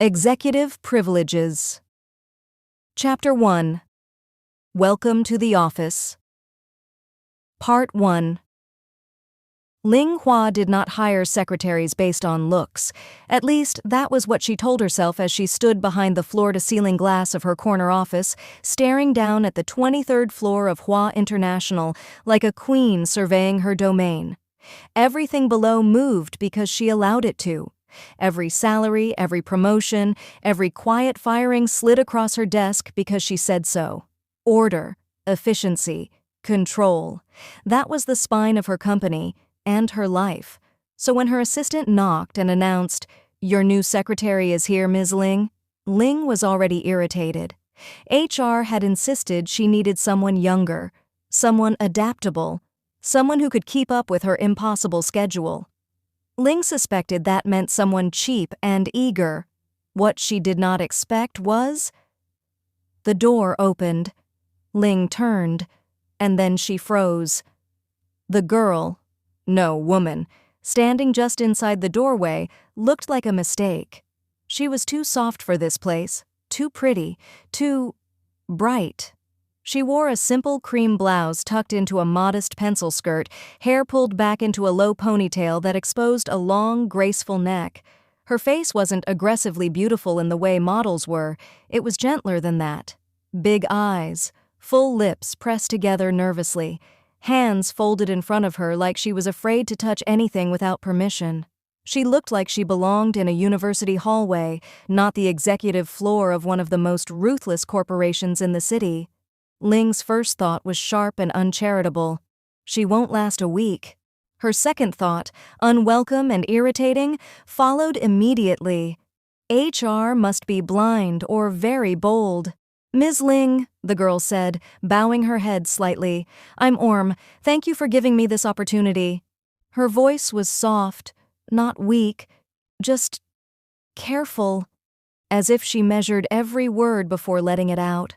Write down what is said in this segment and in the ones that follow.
Executive Privileges. Chapter 1. Welcome to the Office. Part 1. Ling Hua did not hire secretaries based on looks. At least, that was what she told herself as she stood behind the floor-to-ceiling glass of her corner office, staring down at the 23rd floor of Hua International like a queen surveying her domain. Everything below moved because she allowed it to. Every salary, every promotion, every quiet firing slid across her desk because she said so. Order, efficiency, control. That was the spine of her company and her life. So when her assistant knocked and announced, "Your new secretary is here, Ms. Ling," Ling was already irritated. HR had insisted she needed someone younger, someone adaptable, someone who could keep up with her impossible schedule. Ling suspected that meant someone cheap and eager. What she did not expect was... The door opened. Ling turned, and then she froze. The girl, no, woman, standing just inside the doorway, looked like a mistake. She was too soft for this place, too pretty, too bright. She wore a simple cream blouse tucked into a modest pencil skirt, hair pulled back into a low ponytail that exposed a long, graceful neck. Her face wasn't aggressively beautiful in the way models were, it was gentler than that. Big eyes, full lips pressed together nervously, hands folded in front of her like she was afraid to touch anything without permission. She looked like she belonged in a university hallway, not the executive floor of one of the most ruthless corporations in the city. Ling's first thought was sharp and uncharitable. She won't last a week. Her second thought, unwelcome and irritating, followed immediately. HR must be blind or very bold. "Ms. Ling," the girl said, bowing her head slightly, "I'm Orm. Thank you for giving me this opportunity." Her voice was soft, not weak, just careful, as if she measured every word before letting it out.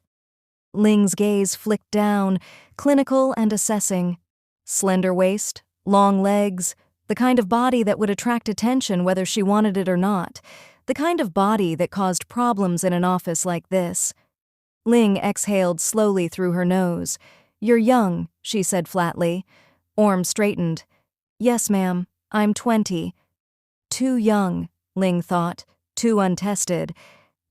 Ling's gaze flicked down, clinical and assessing. Slender waist, long legs, the kind of body that would attract attention whether she wanted it or not, the kind of body that caused problems in an office like this. Ling exhaled slowly through her nose. "You're young," she said flatly. Orm straightened. "Yes, ma'am, I'm 20. Too young, Ling thought, too untested.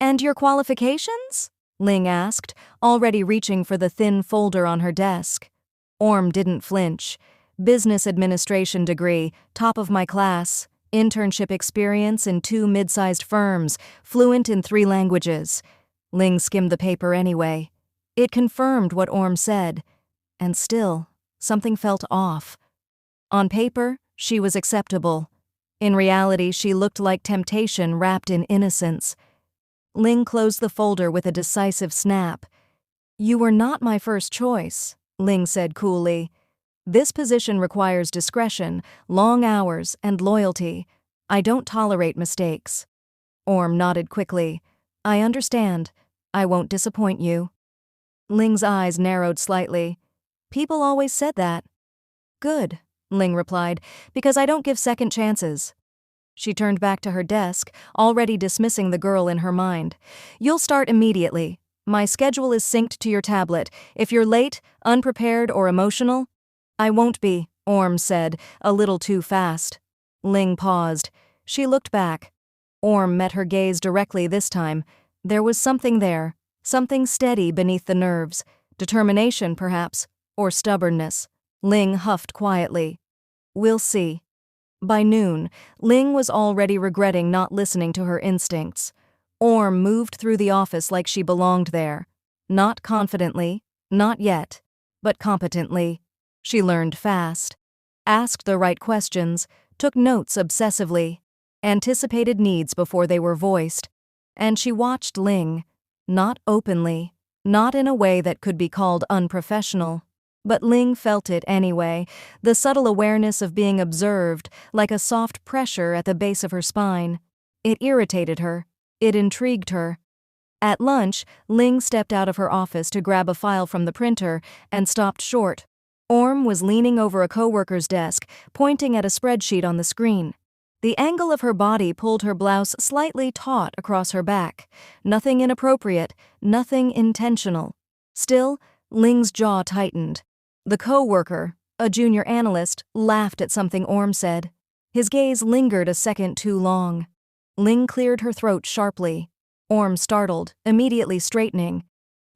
"And your qualifications?" Ling asked, already reaching for the thin folder on her desk. Orm didn't flinch. "Business administration degree, top of my class, internship experience in 2 mid-sized firms, fluent in 3 languages. Ling skimmed the paper anyway. It confirmed what Orm said. And still, something felt off. On paper, she was acceptable. In reality, she looked like temptation wrapped in innocence. Ling closed the folder with a decisive snap. "You were not my first choice," Ling said coolly. "This position requires discretion, long hours, and loyalty. I don't tolerate mistakes." Orm nodded quickly. "I understand. I won't disappoint you." Ling's eyes narrowed slightly. "People always said that." "Good," Ling replied, "because I don't give second chances." She turned back to her desk, already dismissing the girl in her mind. "You'll start immediately. My schedule is synced to your tablet. If you're late, unprepared, or emotional..." "I won't be," Orm said, a little too fast. Ling paused. She looked back. Orm met her gaze directly this time. There was something there, something steady beneath the nerves. Determination, perhaps, or stubbornness. Ling huffed quietly. "We'll see." By noon, Ling was already regretting not listening to her instincts. Orm moved through the office like she belonged there. Not confidently, not yet, but competently. She learned fast, asked the right questions, took notes obsessively, anticipated needs before they were voiced. And she watched Ling, not openly, not in a way that could be called unprofessional. But Ling felt it anyway, the subtle awareness of being observed, like a soft pressure at the base of her spine. It irritated her. It intrigued her. At lunch, Ling stepped out of her office to grab a file from the printer and stopped short. Orm was leaning over a coworker's desk, pointing at a spreadsheet on the screen. The angle of her body pulled her blouse slightly taut across her back. Nothing inappropriate, nothing intentional. Still, Ling's jaw tightened. The co-worker, a junior analyst, laughed at something Orm said. His gaze lingered a second too long. Ling cleared her throat sharply. Orm startled, immediately straightening.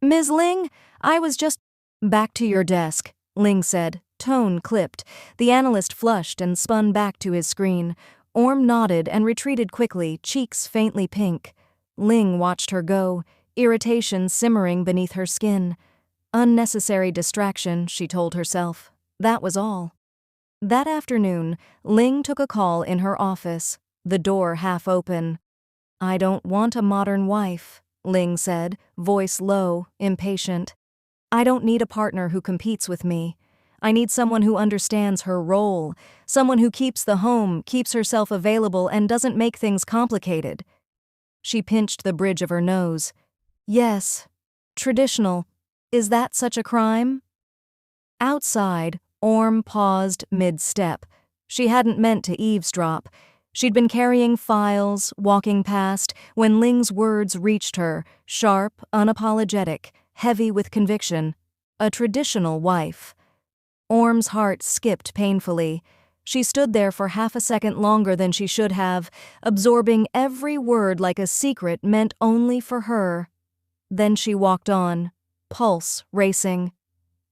"Ms. Ling, I was just—" "Back to your desk," Ling said, tone clipped. The analyst flushed and spun back to his screen. Orm nodded and retreated quickly, cheeks faintly pink. Ling watched her go, irritation simmering beneath her skin. Unnecessary distraction, she told herself. That was all. That afternoon, Ling took a call in her office, the door half open. "I don't want a modern wife," Ling said, voice low, impatient. "I don't need a partner who competes with me. I need someone who understands her role, someone who keeps the home, keeps herself available, and doesn't make things complicated." She pinched the bridge of her nose. "Yes, traditional. Is that such a crime?" Outside, Orm paused mid-step. She hadn't meant to eavesdrop. She'd been carrying files, walking past, when Ling's words reached her, sharp, unapologetic, heavy with conviction. A traditional wife. Orm's heart skipped painfully. She stood there for half a second longer than she should have, absorbing every word like a secret meant only for her. Then she walked on, pulse racing.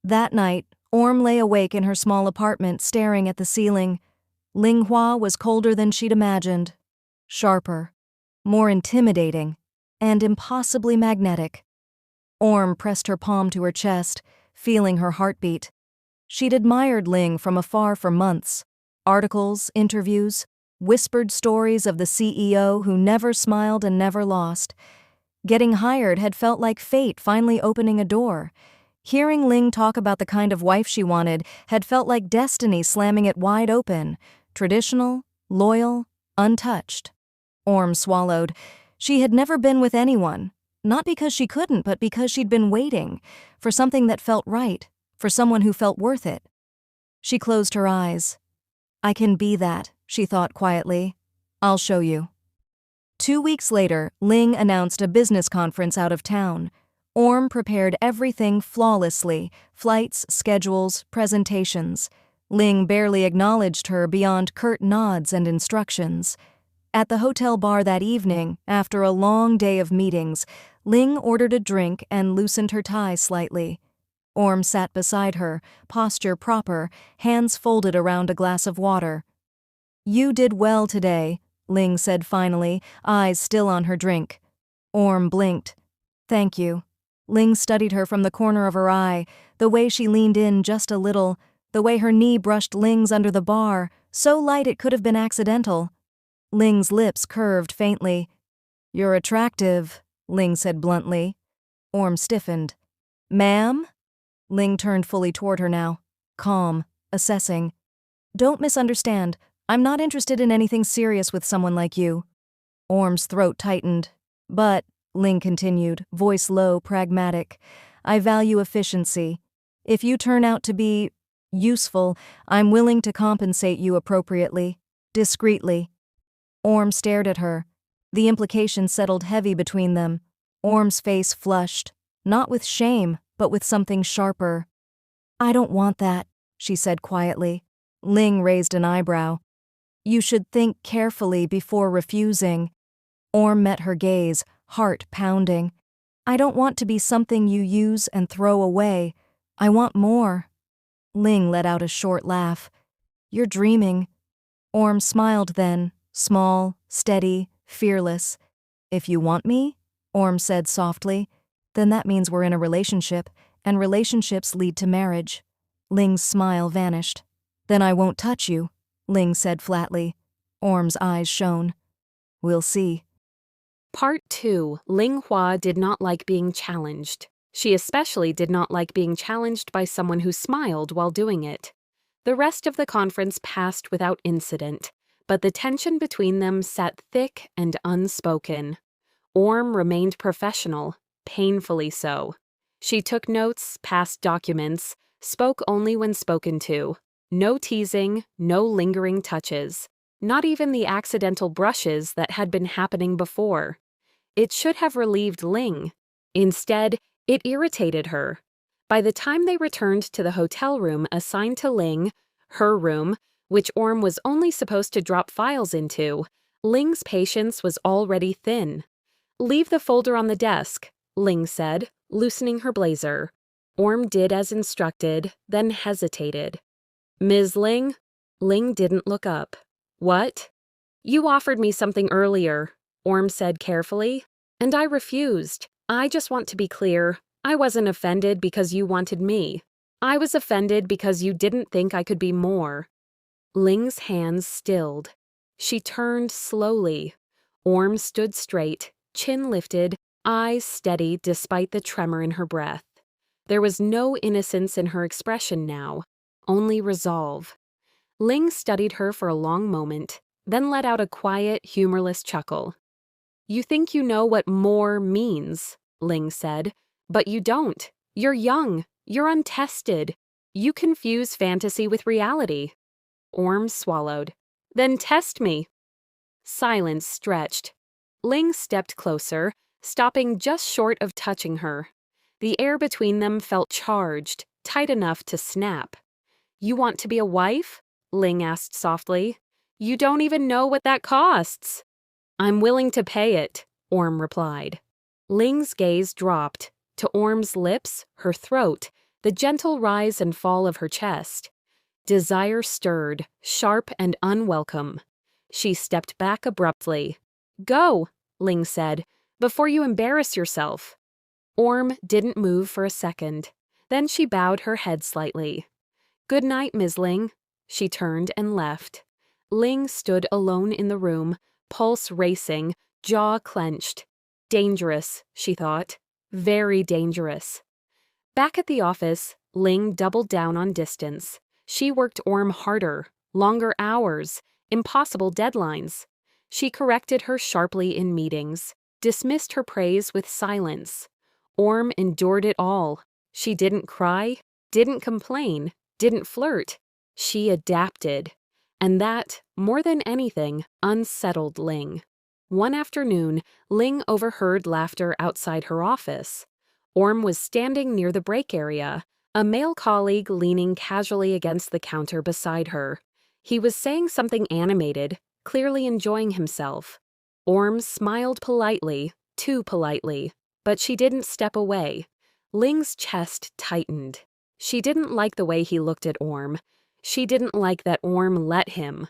That night, Orm lay awake in her small apartment staring at the ceiling. Ling Hua was colder than she'd imagined. Sharper, more intimidating, and impossibly magnetic. Orm pressed her palm to her chest, feeling her heartbeat. She'd admired Ling from afar for months. Articles, interviews, whispered stories of the CEO who never smiled and never lost. Getting hired had felt like fate finally opening a door. Hearing Ling talk about the kind of wife she wanted had felt like destiny slamming it wide open. Traditional, loyal, untouched. Orm swallowed. She had never been with anyone. Not because she couldn't, but because she'd been waiting. For something that felt right. For someone who felt worth it. She closed her eyes. "I can be that," she thought quietly. "I'll show you." 2 weeks later, Ling announced a business conference out of town. Orm prepared everything flawlessly, flights, schedules, presentations. Ling barely acknowledged her beyond curt nods and instructions. At the hotel bar that evening, after a long day of meetings, Ling ordered a drink and loosened her tie slightly. Orm sat beside her, posture proper, hands folded around a glass of water. "You did well today," Ling said finally, eyes still on her drink. Orm blinked. "Thank you." Ling studied her from the corner of her eye, the way she leaned in just a little, the way her knee brushed Ling's under the bar, so light it could have been accidental. Ling's lips curved faintly. "You're attractive," Ling said bluntly. Orm stiffened. "Ma'am?" Ling turned fully toward her now, calm, assessing. "Don't misunderstand. I'm not interested in anything serious with someone like you." Orm's throat tightened. "But," Ling continued, voice low, pragmatic, "I value efficiency. If you turn out to be useful, I'm willing to compensate you appropriately, discreetly." Orm stared at her. The implication settled heavy between them. Orm's face flushed, not with shame, but with something sharper. "I don't want that," she said quietly. Ling raised an eyebrow. "You should think carefully before refusing." Orm met her gaze, heart pounding. "I don't want to be something you use and throw away. I want more." Ling let out a short laugh. "You're dreaming." Orm smiled then, small, steady, fearless. "If you want me," Orm said softly, "then that means we're in a relationship, and relationships lead to marriage." Ling's smile vanished. "Then I won't touch you," Ling said flatly. Orm's eyes shone. "We'll see." Part 2. Ling Hua did not like being challenged. She especially did not like being challenged by someone who smiled while doing it. The rest of the conference passed without incident, but the tension between them sat thick and unspoken. Orm remained professional, painfully so. She took notes, passed documents, spoke only when spoken to. No teasing, no lingering touches. not even the accidental brushes that had been happening before. It should have relieved Ling. Instead, it irritated her. By the time they returned to the hotel room assigned to Ling, her room, which Orm was only supposed to drop files into, Ling's patience was already thin. "Leave the folder on the desk," Ling said, loosening her blazer. Orm did as instructed, then hesitated. "Ms. Ling?" Ling didn't look up. "What?" "You offered me something earlier," Orm said carefully, "and I refused. I just want to be clear. I wasn't offended because you wanted me. I was offended because you didn't think I could be more." Ling's hands stilled. She turned slowly. Orm stood straight, chin lifted, eyes steady despite the tremor in her breath. There was no innocence in her expression now, only resolve. Ling studied her for a long moment, then let out a quiet, humorless chuckle. "You think you know what more means," Ling said, "but you don't. You're young. You're untested. You confuse fantasy with reality." Orm swallowed. "Then test me." Silence stretched. Ling stepped closer, stopping just short of touching her. The air between them felt charged, tight enough to snap. "You want to be a wife?" Ling asked softly. "You don't even know what that costs." "I'm willing to pay it," Orm replied. Ling's gaze dropped, to Orm's lips, her throat, the gentle rise and fall of her chest. Desire stirred, sharp and unwelcome. She stepped back abruptly. "Go," Ling said, "before you embarrass yourself." Orm didn't move for a second. Then she bowed her head slightly. "Good night, Ms. Ling." She turned and left. Ling stood alone in the room, pulse racing, jaw clenched. Dangerous, she thought. Very dangerous. Back at the office, Ling doubled down on distance. She worked Orm harder, longer hours, impossible deadlines. She corrected her sharply in meetings, dismissed her praise with silence. Orm endured it all. She didn't cry, didn't complain, didn't flirt. She adapted. And that, more than anything, unsettled Ling. One afternoon, Ling overheard laughter outside her office. Orm was standing near the break area, a male colleague leaning casually against the counter beside her. He was saying something animated, clearly enjoying himself. Orm smiled politely, too politely, but she didn't step away. Ling's chest tightened. She didn't like the way he looked at Orm. She didn't like that Orm let him.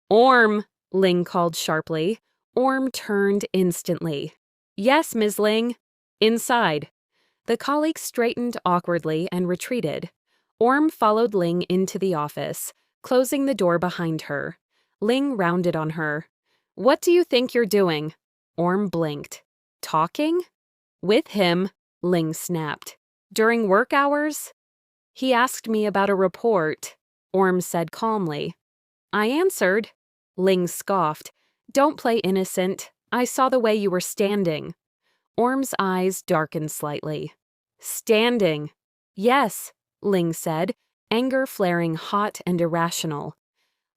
"Orm!" Ling called sharply. Orm turned instantly. "Yes, Ms. Ling." "Inside." The colleague straightened awkwardly and retreated. Orm followed Ling into the office, closing the door behind her. Ling rounded on her. "What do you think you're doing?" Orm blinked. "Talking?" "With him," Ling snapped. "During work hours?" "He asked me about a report," Orm said calmly. "I answered." Ling scoffed. "Don't play innocent. I saw the way you were standing." Orm's eyes darkened slightly. "Standing." "Yes," Ling said, anger flaring hot and irrational.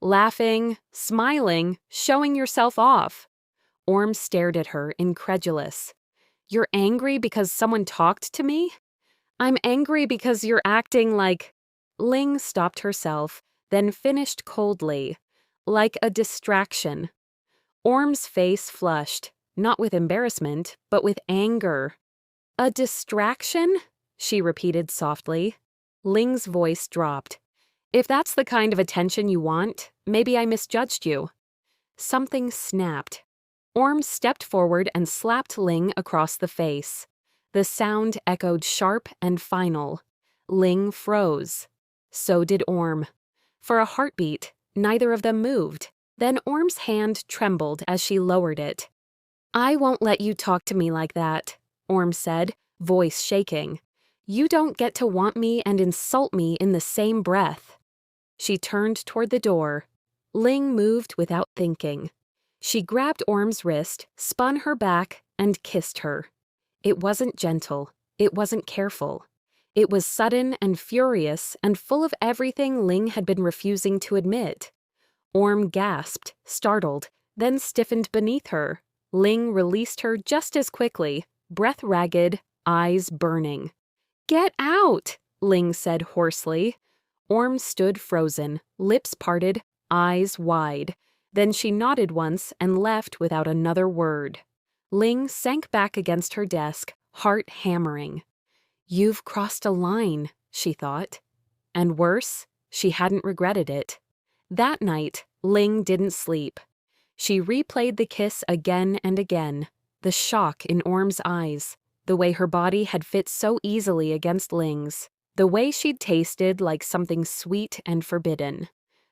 "Laughing, smiling, showing yourself off." Orm stared at her, incredulous. "You're angry because someone talked to me?" "I'm angry because you're acting like—" Ling stopped herself, then finished coldly. "Like a distraction." Orm's face flushed, not with embarrassment, but with anger. "A distraction?" she repeated softly. Ling's voice dropped. "If that's the kind of attention you want, maybe I misjudged you." Something snapped. Orm stepped forward and slapped Ling across the face. The sound echoed sharp and final. Ling froze. So did Orm. For a heartbeat, neither of them moved. Then Orm's hand trembled as she lowered it. "I won't let you talk to me like that," Orm said, voice shaking. "You don't get to want me and insult me in the same breath." She turned toward the door. Ling moved without thinking. She grabbed Orm's wrist, spun her back, and kissed her. It wasn't gentle. It wasn't careful. It was sudden and furious and full of everything Ling had been refusing to admit. Orm gasped, startled, then stiffened beneath her. Ling released her just as quickly, breath ragged, eyes burning. "Get out!" Ling said hoarsely. Orm stood frozen, lips parted, eyes wide. Then she nodded once and left without another word. Ling sank back against her desk, heart hammering. "You've crossed a line," she thought. And worse, she hadn't regretted it. That night, Ling didn't sleep. She replayed the kiss again and again, the shock in Orm's eyes, the way her body had fit so easily against Ling's, the way she'd tasted like something sweet and forbidden.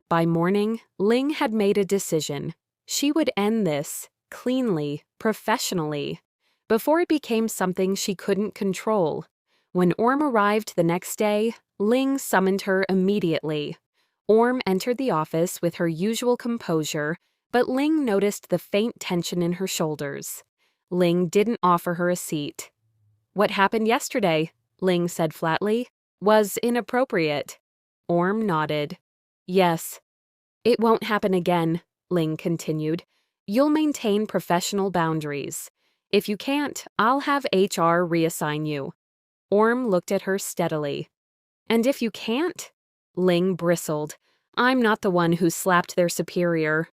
By morning, Ling had made a decision. She would end this, cleanly, professionally, before it became something she couldn't control. When Orm arrived the next day, Ling summoned her immediately. Orm entered the office with her usual composure, but Ling noticed the faint tension in her shoulders. Ling didn't offer her a seat. "What happened yesterday," Ling said flatly, "was inappropriate." Orm nodded. "Yes." "It won't happen again," Ling continued. "You'll maintain professional boundaries. If you can't, I'll have HR reassign you." Orm looked at her steadily. "And if you can't?" Ling bristled. "I'm not the one who slapped their superior."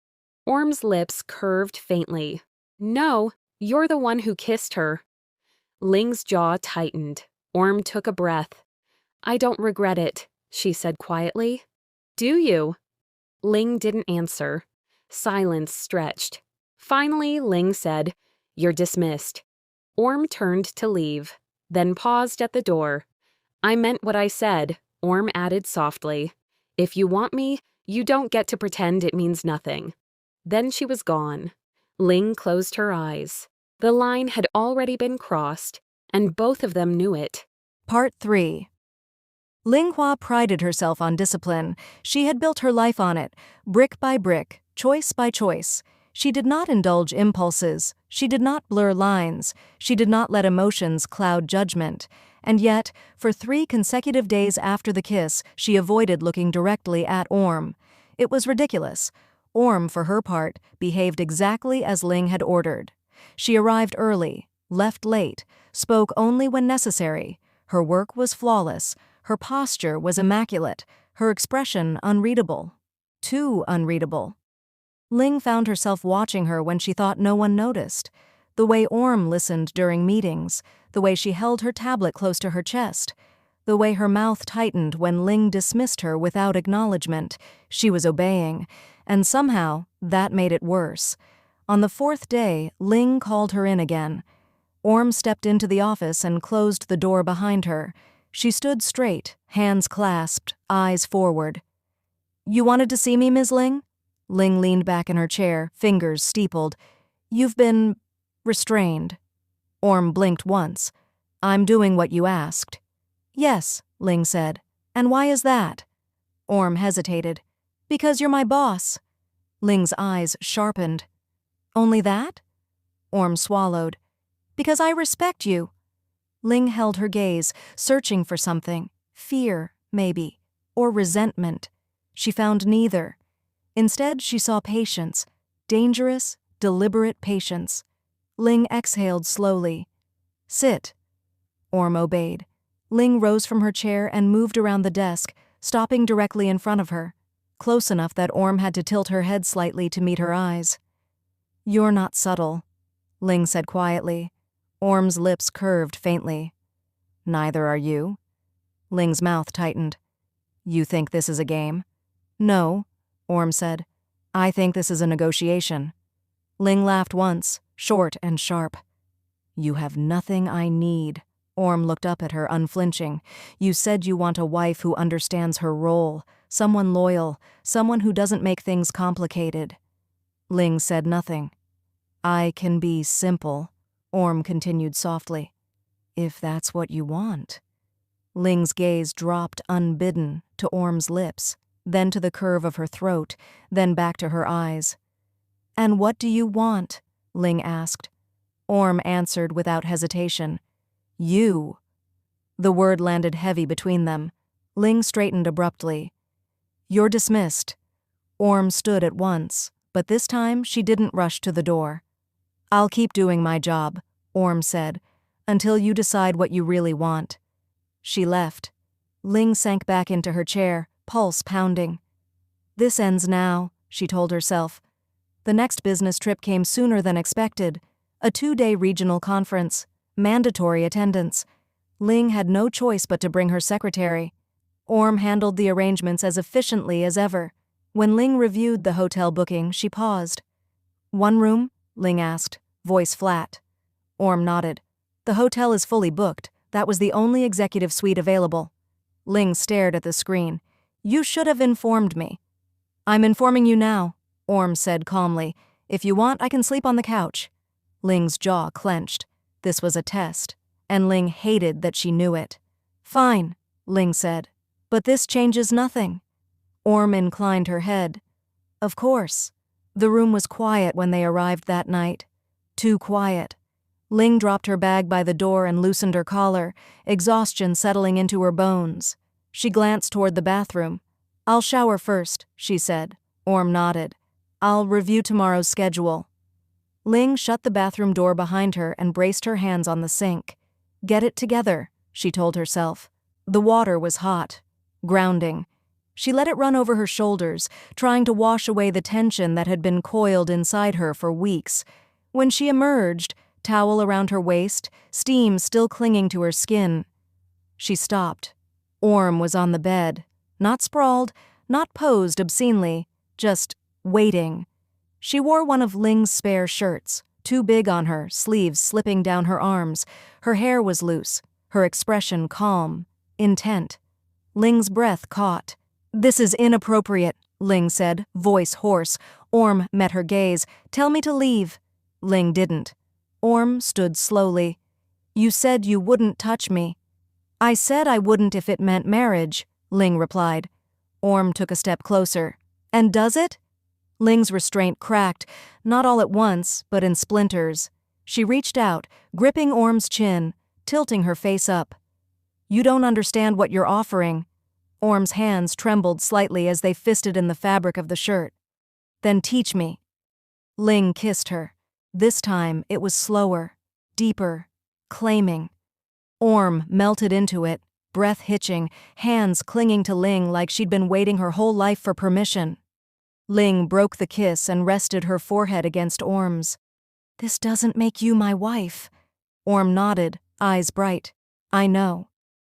Orm's lips curved faintly. "No, you're the one who kissed her." Ling's jaw tightened. Orm took a breath. "I don't regret it," she said quietly. "Do you?" Ling didn't answer. Silence stretched. Finally, Ling said, "You're dismissed." Orm turned to leave, then paused at the door. "I meant what I said," Orm added softly. "If you want me, you don't get to pretend it means nothing." Then she was gone. Ling closed her eyes. The line had already been crossed, and both of them knew it. Part 3. Ling Hua prided herself on discipline. She had built her life on it, brick by brick, choice by choice. She did not indulge impulses. She did not blur lines. She did not let emotions cloud judgment. And yet, for 3 consecutive days after the kiss, she avoided looking directly at Orm. It was ridiculous. Orm, for her part, behaved exactly as Ling had ordered. She arrived early, left late, spoke only when necessary. Her work was flawless. Her posture was immaculate, her expression unreadable. Too unreadable. Ling found herself watching her when she thought no one noticed. The way Orm listened during meetings, the way she held her tablet close to her chest, the way her mouth tightened when Ling dismissed her without acknowledgement. She was obeying, and somehow that made it worse. On the 4th day, Ling called her in again. Orm stepped into the office and closed the door behind her. She stood straight, hands clasped, eyes forward. "You wanted to see me, Ms. Ling?" Ling leaned back in her chair, fingers steepled. "You've been restrained." Orm blinked once. "I'm doing what you asked." "Yes," Ling said. "And why is that?" Orm hesitated. "Because you're my boss." Ling's eyes sharpened. "Only that?" Orm swallowed. "Because I respect you." Ling held her gaze, searching for something. Fear, maybe, or resentment. She found neither. Instead, she saw patience. Dangerous, deliberate patience. Ling exhaled slowly. "Sit." Orm obeyed. Ling rose from her chair and moved around the desk, stopping directly in front of her, close enough that Orm had to tilt her head slightly to meet her eyes. "You're not subtle," Ling said quietly. Orm's lips curved faintly. "Neither are you." Ling's mouth tightened. "You think this is a game?" "No," Orm said. "I think this is a negotiation." Ling laughed once, short and sharp. "You have nothing I need." Orm looked up at her, unflinching. "You said you want a wife who understands her role, someone loyal, someone who doesn't make things complicated." Ling said nothing. "I can be simple," Orm continued softly. "If that's what you want." Ling's gaze dropped unbidden to Orm's lips, then to the curve of her throat, then back to her eyes. "And what do you want?" Ling asked. Orm answered without hesitation. "You." The word landed heavy between them. Ling straightened abruptly. "You're dismissed." Orm stood at once, but this time she didn't rush to the door. "I'll keep doing my job," Orm said, "until you decide what you really want." She left. Ling sank back into her chair, pulse pounding. "This ends now," she told herself. The next business trip came sooner than expected. A 2-day regional conference, mandatory attendance. Ling had no choice but to bring her secretary. Orm handled the arrangements as efficiently as ever. When Ling reviewed the hotel booking, she paused. "One room?" Ling asked, voice flat. Orm nodded. "The hotel is fully booked. That was the only executive suite available." Ling stared at the screen. "You should have informed me." "I'm informing you now," Orm said calmly. "If you want, I can sleep on the couch." Ling's jaw clenched. This was a test, and Ling hated that she knew it. "Fine," Ling said. "But this changes nothing." Orm inclined her head. "Of course." The room was quiet when they arrived that night. Too quiet. Ling dropped her bag by the door and loosened her collar, exhaustion settling into her bones. She glanced toward the bathroom. "I'll shower first," she said. Orm nodded. "I'll review tomorrow's schedule." Ling shut the bathroom door behind her and braced her hands on the sink. "Get it together," she told herself. The water was hot, grounding. She let it run over her shoulders, trying to wash away the tension that had been coiled inside her for weeks. When she emerged, towel around her waist, steam still clinging to her skin. She stopped. Orm was on the bed, not sprawled, not posed obscenely, just waiting. She wore one of Ling's spare shirts, too big on her, sleeves slipping down her arms. Her hair was loose, her expression calm, intent. Ling's breath caught. "This is inappropriate," Ling said, voice hoarse. Orm met her gaze. "Tell me to leave." Ling didn't. Orm stood slowly. "You said you wouldn't touch me." "I said I wouldn't if it meant marriage," Ling replied. Orm took a step closer. "And does it?" Ling's restraint cracked, not all at once, but in splinters. She reached out, gripping Orm's chin, tilting her face up. "You don't understand what you're offering." Orm's hands trembled slightly as they fisted in the fabric of the shirt. "Then teach me." Ling kissed her. This time it was slower, deeper, claiming. Orm melted into it, breath hitching, hands clinging to Ling like she'd been waiting her whole life for permission. Ling broke the kiss and rested her forehead against Orm's. "This doesn't make you my wife." Orm nodded, eyes bright. "I know.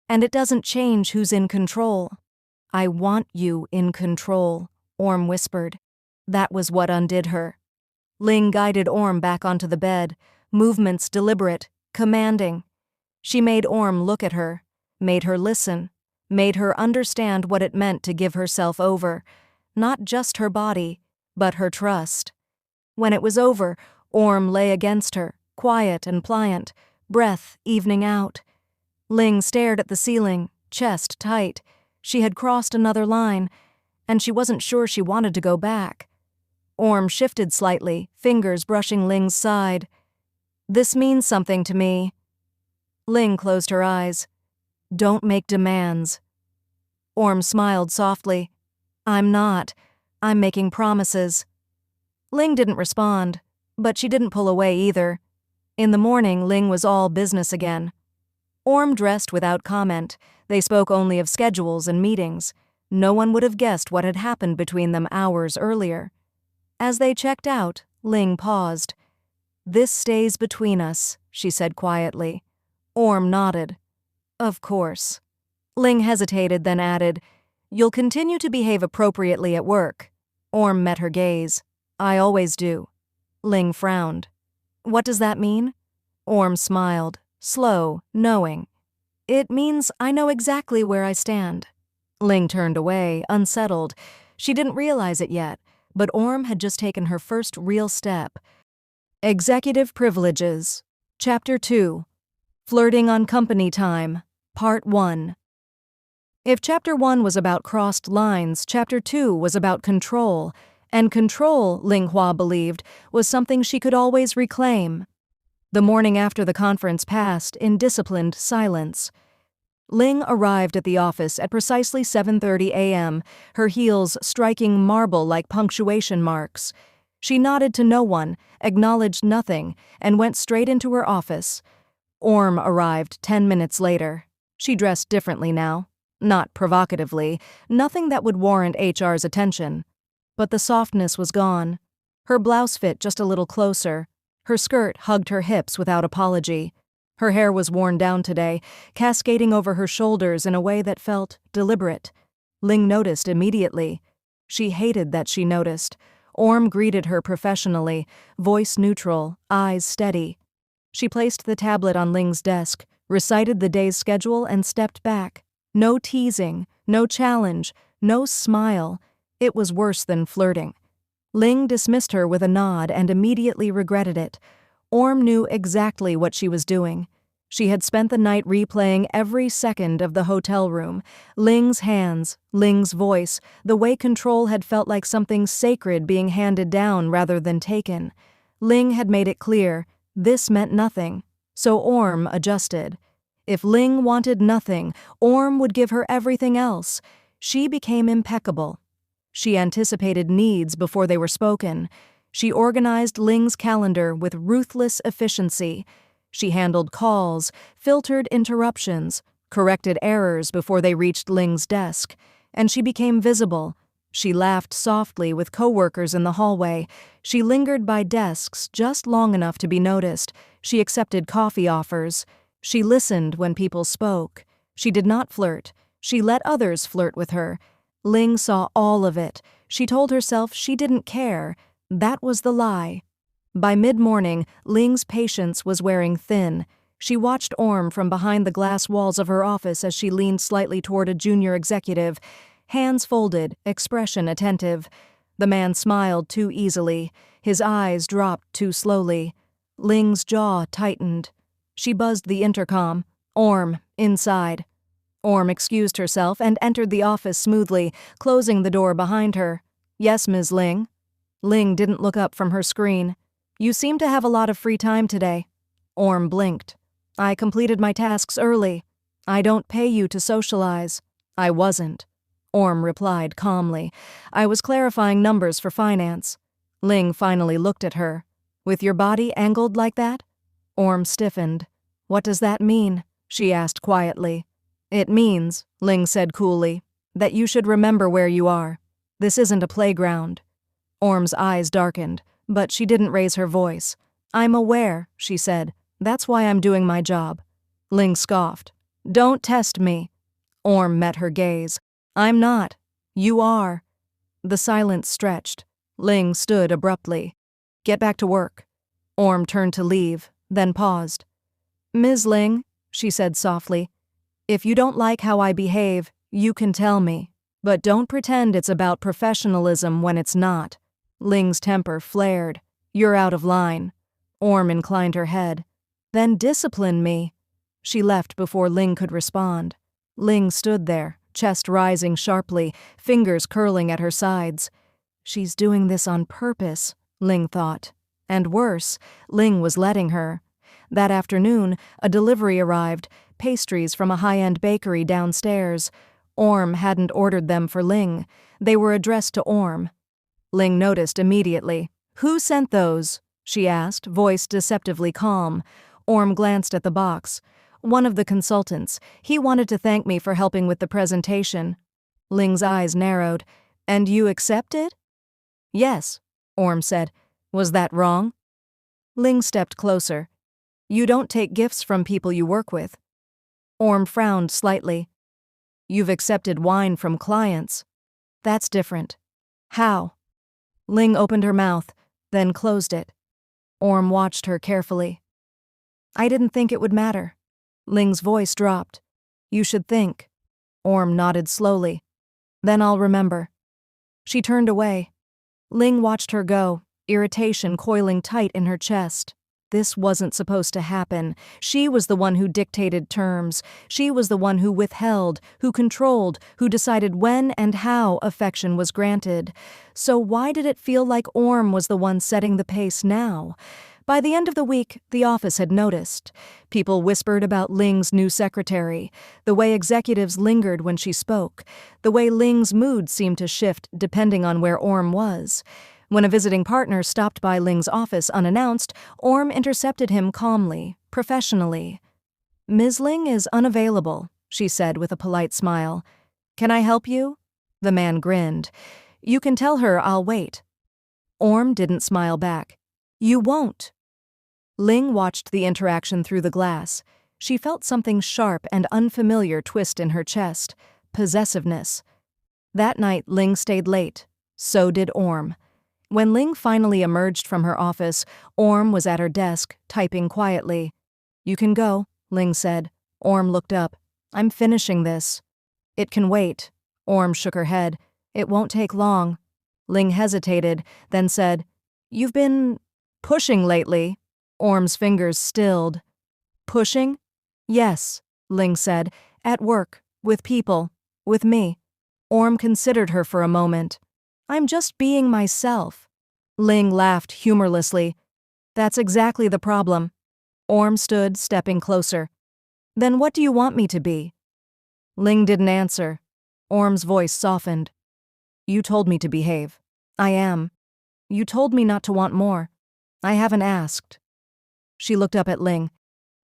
And it doesn't change who's in control." "I want you in control," Orm whispered. That was what undid her. Ling guided Orm back onto the bed, movements deliberate, commanding. She made Orm look at her, made her listen, made her understand what it meant to give herself over, not just her body, but her trust. When it was over, Orm lay against her, quiet and pliant, breath evening out. Ling stared at the ceiling, chest tight. She had crossed another line, and she wasn't sure she wanted to go back. Orm shifted slightly, fingers brushing Ling's side. "This means something to me." Ling closed her eyes. "Don't make demands." Orm smiled softly. "I'm not. I'm making promises." Ling didn't respond, but she didn't pull away either. In the morning, Ling was all business again. Orm dressed without comment. They spoke only of schedules and meetings. No one would have guessed what had happened between them hours earlier. As they checked out, Ling paused. "This stays between us," she said quietly. Orm nodded. "Of course." Ling hesitated, then added, "You'll continue to behave appropriately at work." Orm met her gaze. "I always do." Ling frowned. "What does that mean?" Orm smiled, slow, knowing. "It means I know exactly where I stand." Ling turned away, unsettled. She didn't realize it yet, but Orm had just taken her first real step. Executive Privileges. Chapter 2. Flirting on Company Time. Part 1. If Chapter 1 was about crossed lines, Chapter 2 was about control, and control, Ling Hua believed, was something she could always reclaim. The morning after the conference passed in disciplined silence. Ling arrived at the office at precisely 7:30 a.m., her heels striking marble like punctuation marks. She nodded to no one, acknowledged nothing, and went straight into her office. Orm arrived 10 minutes later. She dressed differently now. Not provocatively, nothing that would warrant HR's attention. But the softness was gone. Her blouse fit just a little closer. Her skirt hugged her hips without apology. Her hair was worn down today, cascading over her shoulders in a way that felt deliberate. Ling noticed immediately. She hated that she noticed. Orm greeted her professionally, voice neutral, eyes steady. She placed the tablet on Ling's desk, recited the day's schedule, and stepped back. No teasing, no challenge, no smile. It was worse than flirting. Ling dismissed her with a nod and immediately regretted it. Orm knew exactly what she was doing. She had spent the night replaying every second of the hotel room. Ling's hands, Ling's voice, the way control had felt like something sacred being handed down rather than taken. Ling had made it clear, this meant nothing. So Orm adjusted. If Ling wanted nothing, Orm would give her everything else. She became impeccable. She anticipated needs before they were spoken. She organized Ling's calendar with ruthless efficiency. She handled calls, filtered interruptions, corrected errors before they reached Ling's desk, and she became visible. She laughed softly with coworkers in the hallway. She lingered by desks just long enough to be noticed. She accepted coffee offers. She listened when people spoke. She did not flirt. She let others flirt with her. Ling saw all of it. She told herself she didn't care. That was the lie. By mid-morning, Ling's patience was wearing thin. She watched Orm from behind the glass walls of her office as she leaned slightly toward a junior executive, hands folded, expression attentive. The man smiled too easily. His eyes dropped too slowly. Ling's jaw tightened. She buzzed the intercom. Orm, inside. Orm excused herself and entered the office smoothly, closing the door behind her. Yes, Ms. Ling. Ling didn't look up from her screen. You seem to have a lot of free time today. Orm blinked. I completed my tasks early. I don't pay you to socialize. I wasn't. Orm replied calmly. I was clarifying numbers for finance. Ling finally looked at her. With your body angled like that? Orm stiffened. What does that mean? She asked quietly. It means, Ling said coolly, that you should remember where you are. This isn't a playground. Orm's eyes darkened, but she didn't raise her voice. I'm aware, she said. That's why I'm doing my job. Ling scoffed. Don't test me. Orm met her gaze. I'm not. You are. The silence stretched. Ling stood abruptly. Get back to work. Orm turned to leave, then paused. Ms. Ling, she said softly, if you don't like how I behave, you can tell me. But don't pretend it's about professionalism when it's not. Ling's temper flared. You're out of line. Orm inclined her head. Then discipline me. She left before Ling could respond. Ling stood there, chest rising sharply, fingers curling at her sides. She's doing this on purpose, Ling thought. And worse, Ling was letting her. That afternoon, a delivery arrived, pastries from a high-end bakery downstairs. Orm hadn't ordered them for Ling. They were addressed to Orm. Ling noticed immediately. Who sent those? She asked, voice deceptively calm. Orm glanced at the box. One of the consultants. He wanted to thank me for helping with the presentation. Ling's eyes narrowed. And you accepted? Yes, Orm said. Was that wrong? Ling stepped closer. You don't take gifts from people you work with. Orm frowned slightly. You've accepted wine from clients. That's different. How? Ling opened her mouth, then closed it. Orm watched her carefully. I didn't think it would matter. Ling's voice dropped. You should think. Orm nodded slowly. Then I'll remember. She turned away. Ling watched her go, irritation coiling tight in her chest. This wasn't supposed to happen. She was the one who dictated terms. She was the one who withheld, who controlled, who decided when and how affection was granted. So why did it feel like Orm was the one setting the pace now? By the end of the week, the office had noticed. People whispered about Ling's new secretary, the way executives lingered when she spoke, the way Ling's mood seemed to shift depending on where Orm was. When a visiting partner stopped by Ling's office unannounced, Orm intercepted him calmly, professionally. "Ms. Ling is unavailable," she said with a polite smile. "Can I help you?" The man grinned. "You can tell her I'll wait." Orm didn't smile back. "You won't." Ling watched the interaction through the glass. She felt something sharp and unfamiliar twist in her chest, possessiveness. That night, Ling stayed late. So did Orm. When Ling finally emerged from her office, Orm was at her desk, typing quietly. "You can go," Ling said. Orm looked up. "I'm finishing this." "It can wait." Orm shook her head. "It won't take long." Ling hesitated, then said, "You've been pushing lately." Orm's fingers stilled. "Pushing?" "Yes," Ling said. "At work, with people, with me." Orm considered her for a moment. "I'm just being myself." Ling laughed humorlessly. "That's exactly the problem." Orm stood, stepping closer. "Then what do you want me to be?" Ling didn't answer. Orm's voice softened. "You told me to behave. I am. You told me not to want more. I haven't asked." She looked up at Ling.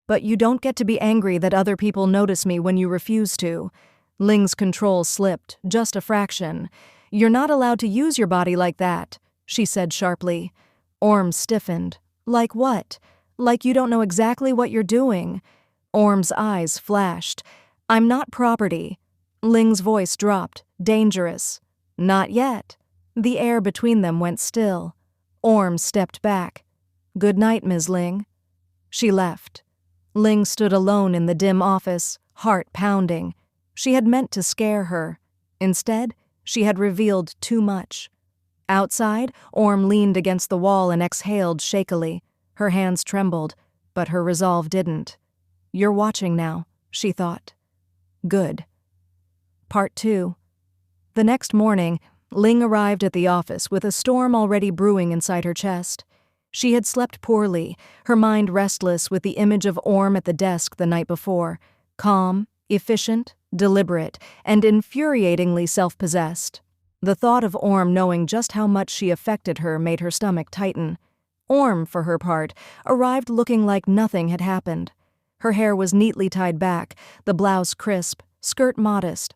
"But you don't get to be angry that other people notice me when you refuse to." Ling's control slipped, just a fraction. "You're not allowed to use your body like that," she said sharply. Orm stiffened. "Like what? Like you don't know exactly what you're doing." Orm's eyes flashed. "I'm not property." Ling's voice dropped, dangerous. "Not yet." The air between them went still. Orm stepped back. "Good night, Ms. Ling." She left. Ling stood alone in the dim office, heart pounding. She had meant to scare her. Instead, she had revealed too much. Outside, Orm leaned against the wall and exhaled shakily. Her hands trembled, but her resolve didn't. "You're watching now," she thought. Good. Part 2. The next morning, Ling arrived at the office with a storm already brewing inside her chest. She had slept poorly, her mind restless with the image of Orm at the desk the night before, calm, efficient, deliberate, and infuriatingly self-possessed. The thought of Orm knowing just how much she affected her made her stomach tighten. Orm, for her part, arrived looking like nothing had happened. Her hair was neatly tied back, the blouse crisp, skirt modest.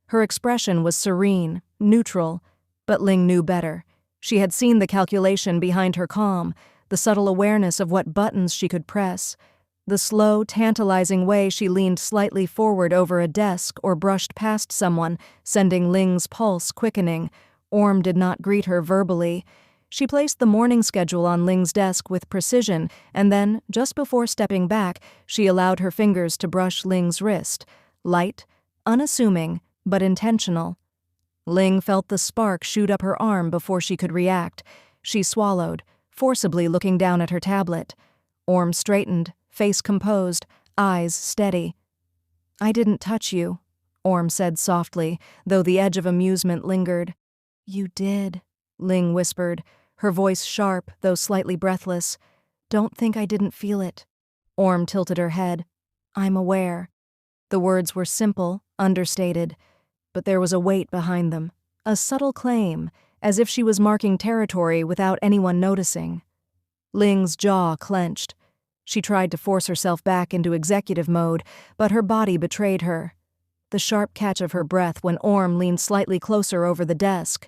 Her expression was serene, neutral, but Ling knew better. She had seen the calculation behind her calm, the subtle awareness of what buttons she could press, the slow, tantalizing way she leaned slightly forward over a desk or brushed past someone, sending Ling's pulse quickening. Orm did not greet her verbally. She placed the morning schedule on Ling's desk with precision, and then, just before stepping back, she allowed her fingers to brush Ling's wrist, light, unassuming, but intentional. Ling felt the spark shoot up her arm before she could react. She swallowed, forcibly looking down at her tablet. Orm straightened, face composed, eyes steady. "I didn't touch you," Orm said softly, though the edge of amusement lingered. "You did," Ling whispered, her voice sharp, though slightly breathless. "Don't think I didn't feel it." Orm tilted her head. "I'm aware." The words were simple, understated, but there was a weight behind them, a subtle claim, as if she was marking territory without anyone noticing. Ling's jaw clenched. She tried to force herself back into executive mode, but her body betrayed her. The sharp catch of her breath when Orm leaned slightly closer over the desk.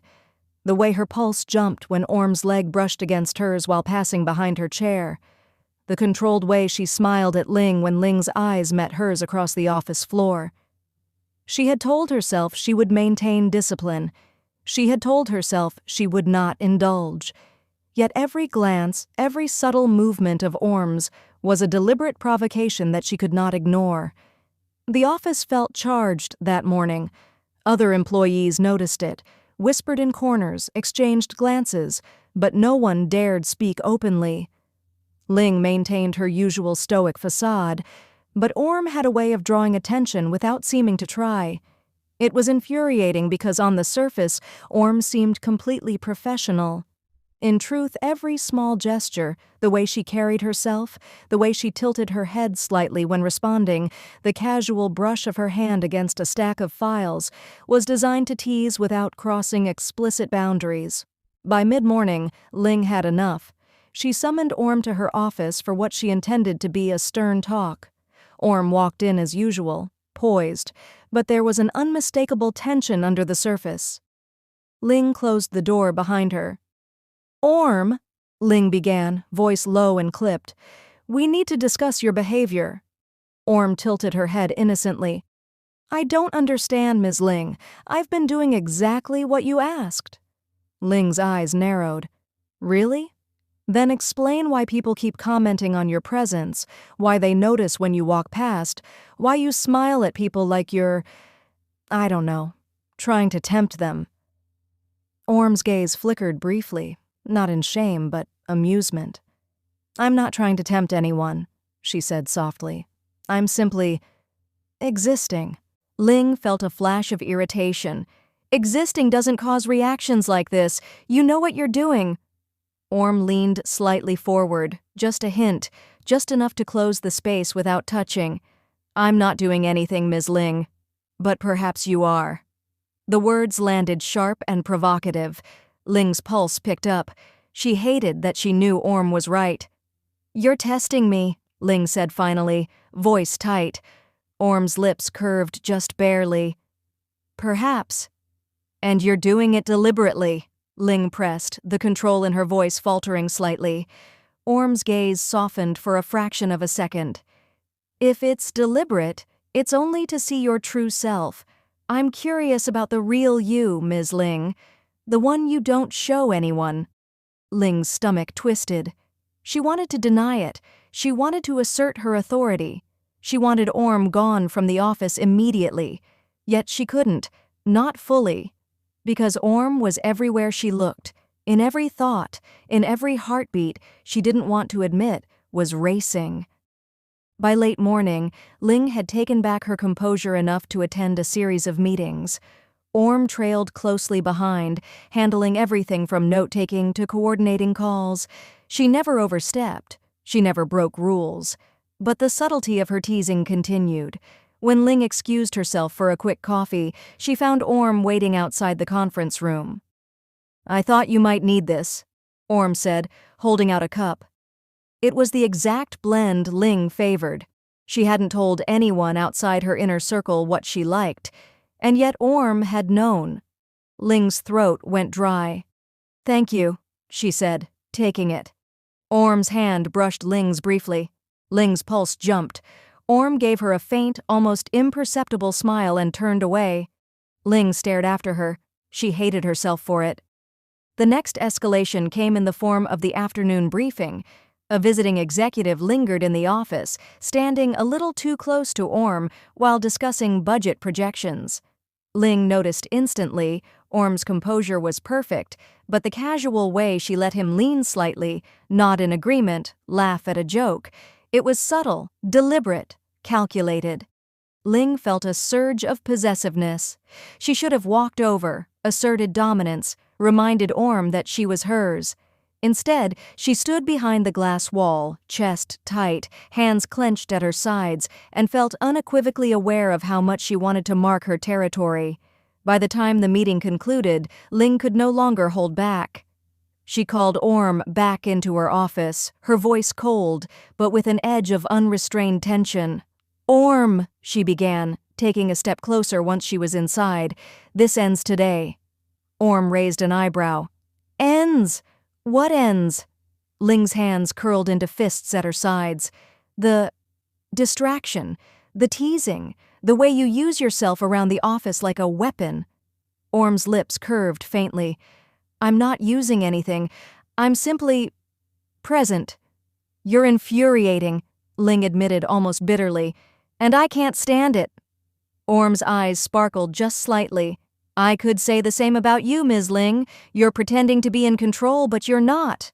The way her pulse jumped when Orm's leg brushed against hers while passing behind her chair. The controlled way she smiled at Ling when Ling's eyes met hers across the office floor. She had told herself she would maintain discipline. She had told herself she would not indulge. Yet every glance, every subtle movement of Orm's was a deliberate provocation that she could not ignore. The office felt charged that morning. Other employees noticed it, whispered in corners, exchanged glances, but no one dared speak openly. Ling maintained her usual stoic facade, but Orm had a way of drawing attention without seeming to try. It was infuriating because on the surface, Orm seemed completely professional. In truth, every small gesture, the way she carried herself, the way she tilted her head slightly when responding, the casual brush of her hand against a stack of files, was designed to tease without crossing explicit boundaries. By mid-morning, Ling had enough. She summoned Orm to her office for what she intended to be a stern talk. Orm walked in as usual, poised, but there was an unmistakable tension under the surface. Ling closed the door behind her. "Orm," Ling began, voice low and clipped, "we need to discuss your behavior." Orm tilted her head innocently. "I don't understand, Ms. Ling. I've been doing exactly what you asked." Ling's eyes narrowed. "Really? Then explain why people keep commenting on your presence, why they notice when you walk past, why you smile at people like you're, I don't know, trying to tempt them." Orm's gaze flickered briefly, not in shame but amusement. "I'm not trying to tempt anyone," she said softly. "I'm simply existing." Ling felt a flash of irritation. "Existing doesn't cause reactions like this. You know what you're doing." Orm leaned slightly forward, just a hint, just enough to close the space without touching. "I'm not doing anything, Ms. Ling. But perhaps you are." The words landed sharp and provocative. Ling's pulse picked up. She hated that she knew Orm was right. "You're testing me," Ling said finally, voice tight. Orm's lips curved just barely. "Perhaps." "And you're doing it deliberately," Ling pressed, the control in her voice faltering slightly. Orm's gaze softened for a fraction of a second. "If it's deliberate, it's only to see your true self. I'm curious about the real you, Ms. Ling. The one you don't show anyone." Ling's stomach twisted. She wanted to deny it. She wanted to assert her authority. She wanted Orm gone from the office immediately. Yet she couldn't, not fully. Because Orm was everywhere she looked, in every thought, in every heartbeat she didn't want to admit was racing. By late morning, Ling had taken back her composure enough to attend a series of meetings. Orm trailed closely behind, handling everything from note-taking to coordinating calls. She never overstepped. She never broke rules. But the subtlety of her teasing continued. When Ling excused herself for a quick coffee, she found Orm waiting outside the conference room. "I thought you might need this," Orm said, holding out a cup. It was the exact blend Ling favored. She hadn't told anyone outside her inner circle what she liked, and yet Orm had known. Ling's throat went dry. "Thank you," she said, taking it. Orm's hand brushed Ling's briefly. Ling's pulse jumped. Orm gave her a faint, almost imperceptible smile and turned away. Ling stared after her. She hated herself for it. The next escalation came in the form of the afternoon briefing. A visiting executive lingered in the office, standing a little too close to Orm while discussing budget projections. Ling noticed instantly Orm's composure was perfect, but the casual way she let him lean slightly, nod in agreement, laugh at a joke, it was subtle, deliberate, calculated. Ling felt a surge of possessiveness. She should have walked over, asserted dominance, reminded Orm that she was hers. Instead, she stood behind the glass wall, chest tight, hands clenched at her sides, and felt unequivocally aware of how much she wanted to mark her territory. By the time the meeting concluded, Ling could no longer hold back. She called Orm back into her office, her voice cold, but with an edge of unrestrained tension. "Orm," she began, taking a step closer once she was inside, "this ends today." Orm raised an eyebrow. "Ends? What ends?" Ling's hands curled into fists at her sides. "The distraction, the teasing, the way you use yourself around the office like a weapon." Orm's lips curved faintly. "I'm not using anything. I'm simply present." "You're infuriating," Ling admitted almost bitterly. "And I can't stand it." Orm's eyes sparkled just slightly. "I could say the same about you, Ms. Ling. You're pretending to be in control, but you're not."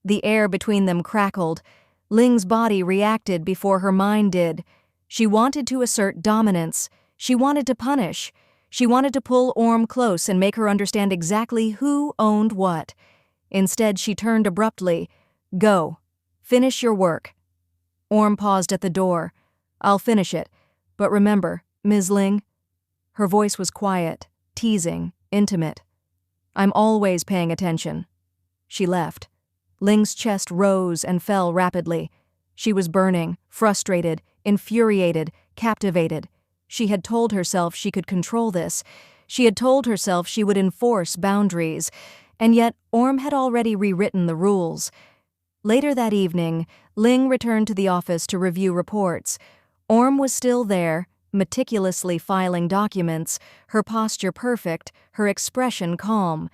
The air between them crackled. Ling's body reacted before her mind did. She wanted to assert dominance. She wanted to punish. She wanted to pull Orm close and make her understand exactly who owned what. Instead, she turned abruptly. Go. Finish your work. Orm paused at the door. I'll finish it. But remember, Ms. Ling. Her voice was quiet, teasing, intimate. I'm always paying attention. She left. Ling's chest rose and fell rapidly. She was burning, frustrated, infuriated, captivated. She had told herself she could control this. She had told herself she would enforce boundaries. And yet, Orm had already rewritten the rules. Later that evening, Ling returned to the office to review reports. Orm was still there, meticulously filing documents, her posture perfect, her expression calm.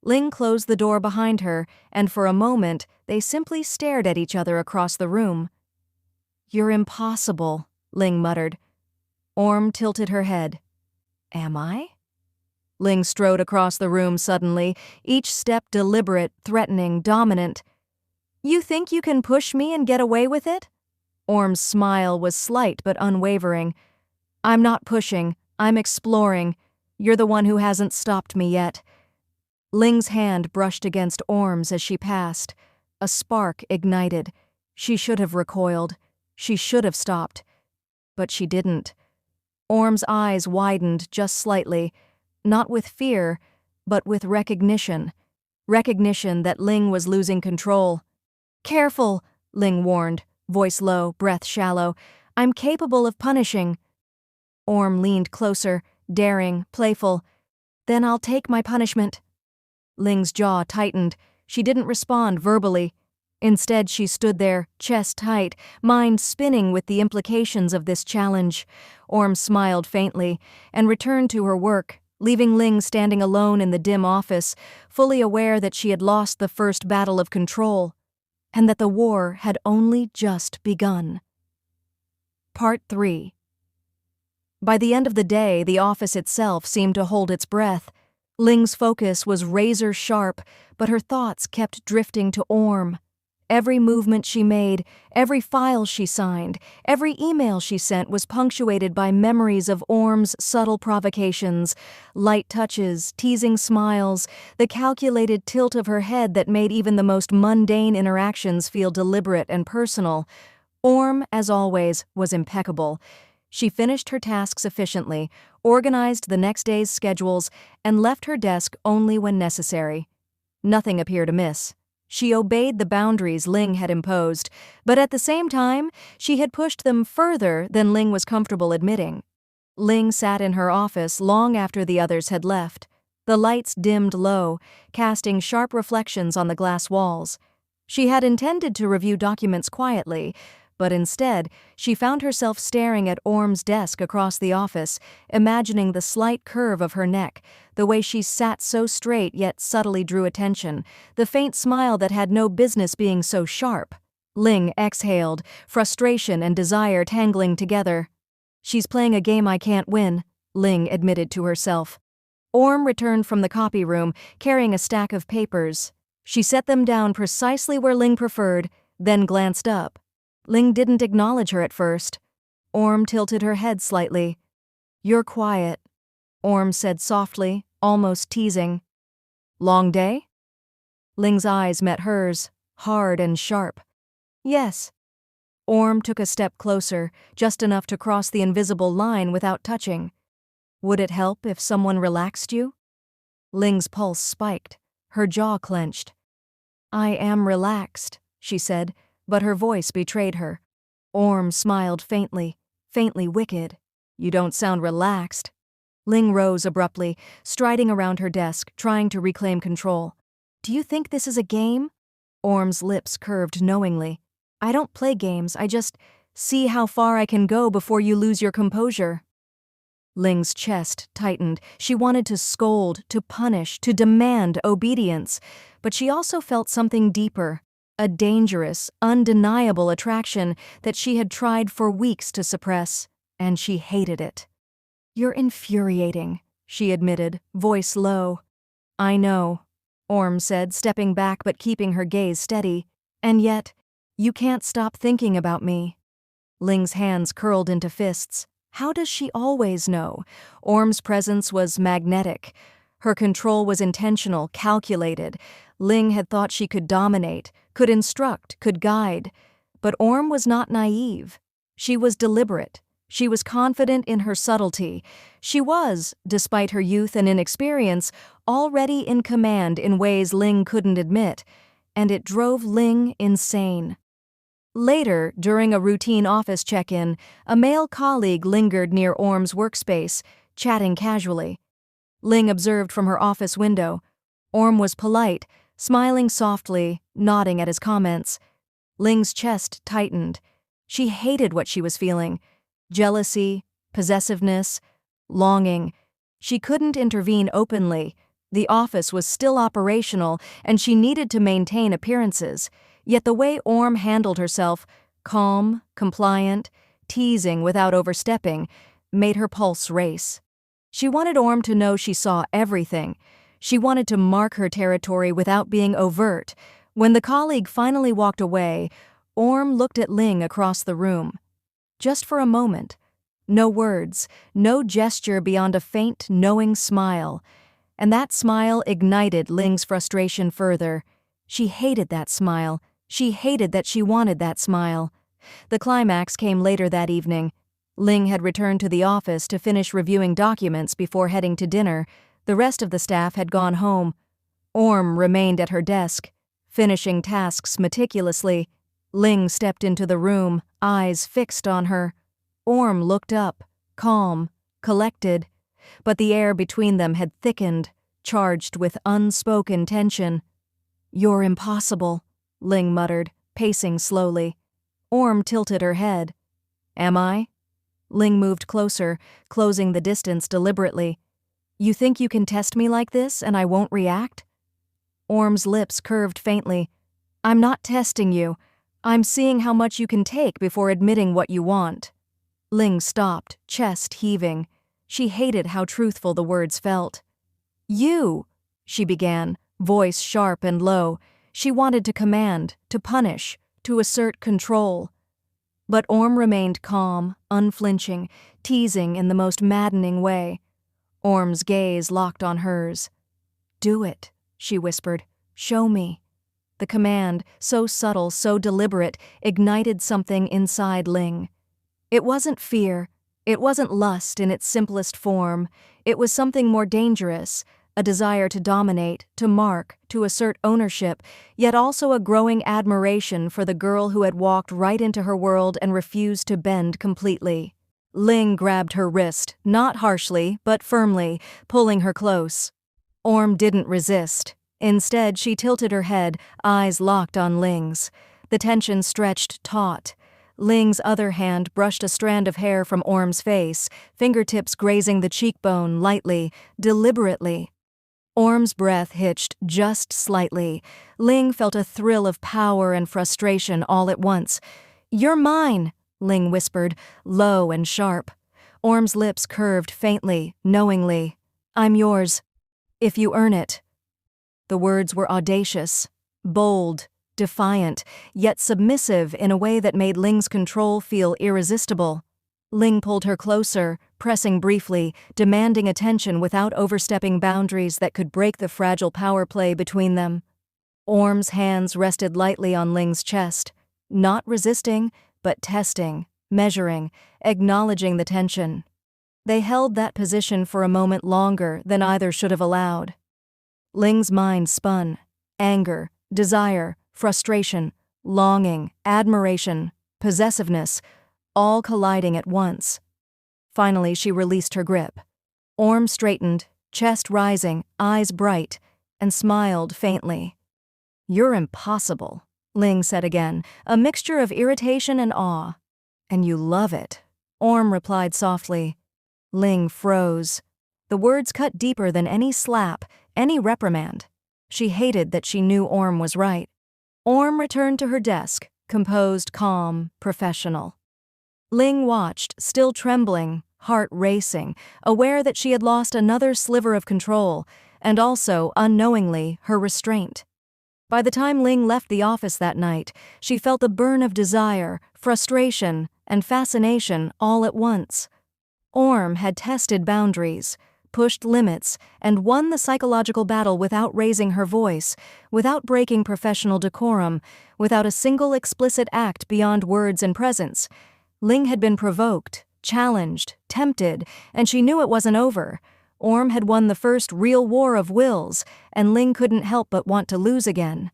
Ling closed the door behind her, and for a moment, they simply stared at each other across the room. You're impossible, Ling muttered. Orm tilted her head. Am I? Ling strode across the room suddenly, each step deliberate, threatening, dominant. You think you can push me and get away with it? Orm's smile was slight but unwavering. I'm not pushing, I'm exploring. You're the one who hasn't stopped me yet. Ling's hand brushed against Orm's as she passed. A spark ignited. She should have recoiled. She should have stopped. But she didn't. Orm's eyes widened just slightly, not with fear, but with recognition. Recognition that Ling was losing control. Careful, Ling warned, voice low, breath shallow. I'm capable of punishing. Orm leaned closer, daring, playful. Then I'll take my punishment. Ling's jaw tightened. She didn't respond verbally. Instead, she stood there, chest tight, mind spinning with the implications of this challenge. Orm smiled faintly and returned to her work, leaving Ling standing alone in the dim office, fully aware that she had lost the first battle of control, and that the war had only just begun. Part 3. By the end of the day, the office itself seemed to hold its breath. Ling's focus was razor sharp, but her thoughts kept drifting to Orm. Every movement she made, every file she signed, every email she sent was punctuated by memories of Orm's subtle provocations, light touches, teasing smiles, the calculated tilt of her head that made even the most mundane interactions feel deliberate and personal. Orm, as always, was impeccable. She finished her tasks efficiently, organized the next day's schedules, and left her desk only when necessary. Nothing appeared amiss. She obeyed the boundaries Ling had imposed, but at the same time, she had pushed them further than Ling was comfortable admitting. Ling sat in her office long after the others had left. The lights dimmed low, casting sharp reflections on the glass walls. She had intended to review documents quietly, but instead, she found herself staring at Orm's desk across the office, imagining the slight curve of her neck, the way she sat so straight yet subtly drew attention, the faint smile that had no business being so sharp. Ling exhaled, frustration and desire tangling together. She's playing a game I can't win, Ling admitted to herself. Orm returned from the copy room, carrying a stack of papers. She set them down precisely where Ling preferred, then glanced up. Ling didn't acknowledge her at first. Orm tilted her head slightly. You're quiet, Orm said softly, almost teasing. Long day? Ling's eyes met hers, hard and sharp. Yes. Orm took a step closer, just enough to cross the invisible line without touching. Would it help if someone relaxed you? Ling's pulse spiked, her jaw clenched. I am relaxed, she said, but her voice betrayed her. Orm smiled faintly wicked. You don't sound relaxed. Ling rose abruptly, striding around her desk, trying to reclaim control. Do you think this is a game? Orm's lips curved knowingly. I don't play games, I just see how far I can go before you lose your composure. Ling's chest tightened. She wanted to scold, to punish, to demand obedience, but she also felt something deeper. A dangerous, undeniable attraction that she had tried for weeks to suppress, and she hated it. You're infuriating, she admitted, voice low. I know, Orm said, stepping back but keeping her gaze steady. And yet, you can't stop thinking about me. Ling's hands curled into fists. How does she always know? Orm's presence was magnetic. Her control was intentional, calculated. Ling had thought she could dominate, could instruct, could guide. But Orm was not naive. She was deliberate. She was confident in her subtlety. She was, despite her youth and inexperience, already in command in ways Ling couldn't admit, and it drove Ling insane. Later, during a routine office check-in, a male colleague lingered near Orm's workspace, chatting casually. Ling observed from her office window. Orm was polite, smiling softly, nodding at his comments. Ling's chest tightened. She hated what she was feeling. Jealousy, possessiveness, longing. She couldn't intervene openly. The office was still operational, and she needed to maintain appearances. Yet the way Orm handled herself, calm, compliant, teasing without overstepping, made her pulse race. She wanted Orm to know she saw everything. She wanted to mark her territory without being overt. When the colleague finally walked away, Orm looked at Ling across the room. Just for a moment. No words, no gesture beyond a faint, knowing smile. And that smile ignited Ling's frustration further. She hated that smile. She hated that she wanted that smile. The climax came later that evening. Ling had returned to the office to finish reviewing documents before heading to dinner. The rest of the staff had gone home. Orm remained at her desk, finishing tasks meticulously. Ling stepped into the room, eyes fixed on her. Orm looked up, calm, collected, but the air between them had thickened, charged with unspoken tension. "You're impossible," Ling muttered, pacing slowly. Orm tilted her head. "Am I?" Ling moved closer, closing the distance deliberately. "You think you can test me like this and I won't react?" Orm's lips curved faintly. "I'm not testing you. I'm seeing how much you can take before admitting what you want." Ling stopped, chest heaving. She hated how truthful the words felt. "You," she began, voice sharp and low. She wanted to command, to punish, to assert control. But Orm remained calm, unflinching, teasing in the most maddening way. Orm's gaze locked on hers. "Do it," she whispered. "Show me." The command, so subtle, so deliberate, ignited something inside Ling. It wasn't fear. It wasn't lust in its simplest form. It was something more dangerous, a desire to dominate, to mark, to assert ownership, yet also a growing admiration for the girl who had walked right into her world and refused to bend completely. Ling grabbed her wrist, not harshly, but firmly, pulling her close. Orm didn't resist. Instead, she tilted her head, eyes locked on Ling's. The tension stretched taut. Ling's other hand brushed a strand of hair from Orm's face, fingertips grazing the cheekbone lightly, deliberately. Orm's breath hitched just slightly. Ling felt a thrill of power and frustration all at once. "You're mine," Ling whispered, low and sharp. Orm's lips curved faintly, knowingly. "I'm yours. If you earn it." The words were audacious, bold, defiant, yet submissive in a way that made Ling's control feel irresistible. Ling pulled her closer, pressing briefly, demanding attention without overstepping boundaries that could break the fragile power play between them. Orm's hands rested lightly on Ling's chest, not resisting, but testing, measuring, acknowledging the tension. They held that position for a moment longer than either should have allowed. Ling's mind spun. Anger, desire, frustration, longing, admiration, possessiveness, all colliding at once. Finally, she released her grip. Orm straightened, chest rising, eyes bright, and smiled faintly. "You're impossible," Ling said again, a mixture of irritation and awe. "And you love it," Orm replied softly. Ling froze. The words cut deeper than any slap, any reprimand. She hated that she knew Orm was right. Orm returned to her desk, composed, calm, professional. Ling watched, still trembling, heart racing, aware that she had lost another sliver of control, and also, unknowingly, her restraint. By the time Ling left the office that night, she felt the burn of desire, frustration, and fascination all at once. Orm had tested boundaries, pushed limits, and won the psychological battle without raising her voice, without breaking professional decorum, without a single explicit act beyond words and presence. Ling had been provoked, challenged, tempted, and she knew it wasn't over. Orm had won the first real war of wills, and Ling couldn't help but want to lose again.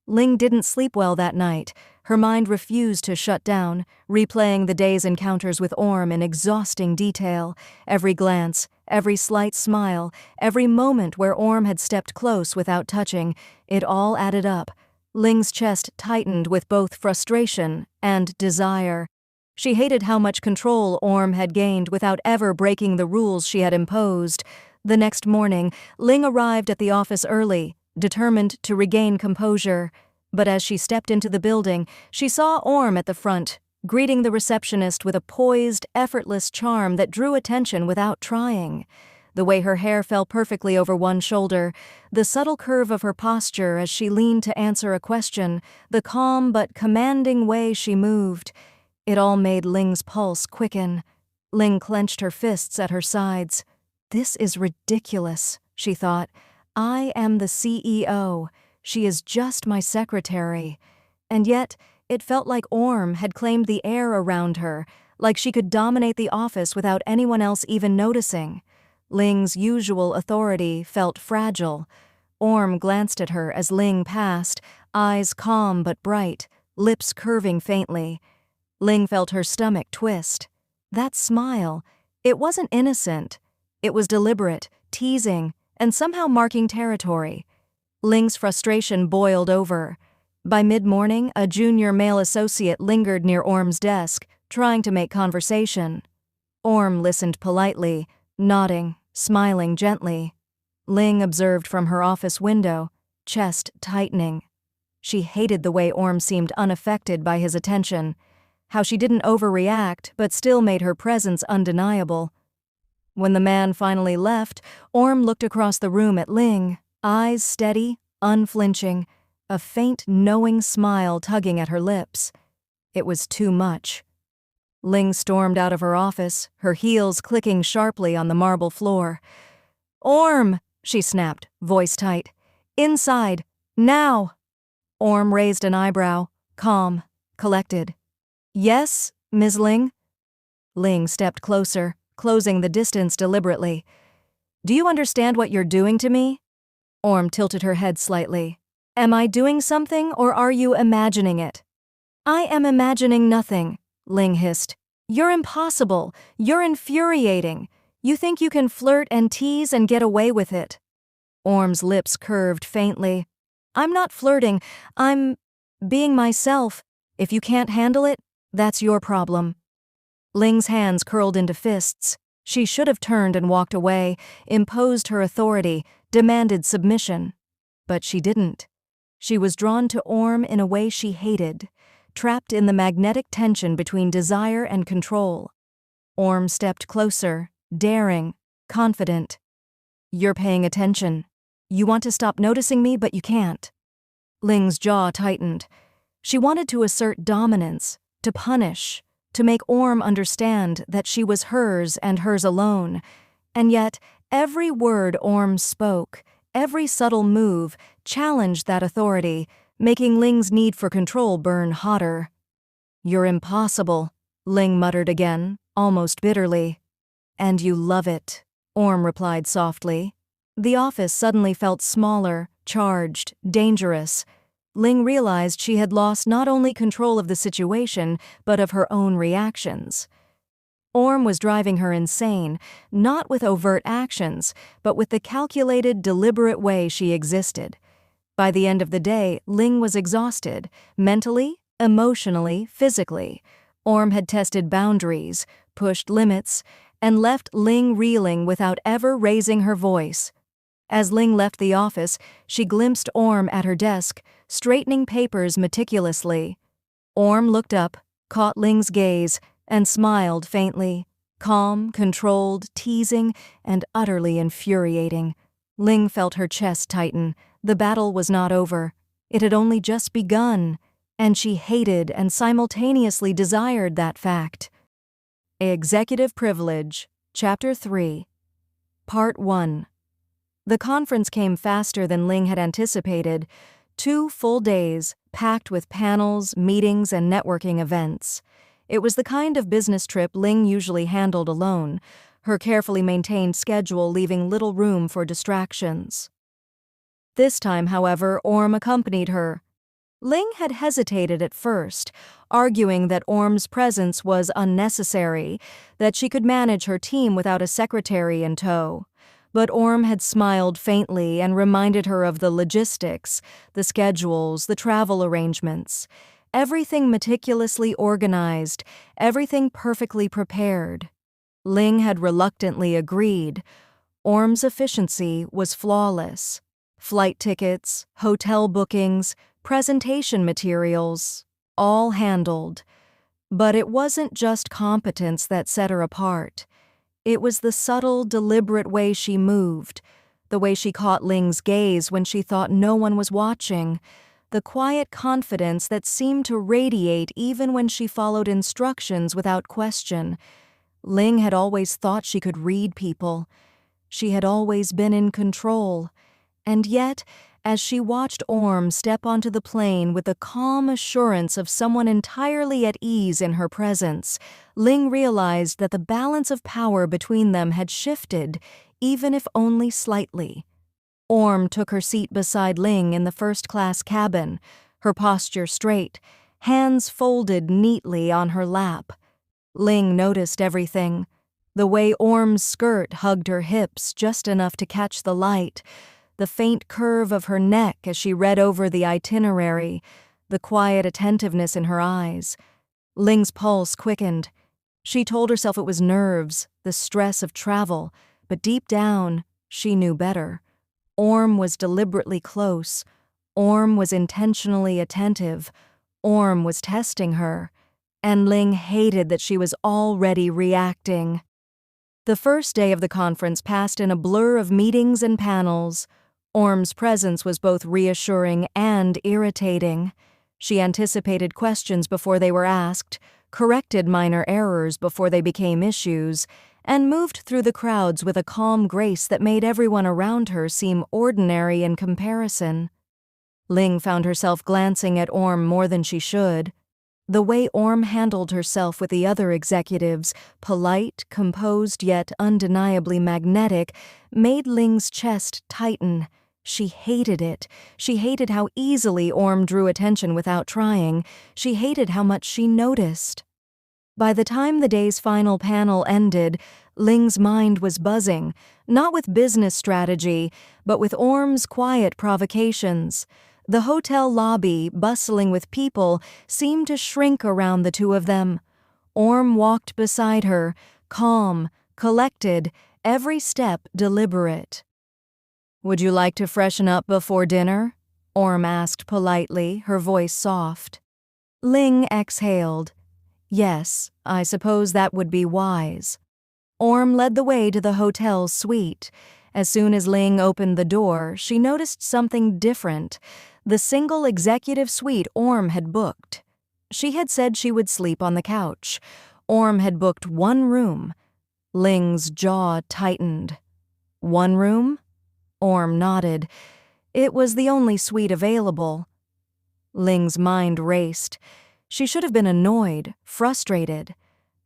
Ling didn't sleep well that night. Her mind refused to shut down, replaying the day's encounters with Orm in exhausting detail. Every glance, every slight smile, every moment where Orm had stepped close without touching, it all added up. Ling's chest tightened with both frustration and desire. She hated how much control Orm had gained without ever breaking the rules she had imposed. The next morning, Ling arrived at the office early, determined to regain composure. But as she stepped into the building, she saw Orm at the front, greeting the receptionist with a poised, effortless charm that drew attention without trying. The way her hair fell perfectly over one shoulder, the subtle curve of her posture as she leaned to answer a question, the calm but commanding way she moved, it all made Ling's pulse quicken. Ling clenched her fists at her sides. "This is ridiculous," she thought. "I am the CEO. She is just my secretary." And yet, it felt like Orm had claimed the air around her, like she could dominate the office without anyone else even noticing. Ling's usual authority felt fragile. Orm glanced at her as Ling passed, eyes calm but bright, lips curving faintly. Ling felt her stomach twist. That smile, it wasn't innocent. It was deliberate, teasing, and somehow marking territory. Ling's frustration boiled over. By mid-morning, a junior male associate lingered near Orm's desk, trying to make conversation. Orm listened politely, nodding, smiling gently. Ling observed from her office window, chest tightening. She hated the way Orm seemed unaffected by his attention, how she didn't overreact but still made her presence undeniable. When the man finally left, Orm looked across the room at Ling, eyes steady, unflinching, a faint, knowing smile tugging at her lips. It was too much. Ling stormed out of her office, her heels clicking sharply on the marble floor. "Orm!" she snapped, voice tight. "Inside! Now!" Orm raised an eyebrow, calm, collected. "Yes, Ms. Ling?" Ling stepped closer, closing the distance deliberately. "Do you understand what you're doing to me?" Orm tilted her head slightly. "Am I doing something, or are you imagining it?" "I am imagining nothing," Ling hissed. "You're impossible. You're infuriating. You think you can flirt and tease and get away with it." Orm's lips curved faintly. "I'm not flirting. I'm being myself. If you can't handle it, that's your problem." Ling's hands curled into fists. She should have turned and walked away, imposed her authority, demanded submission. But she didn't. She was drawn to Orm in a way she hated, trapped in the magnetic tension between desire and control. Orm stepped closer, daring, confident. "You're paying attention. You want to stop noticing me, but you can't." Ling's jaw tightened. She wanted to assert dominance, to punish, to make Orm understand that she was hers and hers alone. And yet, every word Orm spoke, every subtle move, challenged that authority, making Ling's need for control burn hotter. "You're impossible," Ling muttered again, almost bitterly. "And you love it," Orm replied softly. The office suddenly felt smaller, charged, dangerous. Ling realized she had lost not only control of the situation, but of her own reactions. Orm was driving her insane, not with overt actions, but with the calculated, deliberate way she existed. By the end of the day, Ling was exhausted, mentally, emotionally, physically. Orm had tested boundaries, pushed limits, and left Ling reeling without ever raising her voice. As Ling left the office, she glimpsed Orm at her desk, straightening papers meticulously. Orm looked up, caught Ling's gaze, and smiled faintly, calm, controlled, teasing, and utterly infuriating. Ling felt her chest tighten. The battle was not over. It had only just begun, and she hated and simultaneously desired that fact. Executive Privilege, Chapter 3. Part 1. The conference came faster than Ling had anticipated. 2 full days, packed with panels, meetings, and networking events. It was the kind of business trip Ling usually handled alone, her carefully maintained schedule leaving little room for distractions. This time, however, Orm accompanied her. Ling had hesitated at first, arguing that Orm's presence was unnecessary, that she could manage her team without a secretary in tow. But Orm had smiled faintly and reminded her of the logistics, the schedules, the travel arrangements. Everything meticulously organized, everything perfectly prepared. Ling had reluctantly agreed. Orm's efficiency was flawless. Flight tickets, hotel bookings, presentation materials, all handled. But it wasn't just competence that set her apart. It was the subtle, deliberate way she moved, the way she caught Ling's gaze when she thought no one was watching, the quiet confidence that seemed to radiate even when she followed instructions without question. Ling had always thought she could read people. She had always been in control. And yet, as she watched Orm step onto the plane with the calm assurance of someone entirely at ease in her presence, Ling realized that the balance of power between them had shifted, even if only slightly. Orm took her seat beside Ling in the first-class cabin, her posture straight, hands folded neatly on her lap. Ling noticed everything. The way Orm's skirt hugged her hips just enough to catch the light, the faint curve of her neck as she read over the itinerary, the quiet attentiveness in her eyes. Ling's pulse quickened. She told herself it was nerves, the stress of travel, but deep down, she knew better. Orm was deliberately close. Orm was intentionally attentive. Orm was testing her. And Ling hated that she was already reacting. The first day of the conference passed in a blur of meetings and panels. Orm's presence was both reassuring and irritating. She anticipated questions before they were asked, corrected minor errors before they became issues, and moved through the crowds with a calm grace that made everyone around her seem ordinary in comparison. Ling found herself glancing at Orm more than she should. The way Orm handled herself with the other executives, polite, composed yet undeniably magnetic, made Ling's chest tighten. She hated it. She hated how easily Orm drew attention without trying. She hated how much she noticed. By the time the day's final panel ended, Ling's mind was buzzing, not with business strategy, but with Orm's quiet provocations. The hotel lobby, bustling with people, seemed to shrink around the two of them. Orm walked beside her, calm, collected, every step deliberate. "Would you like to freshen up before dinner?" Orm asked politely, her voice soft. Ling exhaled. Yes, I suppose that would be wise. Orm led the way to the hotel's suite. As soon as Ling opened the door, she noticed something different. The single executive suite Orm had booked. She had said she would sleep on the couch. Orm had booked one room. Ling's jaw tightened. One room? Orm nodded. It was the only suite available. Ling's mind raced. She should have been annoyed, frustrated.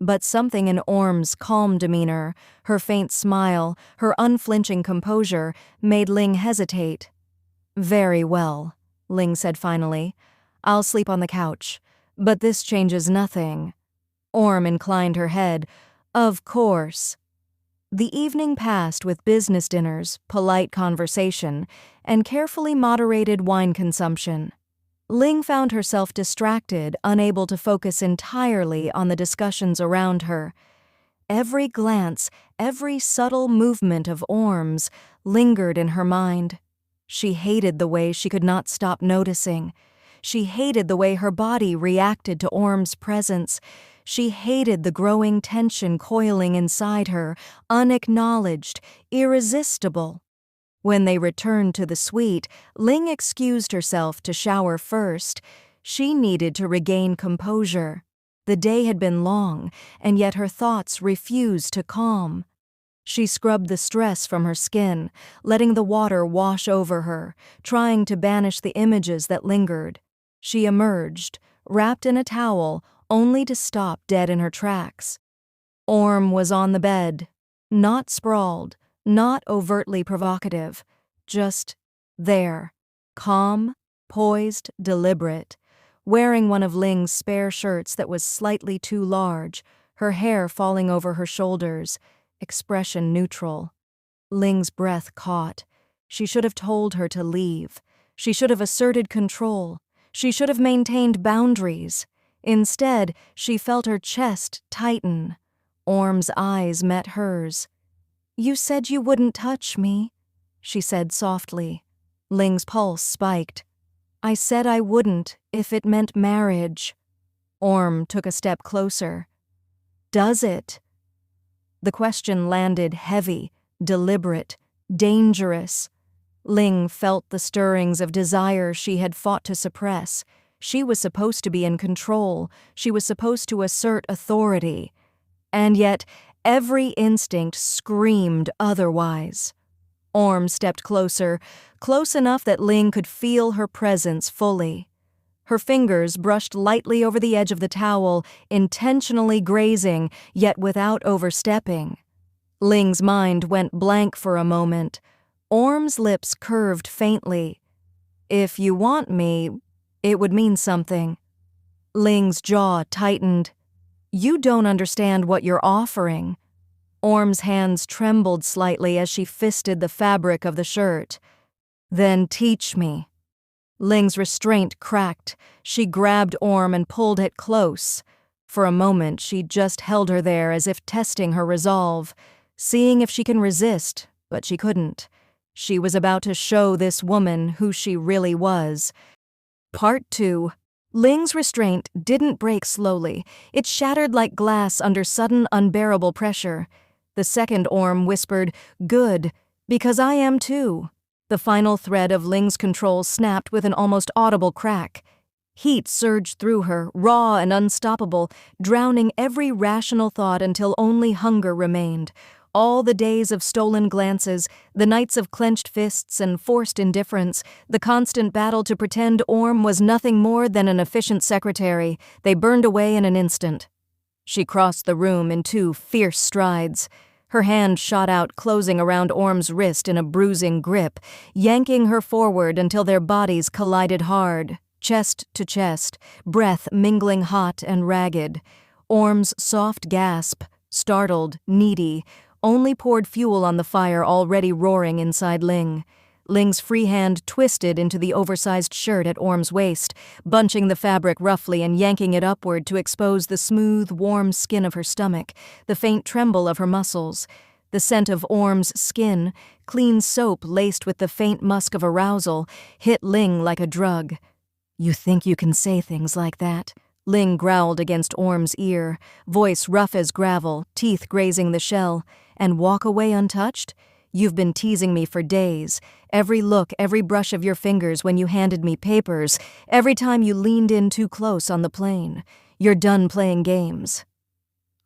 But something in Orm's calm demeanor, her faint smile, her unflinching composure, made Ling hesitate. "Very well," Ling said finally. "I'll sleep on the couch. But this changes nothing." Orm inclined her head. "Of course." The evening passed with business dinners, polite conversation, and carefully moderated wine consumption. Ling found herself distracted, unable to focus entirely on the discussions around her. Every glance, every subtle movement of Orm's lingered in her mind. She hated the way she could not stop noticing. She hated the way her body reacted to Orm's presence. She hated the growing tension coiling inside her, unacknowledged, irresistible. When they returned to the suite, Ling excused herself to shower first. She needed to regain composure. The day had been long, and yet her thoughts refused to calm. She scrubbed the stress from her skin, letting the water wash over her, trying to banish the images that lingered. She emerged, wrapped in a towel, only to stop dead in her tracks. Orm was on the bed, not sprawled, not overtly provocative, just there, calm, poised, deliberate, wearing one of Ling's spare shirts that was slightly too large, her hair falling over her shoulders, expression neutral. Ling's breath caught. She should have told her to leave. She should have asserted control. She should have maintained boundaries. Instead, she felt her chest tighten. Orm's eyes met hers. "You said you wouldn't touch me," she said softly. Ling's pulse spiked. "I said I wouldn't if it meant marriage." Orm took a step closer. "Does it?" The question landed heavy, deliberate, dangerous. Ling felt the stirrings of desire she had fought to suppress. She was supposed to be in control. She was supposed to assert authority. And yet, every instinct screamed otherwise. Orm stepped closer, close enough that Ling could feel her presence fully. Her fingers brushed lightly over the edge of the towel, intentionally grazing, yet without overstepping. Ling's mind went blank for a moment. Orm's lips curved faintly. "If you want me, it would mean something." Ling's jaw tightened. "You don't understand what you're offering." Orm's hands trembled slightly as she fisted the fabric of the shirt. "Then teach me." Ling's restraint cracked. She grabbed Orm and pulled it close. For a moment, she just held her there as if testing her resolve, seeing if she can resist, but she couldn't. She was about to show this woman who she really was. Part 2. Ling's restraint didn't break slowly. It shattered like glass under sudden, unbearable pressure. The second Orm whispered, "Good, because I am too." The final thread of Ling's control snapped with an almost audible crack. Heat surged through her, raw and unstoppable, drowning every rational thought until only hunger remained. All the days of stolen glances, the nights of clenched fists and forced indifference, the constant battle to pretend Orm was nothing more than an efficient secretary, they burned away in an instant. She crossed the room in 2 fierce strides. Her hand shot out, closing around Orm's wrist in a bruising grip, yanking her forward until their bodies collided hard, chest to chest, breath mingling hot and ragged. Orm's soft gasp, startled, needy, only poured fuel on the fire already roaring inside Ling. Ling's free hand twisted into the oversized shirt at Orm's waist, bunching the fabric roughly and yanking it upward to expose the smooth, warm skin of her stomach, the faint tremble of her muscles. The scent of Orm's skin, clean soap laced with the faint musk of arousal, hit Ling like a drug. "You think you can say things like that?" Ling growled against Orm's ear, voice rough as gravel, teeth grazing the shell. "And walk away untouched? You've been teasing me for days. Every look, every brush of your fingers when you handed me papers, every time you leaned in too close on the plane. You're done playing games."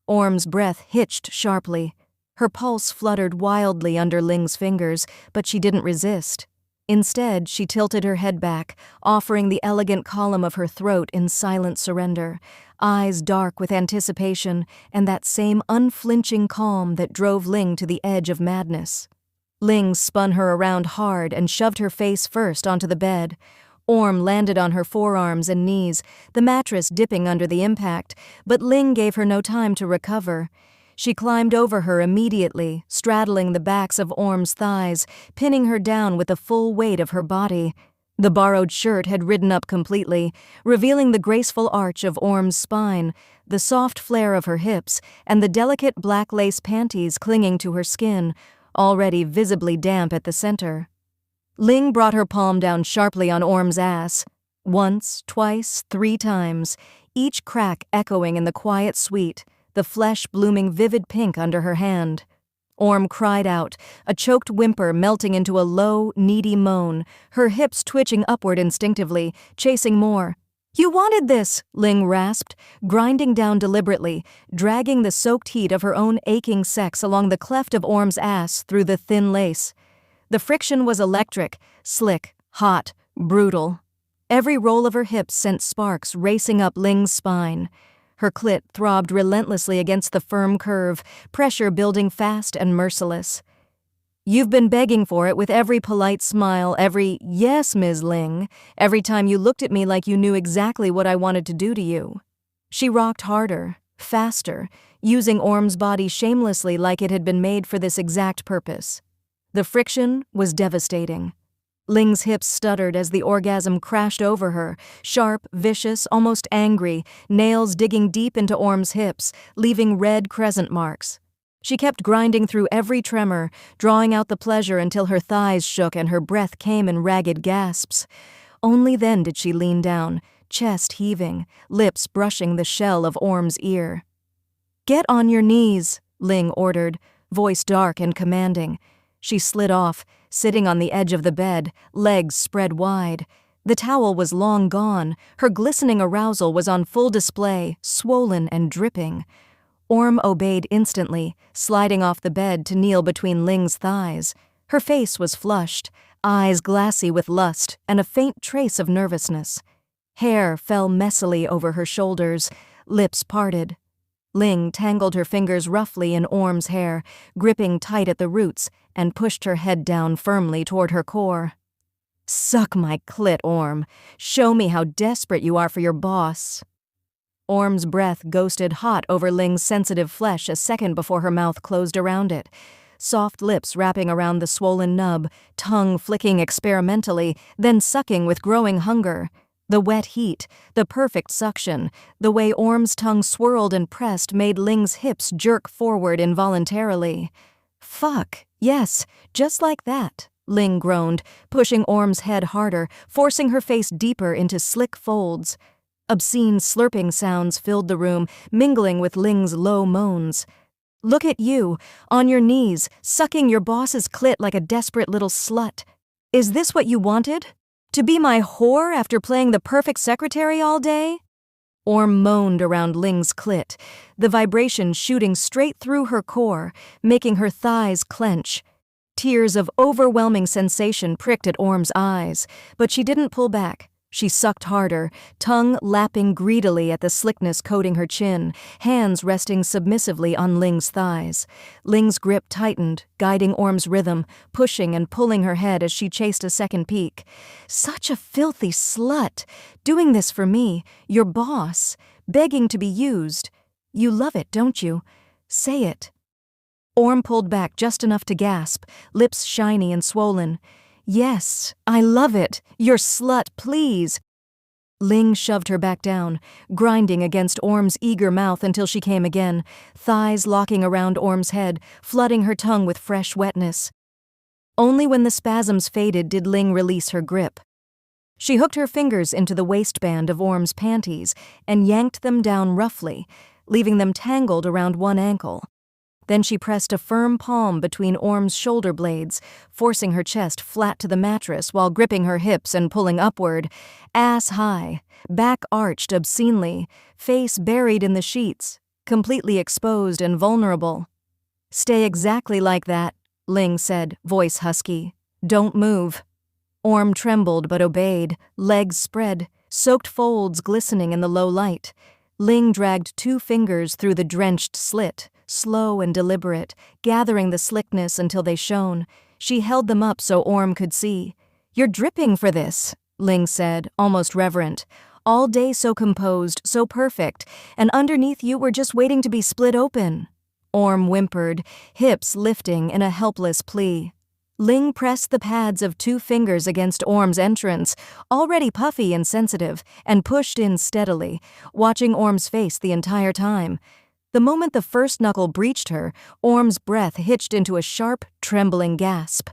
Orm's breath hitched sharply. Her pulse fluttered wildly under Ling's fingers, but she didn't resist. Instead, she tilted her head back, offering the elegant column of her throat in silent surrender, eyes dark with anticipation and that same unflinching calm that drove Ling to the edge of madness. Ling spun her around hard and shoved her face first onto the bed. Orm landed on her forearms and knees, the mattress dipping under the impact, but Ling gave her no time to recover. She climbed over her immediately, straddling the backs of Orm's thighs, pinning her down with the full weight of her body. The borrowed shirt had ridden up completely, revealing the graceful arch of Orm's spine, the soft flare of her hips, and the delicate black lace panties clinging to her skin, already visibly damp at the center. Ling brought her palm down sharply on Orm's ass. Once, twice, 3 times, each crack echoing in the quiet sweet, the flesh blooming vivid pink under her hand. Orm cried out, a choked whimper melting into a low, needy moan, her hips twitching upward instinctively, chasing more. You wanted this, Ling rasped, grinding down deliberately, dragging the soaked heat of her own aching sex along the cleft of Orm's ass through the thin lace. The friction was electric, slick, hot, brutal. Every roll of her hips sent sparks racing up Ling's spine. Her clit throbbed relentlessly against the firm curve, pressure building fast and merciless. You've been begging for it with every polite smile, every "yes, Ms. Ling," every time you looked at me like you knew exactly what I wanted to do to you. She rocked harder, faster, using Orm's body shamelessly like it had been made for this exact purpose. The friction was devastating. Ling's hips stuttered as the orgasm crashed over her, sharp, vicious, almost angry, nails digging deep into Orm's hips, leaving red crescent marks. She kept grinding through every tremor, drawing out the pleasure until her thighs shook and her breath came in ragged gasps. Only then did she lean down, chest heaving, lips brushing the shell of Orm's ear. "Get on your knees," Ling ordered, voice dark and commanding. She slid off, sitting on the edge of the bed, legs spread wide. The towel was long gone, her glistening arousal was on full display, swollen and dripping. Orm obeyed instantly, sliding off the bed to kneel between Ling's thighs. Her face was flushed, eyes glassy with lust and a faint trace of nervousness. Hair fell messily over her shoulders, lips parted. Ling tangled her fingers roughly in Orm's hair, gripping tight at the roots, and pushed her head down firmly toward her core. "Suck my clit, Orm. Show me how desperate you are for your boss." Orm's breath ghosted hot over Ling's sensitive flesh a second before her mouth closed around it. Soft lips wrapping around the swollen nub, tongue flicking experimentally, then sucking with growing hunger. The wet heat, the perfect suction, the way Orm's tongue swirled and pressed made Ling's hips jerk forward involuntarily. "Fuck, yes, just like that," Ling groaned, pushing Orm's head harder, forcing her face deeper into slick folds. Obscene slurping sounds filled the room, mingling with Ling's low moans. "Look at you, on your knees, sucking your boss's clit like a desperate little slut. Is this what you wanted? To be my whore after playing the perfect secretary all day?" Orm moaned around Ling's clit, the vibration shooting straight through her core, making her thighs clench. Tears of overwhelming sensation pricked at Orm's eyes, but she didn't pull back. She sucked harder, tongue lapping greedily at the slickness coating her chin, hands resting submissively on Ling's thighs. Ling's grip tightened, guiding Orm's rhythm, pushing and pulling her head as she chased a second peek. "Such a filthy slut! Doing this for me, your boss, begging to be used. You love it, don't you? Say it." Orm pulled back just enough to gasp, lips shiny and swollen. "Yes, I love it. Your slut, please." Ling shoved her back down, grinding against Orm's eager mouth until she came again, thighs locking around Orm's head, flooding her tongue with fresh wetness. Only when the spasms faded did Ling release her grip. She hooked her fingers into the waistband of Orm's panties and yanked them down roughly, leaving them tangled around one ankle. Then she pressed a firm palm between Orm's shoulder blades, forcing her chest flat to the mattress while gripping her hips and pulling upward, ass high, back arched obscenely, face buried in the sheets, completely exposed and vulnerable. "Stay exactly like that," Ling said, voice husky. "Don't move." Orm trembled but obeyed, legs spread, soaked folds glistening in the low light. Ling dragged 2 fingers through the drenched slit, slow and deliberate, gathering the slickness until they shone. She held them up so Orm could see. "You're dripping for this," Ling said, almost reverent. "All day so composed, so perfect, and underneath you we're just waiting to be split open." Orm whimpered, hips lifting in a helpless plea. Ling pressed the pads of 2 fingers against Orm's entrance, already puffy and sensitive, and pushed in steadily, watching Orm's face the entire time. The moment the first knuckle breached her, Orm's breath hitched into a sharp, trembling gasp.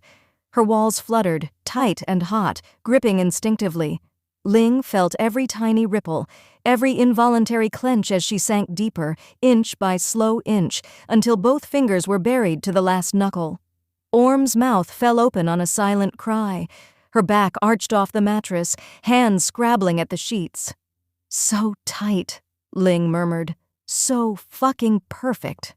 Her walls fluttered, tight and hot, gripping instinctively. Ling felt every tiny ripple, every involuntary clench as she sank deeper, inch by slow inch, until both fingers were buried to the last knuckle. Orm's mouth fell open on a silent cry. Her back arched off the mattress, hands scrabbling at the sheets. So tight, Ling murmured. So fucking perfect.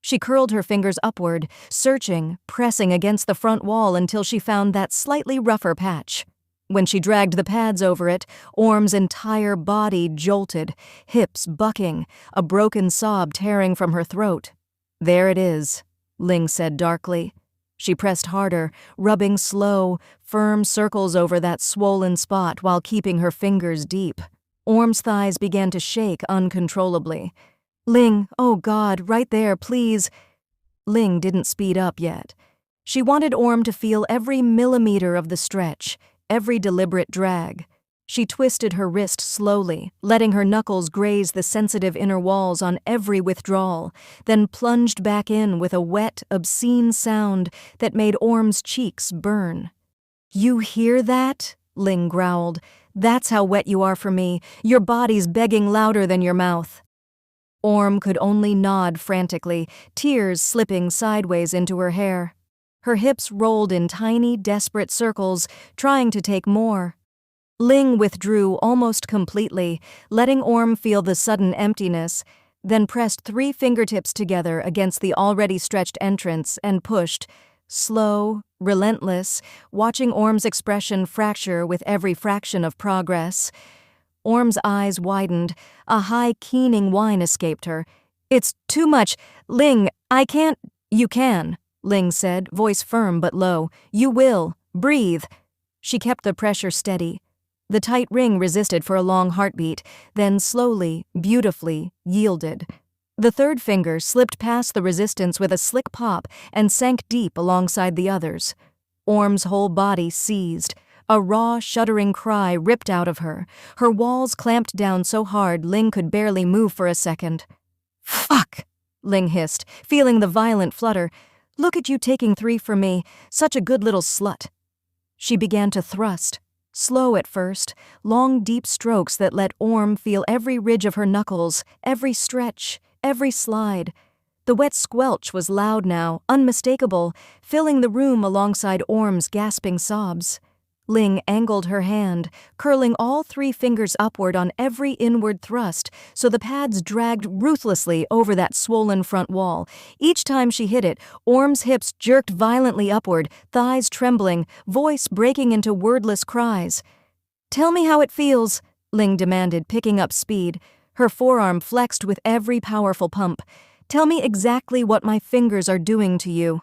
She curled her fingers upward, searching, pressing against the front wall until she found that slightly rougher patch. When she dragged the pads over it, Orm's entire body jolted, hips bucking, a broken sob tearing from her throat. There it is, Ling said darkly. She pressed harder, rubbing slow, firm circles over that swollen spot while keeping her fingers deep. Orm's thighs began to shake uncontrollably. Ling, oh God, right there, please. Ling didn't speed up yet. She wanted Orm to feel every millimeter of the stretch, every deliberate drag. She twisted her wrist slowly, letting her knuckles graze the sensitive inner walls on every withdrawal, then plunged back in with a wet, obscene sound that made Orm's cheeks burn. You hear that? Ling growled. That's how wet you are for me. Your body's begging louder than your mouth. Orm could only nod frantically, tears slipping sideways into her hair. Her hips rolled in tiny, desperate circles, trying to take more. Ling withdrew almost completely, letting Orm feel the sudden emptiness, then pressed 3 fingertips together against the already stretched entrance and pushed, slow, relentless, watching Orm's expression fracture with every fraction of progress. Orm's eyes widened, a high, keening whine escaped her. It's too much. Ling, I can't. You can, Ling said, voice firm but low. You will. Breathe. She kept the pressure steady. The tight ring resisted for a long heartbeat, then slowly, beautifully, yielded. The 3rd finger slipped past the resistance with a slick pop and sank deep alongside the others. Orm's whole body seized. A raw, shuddering cry ripped out of her. Her walls clamped down so hard Ling could barely move for a second. Fuck, Ling hissed, feeling the violent flutter. Look at you taking 3 from me, such a good little slut. She began to thrust. Slow at first, long deep strokes that let Orm feel every ridge of her knuckles, every stretch, every slide. The wet squelch was loud now, unmistakable, filling the room alongside Orm's gasping sobs. Ling angled her hand, curling all 3 fingers upward on every inward thrust so the pads dragged ruthlessly over that swollen front wall. Each time she hit it, Orm's hips jerked violently upward, thighs trembling, voice breaking into wordless cries. Tell me how it feels, Ling demanded, picking up speed. Her forearm flexed with every powerful pump. Tell me exactly what my fingers are doing to you.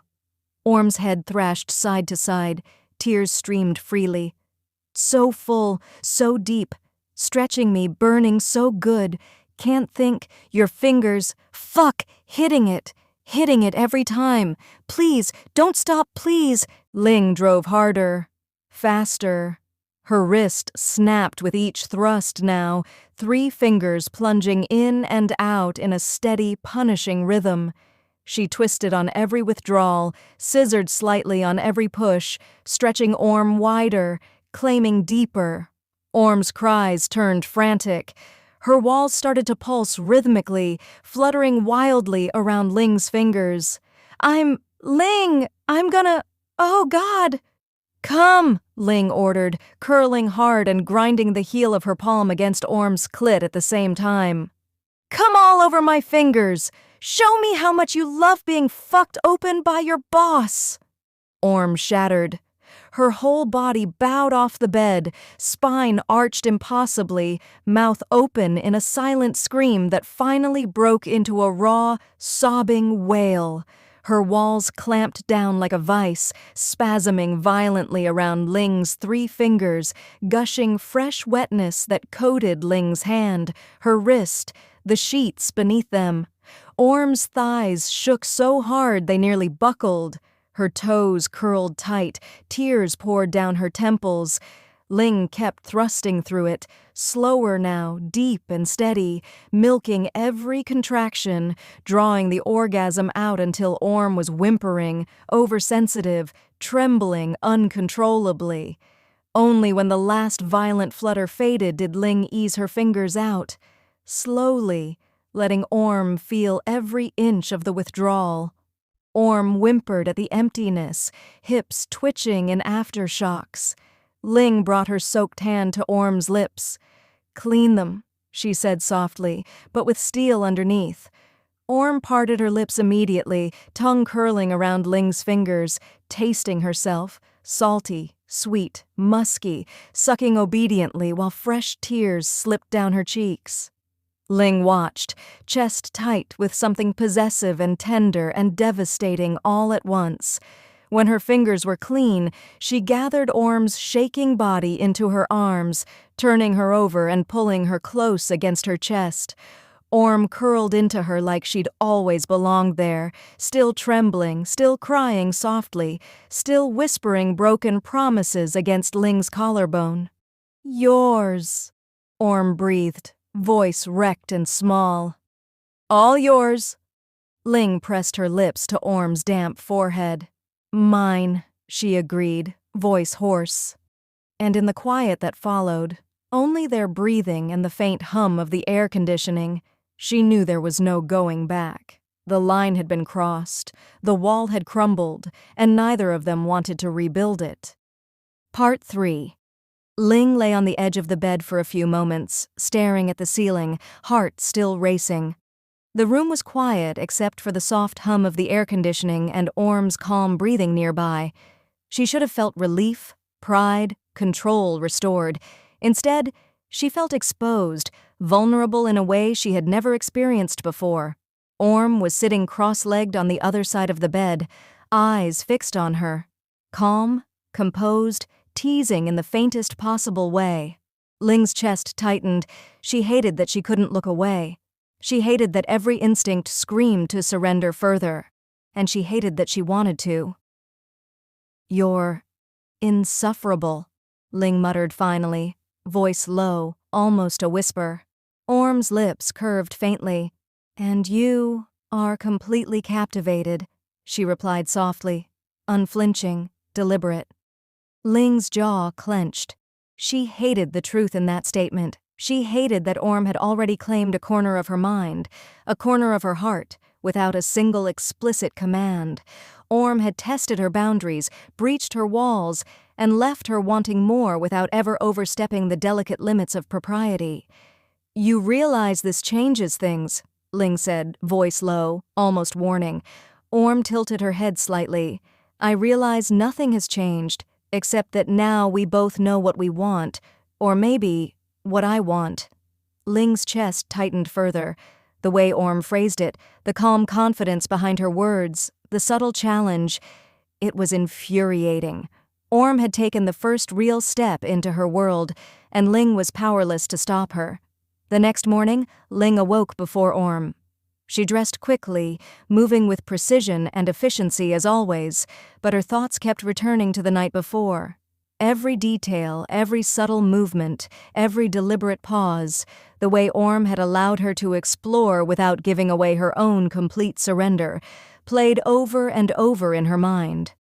Orm's head thrashed side to side. Tears streamed freely. So full, so deep, stretching me, burning so good. Can't think, your fingers, fuck, hitting it every time. Please, don't stop, please. Ling drove harder, faster. Her wrist snapped with each thrust now, 3 fingers plunging in and out in a steady, punishing rhythm. She twisted on every withdrawal, scissored slightly on every push, stretching Orm wider, claiming deeper. Orm's cries turned frantic. Her walls started to pulse rhythmically, fluttering wildly around Ling's fingers. Ling, I'm gonna, oh God. Come, Ling ordered, curling hard and grinding the heel of her palm against Orm's clit at the same time. Come all over my fingers. Show me how much you love being fucked open by your boss. Orm shattered. Her whole body bowed off the bed, spine arched impossibly, mouth open in a silent scream that finally broke into a raw, sobbing wail. Her walls clamped down like a vice, spasming violently around Ling's 3 fingers, gushing fresh wetness that coated Ling's hand, her wrist, the sheets beneath them. Orm's thighs shook so hard they nearly buckled. Her toes curled tight, tears poured down her temples. Ling kept thrusting through it, slower now, deep and steady, milking every contraction, drawing the orgasm out until Orm was whimpering, oversensitive, trembling uncontrollably. Only when the last violent flutter faded did Ling ease her fingers out. Slowly, letting Orm feel every inch of the withdrawal. Orm whimpered at the emptiness, hips twitching in aftershocks. Ling brought her soaked hand to Orm's lips. Clean them, she said softly, but with steel underneath. Orm parted her lips immediately, tongue curling around Ling's fingers, tasting herself, salty, sweet, musky, sucking obediently while fresh tears slipped down her cheeks. Ling watched, chest tight with something possessive and tender and devastating all at once. When her fingers were clean, she gathered Orm's shaking body into her arms, turning her over and pulling her close against her chest. Orm curled into her like she'd always belonged there, still trembling, still crying softly, still whispering broken promises against Ling's collarbone. "Yours," Orm breathed, voice wrecked and small. "All yours." Ling pressed her lips to Orm's damp forehead. "Mine," she agreed, voice hoarse. And in the quiet that followed, only their breathing and the faint hum of the air conditioning, she knew there was no going back. The line had been crossed, the wall had crumbled, and neither of them wanted to rebuild it. Part 3. Ling lay on the edge of the bed for a few moments, staring at the ceiling, heart still racing. The room was quiet except for the soft hum of the air conditioning and Orm's calm breathing nearby. She should have felt relief, pride, control restored. Instead, she felt exposed, vulnerable in a way she had never experienced before. Orm was sitting cross-legged on the other side of the bed, eyes fixed on her. Calm, composed, teasing in the faintest possible way. Ling's chest tightened. She hated that she couldn't look away. She hated that every instinct screamed to surrender further. And she hated that she wanted to. "You're insufferable," Ling muttered finally, voice low, almost a whisper. Orm's lips curved faintly. "And you are completely captivated," she replied softly, unflinching, deliberate. Ling's jaw clenched. She hated the truth in that statement. She hated that Orm had already claimed a corner of her mind, a corner of her heart, without a single explicit command. Orm had tested her boundaries, breached her walls, and left her wanting more without ever overstepping the delicate limits of propriety. "You realize this changes things," Ling said, voice low, almost warning. Orm tilted her head slightly. "I realize nothing has changed, except that now we both know what we want, or maybe what I want." Ling's chest tightened further. The way Orm phrased it, the calm confidence behind her words, the subtle challenge, it was infuriating. Orm had taken the first real step into her world, and Ling was powerless to stop her. The next morning, Ling awoke before Orm. She dressed quickly, moving with precision and efficiency as always, but her thoughts kept returning to the night before. Every detail, every subtle movement, every deliberate pause, the way Orm had allowed her to explore without giving away her own complete surrender, played over and over in her mind.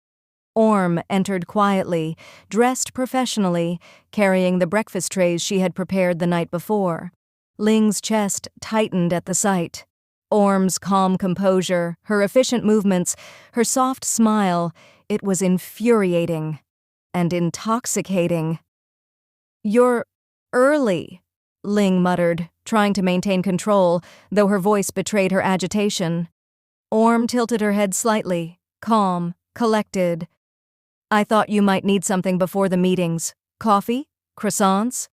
Orm entered quietly, dressed professionally, carrying the breakfast trays she had prepared the night before. Ling's chest tightened at the sight. Orm's calm composure, her efficient movements, her soft smile, it was infuriating and intoxicating. "You're early," Ling muttered, trying to maintain control, though her voice betrayed her agitation. Orm tilted her head slightly, calm, collected. "I thought you might need something before the meetings. Coffee? Croissants?"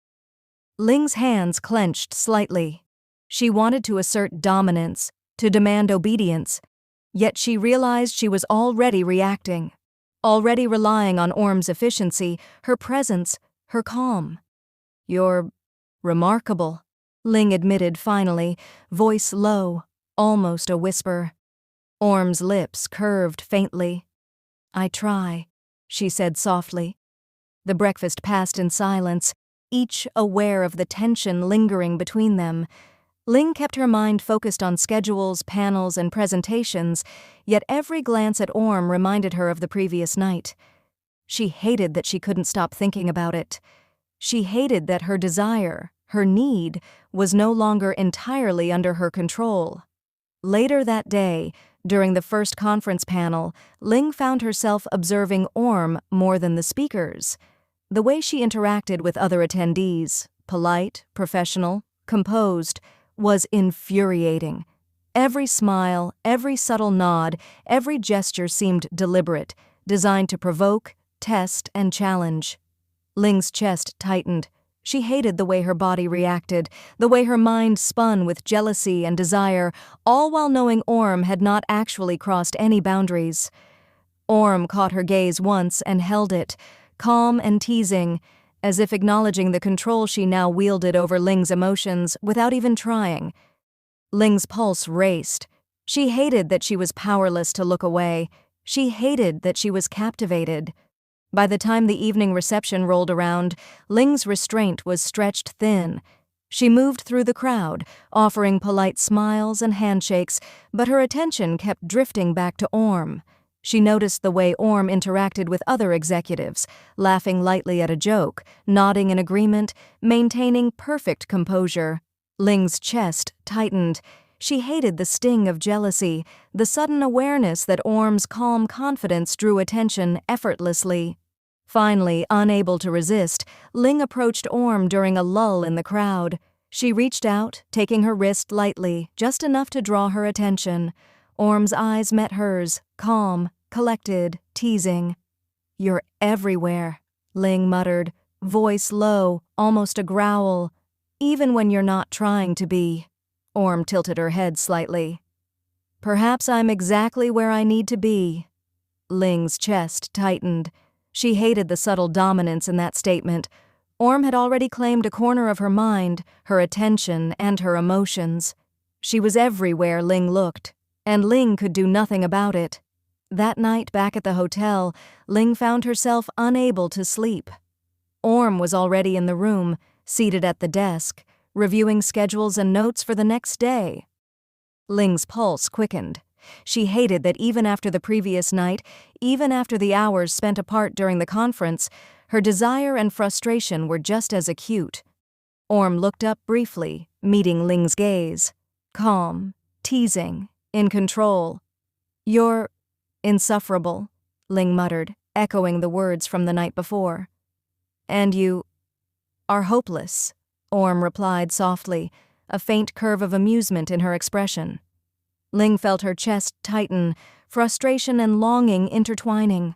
Ling's hands clenched slightly. She wanted to assert dominance, to demand obedience, yet she realized she was already reacting, already relying on Orm's efficiency, her presence, her calm. "You're remarkable," Ling admitted finally, voice low, almost a whisper. Orm's lips curved faintly. "I try," she said softly. The breakfast passed in silence, each aware of the tension lingering between them. Ling kept her mind focused on schedules, panels, and presentations, yet every glance at Orm reminded her of the previous night. She hated that she couldn't stop thinking about it. She hated that her desire, her need, was no longer entirely under her control. Later that day, during the first conference panel, Ling found herself observing Orm more than the speakers. The way she interacted with other attendees, polite, professional, composed, was infuriating. Every smile, every subtle nod, every gesture seemed deliberate, designed to provoke, test, and challenge. Ling's chest tightened. She hated the way her body reacted, the way her mind spun with jealousy and desire, all while knowing Orm had not actually crossed any boundaries. Orm caught her gaze once and held it, calm and teasing, as if acknowledging the control she now wielded over Ling's emotions without even trying. Ling's pulse raced. She hated that she was powerless to look away. She hated that she was captivated. By the time the evening reception rolled around, Ling's restraint was stretched thin. She moved through the crowd, offering polite smiles and handshakes, but her attention kept drifting back to Orm. She noticed the way Orm interacted with other executives, laughing lightly at a joke, nodding in agreement, maintaining perfect composure. Ling's chest tightened. She hated the sting of jealousy, the sudden awareness that Orm's calm confidence drew attention effortlessly. Finally, unable to resist, Ling approached Orm during a lull in the crowd. She reached out, taking her wrist lightly, just enough to draw her attention. Orm's eyes met hers, calm, collected, teasing. "You're everywhere," Ling muttered, voice low, almost a growl. "Even when you're not trying to be." Orm tilted her head slightly. "Perhaps I'm exactly where I need to be." Ling's chest tightened. She hated the subtle dominance in that statement. Orm had already claimed a corner of her mind, her attention, and her emotions. She was everywhere Ling looked, and Ling could do nothing about it. That night back at the hotel, Ling found herself unable to sleep. Orm was already in the room, seated at the desk, reviewing schedules and notes for the next day. Ling's pulse quickened. She hated that even after the previous night, even after the hours spent apart during the conference, her desire and frustration were just as acute. Orm looked up briefly, meeting Ling's gaze. Calm, teasing, in control. "You're insufferable," Ling muttered, echoing the words from the night before. "And you are hopeless," Orm replied softly, a faint curve of amusement in her expression. Ling felt her chest tighten, frustration and longing intertwining.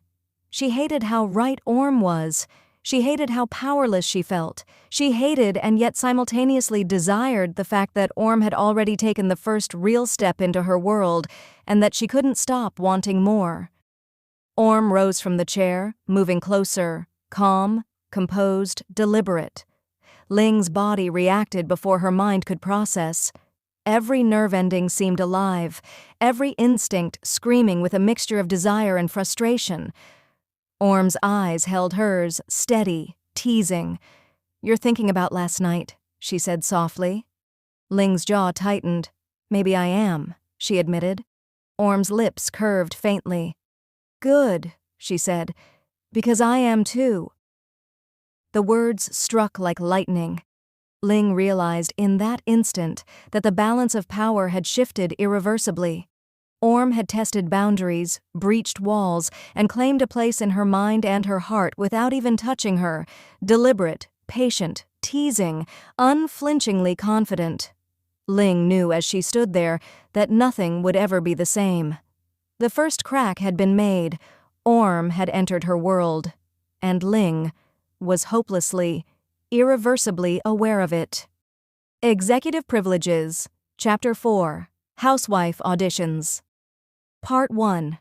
She hated how right Orm was. She hated how powerless she felt. She hated and yet simultaneously desired the fact that Orm had already taken the first real step into her world and that she couldn't stop wanting more. Orm rose from the chair, moving closer, calm, composed, deliberate. Ling's body reacted before her mind could process. Every nerve ending seemed alive, every instinct screaming with a mixture of desire and frustration. Orm's eyes held hers, steady, teasing. "You're thinking about last night," she said softly. Ling's jaw tightened. "Maybe I am," she admitted. Orm's lips curved faintly. "Good," she said, "because I am too." The words struck like lightning. Ling realized in that instant that the balance of power had shifted irreversibly. Orm had tested boundaries, breached walls, and claimed a place in her mind and her heart without even touching her, deliberate, patient, teasing, unflinchingly confident. Ling knew as she stood there that nothing would ever be the same. The first crack had been made, Orm had entered her world, and Ling was hopelessly, irreversibly aware of it. Executive Privileges, Chapter 4, Housewife Auditions. Part 1.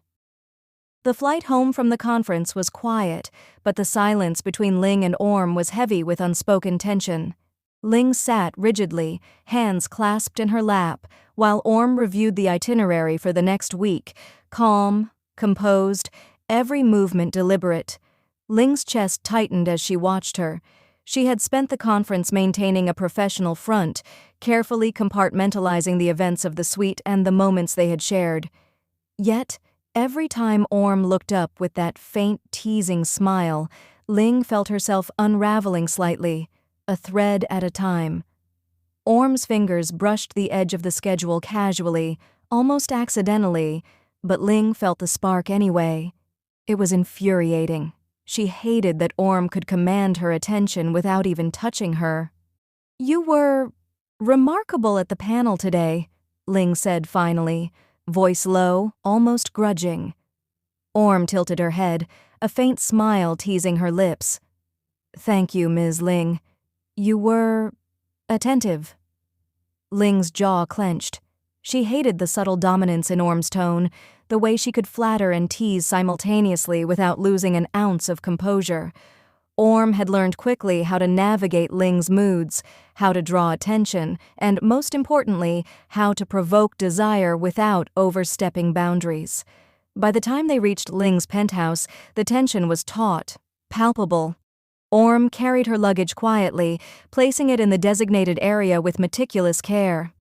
The flight home from the conference was quiet, but the silence between Ling and Orm was heavy with unspoken tension. Ling sat rigidly, hands clasped in her lap, while Orm reviewed the itinerary for the next week, calm, composed, every movement deliberate. Ling's chest tightened as she watched her. She had spent the conference maintaining a professional front, carefully compartmentalizing the events of the suite and the moments they had shared. Yet, every time Orm looked up with that faint, teasing smile, Ling felt herself unraveling slightly, a thread at a time. Orm's fingers brushed the edge of the schedule casually, almost accidentally, but Ling felt the spark anyway. It was infuriating. She hated that Orm could command her attention without even touching her. "You were "Remarkable at the panel today," Ling said finally, voice low, almost grudging. Orm tilted her head, a faint smile teasing her lips. "Thank you, Ms. Ling. You were attentive." Ling's jaw clenched. She hated the subtle dominance in Orm's tone, the way she could flatter and tease simultaneously without losing an ounce of composure. Orm had learned quickly how to navigate Ling's moods, how to draw attention, and, most importantly, how to provoke desire without overstepping boundaries. By the time they reached Ling's penthouse, the tension was taut, palpable. Orm carried her luggage quietly, placing it in the designated area with meticulous care.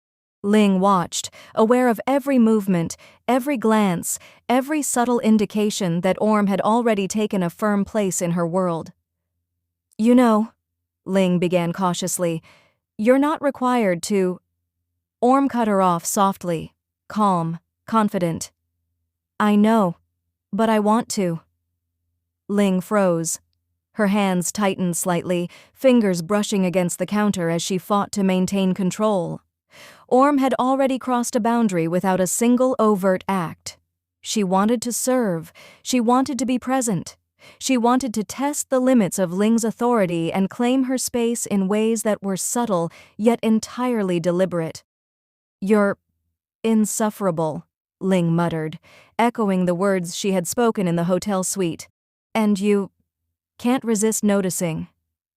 Ling watched, aware of every movement, every glance, every subtle indication that Orm had already taken a firm place in her world. "You know," Ling began cautiously, "you're not required to—" Orm cut her off softly, calm, confident. "I know, but I want to." Ling froze. Her hands tightened slightly, fingers brushing against the counter as she fought to maintain control. Orm had already crossed a boundary without a single overt act. She wanted to serve. She wanted to be present. She wanted to test the limits of Ling's authority and claim her space in ways that were subtle, yet entirely deliberate. "You're insufferable," Ling muttered, echoing the words she had spoken in the hotel suite. "And you can't resist noticing,"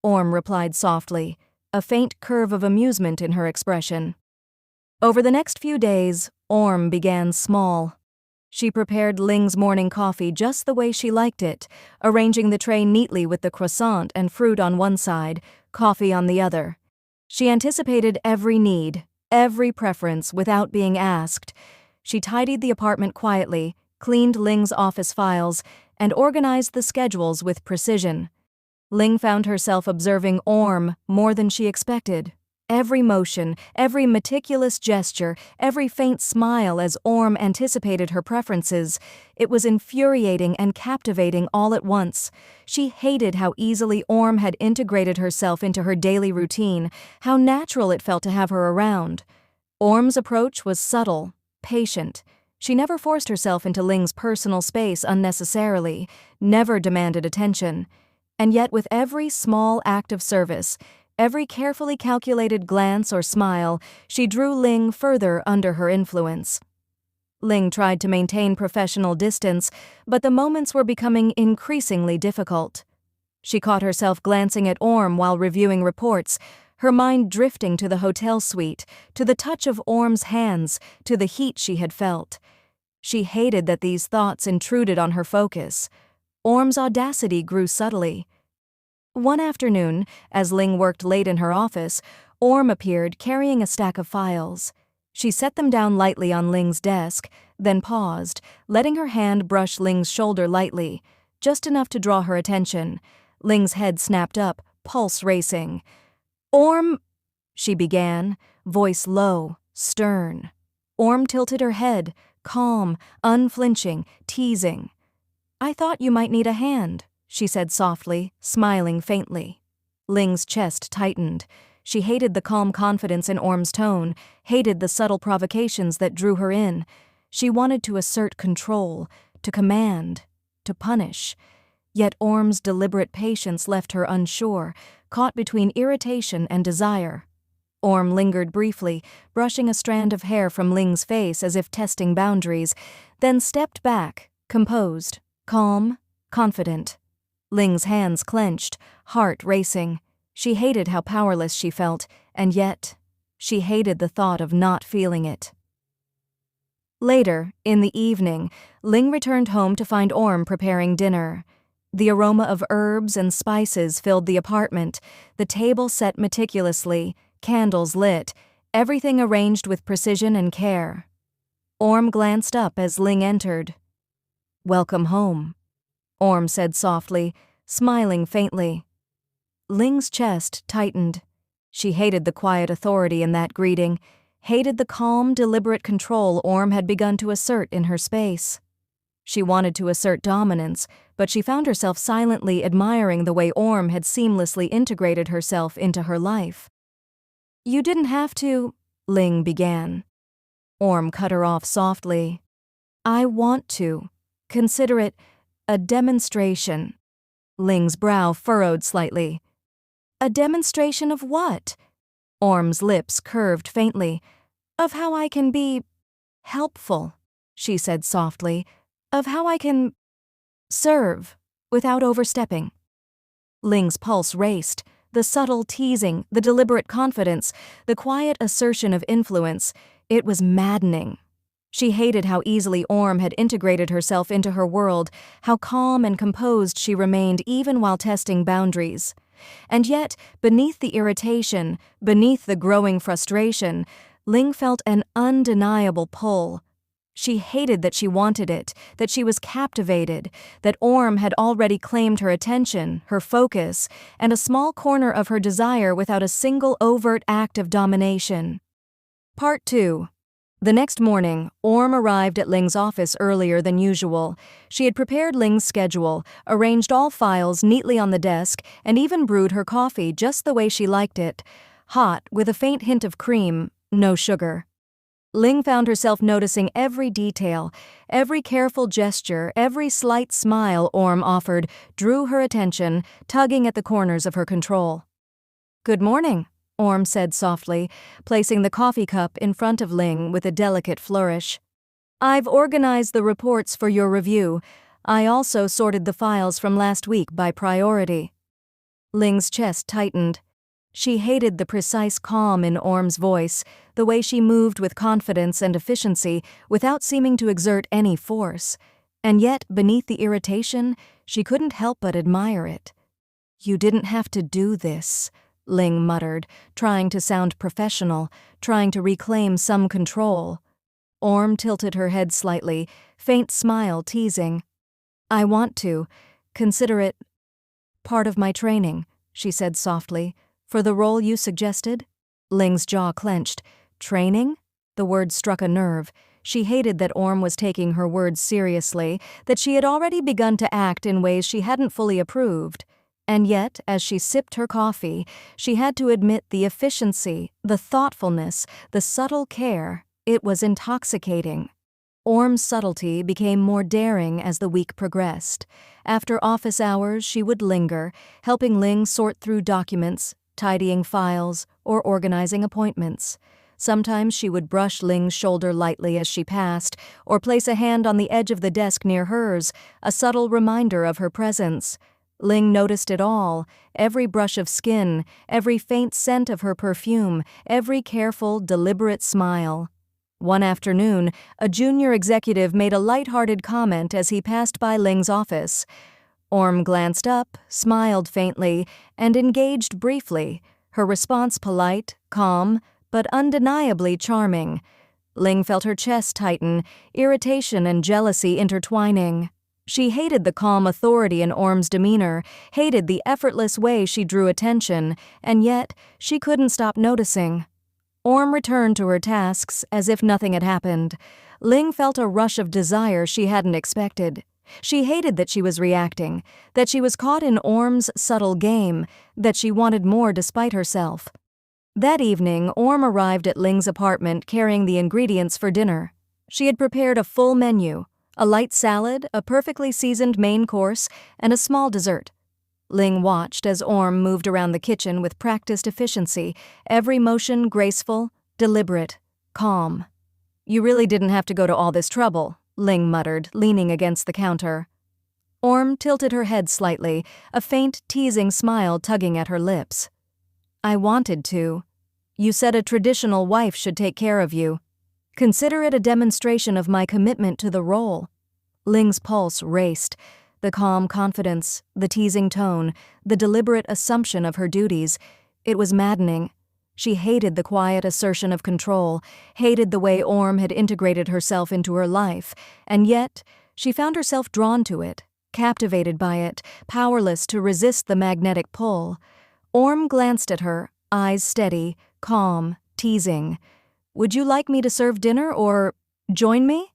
Orm replied softly, a faint curve of amusement in her expression. Over the next few days, Orm began small. She prepared Ling's morning coffee just the way she liked it, arranging the tray neatly with the croissant and fruit on one side, coffee on the other. She anticipated every need, every preference without being asked. She tidied the apartment quietly, cleaned Ling's office files, and organized the schedules with precision. Ling found herself observing Orm more than she expected. Every motion, every meticulous gesture, every faint smile as Orm anticipated her preferences, it was infuriating and captivating all at once. She hated how easily Orm had integrated herself into her daily routine, how natural it felt to have her around. Orm's approach was subtle, patient. She never forced herself into Ling's personal space unnecessarily, never demanded attention. And yet with every small act of service, every carefully calculated glance or smile, she drew Ling further under her influence. Ling tried to maintain professional distance, but the moments were becoming increasingly difficult. She caught herself glancing at Orm while reviewing reports, her mind drifting to the hotel suite, to the touch of Orm's hands, to the heat she had felt. She hated that these thoughts intruded on her focus. Orm's audacity grew subtly. One afternoon, as Ling worked late in her office, Orm appeared carrying a stack of files. She set them down lightly on Ling's desk, then paused, letting her hand brush Ling's shoulder lightly, just enough to draw her attention. Ling's head snapped up, pulse racing. "Orm," she began, voice low, stern. Orm tilted her head, calm, unflinching, teasing. "I thought you might need a hand," she said softly, smiling faintly. Ling's chest tightened. She hated the calm confidence in Orm's tone, hated the subtle provocations that drew her in. She wanted to assert control, to command, to punish. Yet Orm's deliberate patience left her unsure, caught between irritation and desire. Orm lingered briefly, brushing a strand of hair from Ling's face as if testing boundaries, then stepped back, composed, calm, confident. Ling's hands clenched, heart racing. She hated how powerless she felt, and yet, she hated the thought of not feeling it. Later, in the evening, Ling returned home to find Orm preparing dinner. The aroma of herbs and spices filled the apartment, the table set meticulously, candles lit, everything arranged with precision and care. Orm glanced up as Ling entered. "Welcome home," Orm said softly, smiling faintly. Ling's chest tightened. She hated the quiet authority in that greeting, hated the calm, deliberate control Orm had begun to assert in her space. She wanted to assert dominance, but she found herself silently admiring the way Orm had seamlessly integrated herself into her life. You didn't have to, Ling began. Orm cut her off softly. I want to. Consider it a demonstration. Ling's brow furrowed slightly. A demonstration of what? Orm's lips curved faintly. Of how I can be helpful, she said softly. Of how I can serve without overstepping. Ling's pulse raced. The subtle teasing, the deliberate confidence, the quiet assertion of influence. It was maddening. She hated how easily Orm had integrated herself into her world, how calm and composed she remained even while testing boundaries. And yet, beneath the irritation, beneath the growing frustration, Ling felt an undeniable pull. She hated that she wanted it, that she was captivated, that Orm had already claimed her attention, her focus, and a small corner of her desire without a single overt act of domination. Part 2. The next morning, Orm arrived at Ling's office earlier than usual. She had prepared Ling's schedule, arranged all files neatly on the desk, and even brewed her coffee just the way she liked it. Hot, with a faint hint of cream, no sugar. Ling found herself noticing every detail, every careful gesture, every slight smile Orm offered drew her attention, tugging at the corners of her control. Good morning, Orm said softly, placing the coffee cup in front of Ling with a delicate flourish. I've organized the reports for your review. I also sorted the files from last week by priority. Ling's chest tightened. She hated the precise calm in Orm's voice, the way she moved with confidence and efficiency without seeming to exert any force. And yet, beneath the irritation, she couldn't help but admire it. You didn't have to do this, Ling muttered, trying to sound professional, trying to reclaim some control. Orm tilted her head slightly, faint smile teasing. I want to. Consider it part of my training, she said softly. For the role you suggested? Ling's jaw clenched. Training? The word struck a nerve. She hated that Orm was taking her words seriously, that she had already begun to act in ways she hadn't fully approved. And yet, as she sipped her coffee, she had to admit the efficiency, the thoughtfulness, the subtle care. It was intoxicating. Orm's subtlety became more daring as the week progressed. After office hours, she would linger, helping Ling sort through documents, tidying files, or organizing appointments. Sometimes she would brush Ling's shoulder lightly as she passed, or place a hand on the edge of the desk near hers, a subtle reminder of her presence. Ling noticed it all, every brush of skin, every faint scent of her perfume, every careful, deliberate smile. One afternoon, a junior executive made a light-hearted comment as he passed by Ling's office. Orm glanced up, smiled faintly, and engaged briefly, her response polite, calm, but undeniably charming. Ling felt her chest tighten, irritation and jealousy intertwining. She hated the calm authority in Orm's demeanor, hated the effortless way she drew attention, and yet she couldn't stop noticing. Orm returned to her tasks as if nothing had happened. Ling felt a rush of desire she hadn't expected. She hated that she was reacting, that she was caught in Orm's subtle game, that she wanted more despite herself. That evening, Orm arrived at Ling's apartment carrying the ingredients for dinner. She had prepared a full menu, a light salad, a perfectly seasoned main course, and a small dessert. Ling watched as Orm moved around the kitchen with practiced efficiency, every motion graceful, deliberate, calm. You really didn't have to go to all this trouble, Ling muttered, leaning against the counter. Orm tilted her head slightly, a faint, teasing smile tugging at her lips. I wanted to. You said a traditional wife should take care of you. Consider it a demonstration of my commitment to the role. Ling's pulse raced. The calm confidence, the teasing tone, the deliberate assumption of her duties. It was maddening. She hated the quiet assertion of control, hated the way Orm had integrated herself into her life, and yet she found herself drawn to it, captivated by it, powerless to resist the magnetic pull. Orm glanced at her, eyes steady, calm, teasing. Would you like me to serve dinner or join me?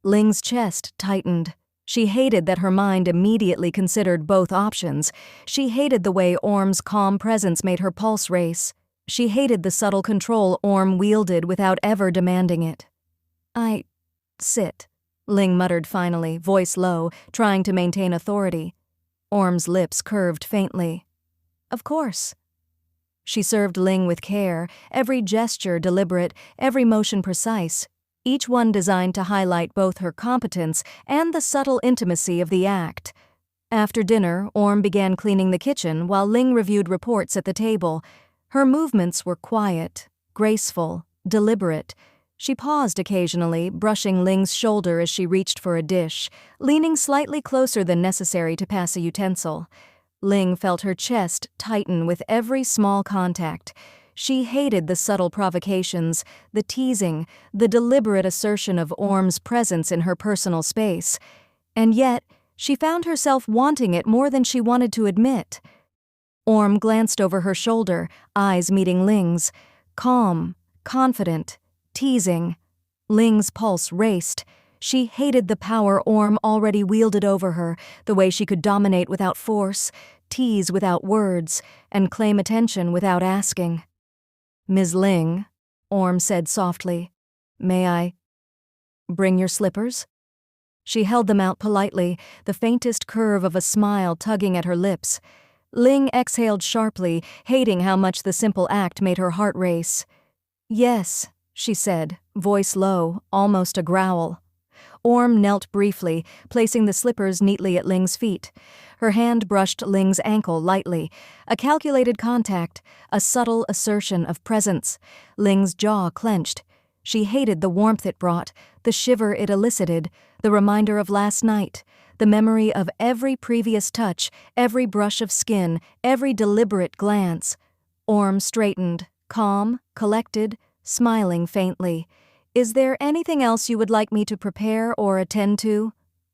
Ling's chest tightened. She hated that her mind immediately considered both options. She hated the way Orm's calm presence made her pulse race. She hated the subtle control Orm wielded without ever demanding it. Sit, Ling muttered finally, voice low, trying to maintain authority. Orm's lips curved faintly. Of course. She served Ling with care, every gesture deliberate, every motion precise, each one designed to highlight both her competence and the subtle intimacy of the act. After dinner, Orm began cleaning the kitchen while Ling reviewed reports at the table. Her movements were quiet, graceful, deliberate. She paused occasionally, brushing Ling's shoulder as she reached for a dish, leaning slightly closer than necessary to pass a utensil. Ling felt her chest tighten with every small contact. She hated the subtle provocations, the teasing, the deliberate assertion of Orm's presence in her personal space. And yet, she found herself wanting it more than she wanted to admit. Orm glanced over her shoulder, eyes meeting Ling's. Calm, confident, teasing. Ling's pulse raced. She hated the power Orm already wielded over her, the way she could dominate without force, tease without words, and claim attention without asking. "Ms. Ling," Orm said softly, "may I bring your slippers?" She held them out politely, the faintest curve of a smile tugging at her lips. Ling exhaled sharply, hating how much the simple act made her heart race. "Yes," she said, voice low, almost a growl. Orm knelt briefly, placing the slippers neatly at Ling's feet. Her hand brushed Ling's ankle lightly, a calculated contact, a subtle assertion of presence. Ling's jaw clenched. She hated the warmth it brought, the shiver it elicited, the reminder of last night, the memory of every previous touch, every brush of skin, every deliberate glance. Orm straightened, calm, collected, smiling faintly. "Is there anything else you would like me to prepare or attend to?"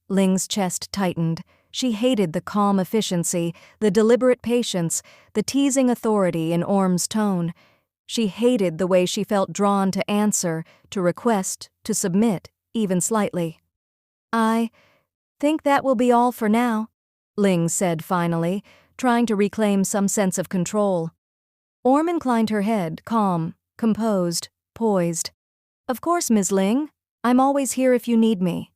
Ling's chest tightened. She hated the calm efficiency, the deliberate patience, the teasing authority in Orm's tone. She hated the way she felt drawn to answer, to request, to submit, even slightly. "I think that will be all for now," Ling said finally, trying to reclaim some sense of control. Orm inclined her head, calm, composed, poised. "Of course, Ms. Ling. I'm always here if you need me."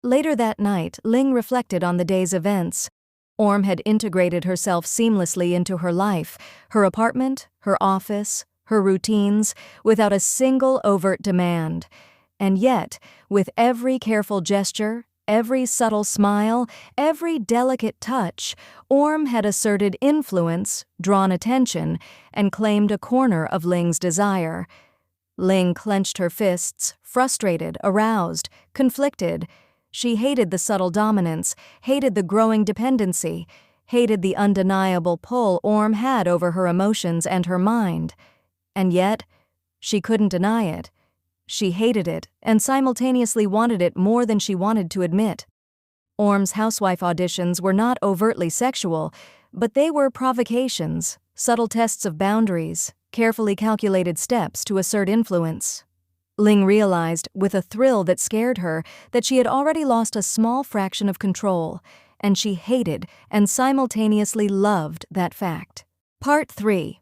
Later that night, Ling reflected on the day's events. Orm had integrated herself seamlessly into her life, her apartment, her office, her routines, without a single overt demand. And yet, with every careful gesture, every subtle smile, every delicate touch, Orm had asserted influence, drawn attention, and claimed a corner of Ling's desire. Ling clenched her fists, frustrated, aroused, conflicted. She hated the subtle dominance, hated the growing dependency, hated the undeniable pull Orm had over her emotions and her mind. And yet, she couldn't deny it. She hated it and simultaneously wanted it more than she wanted to admit. Orm's Housewife auditions were not overtly sexual, but they were provocations, subtle tests of boundaries, carefully calculated steps to assert influence. Ling realized, with a thrill that scared her, that she had already lost a small fraction of control, and she hated and simultaneously loved that fact. Part 3.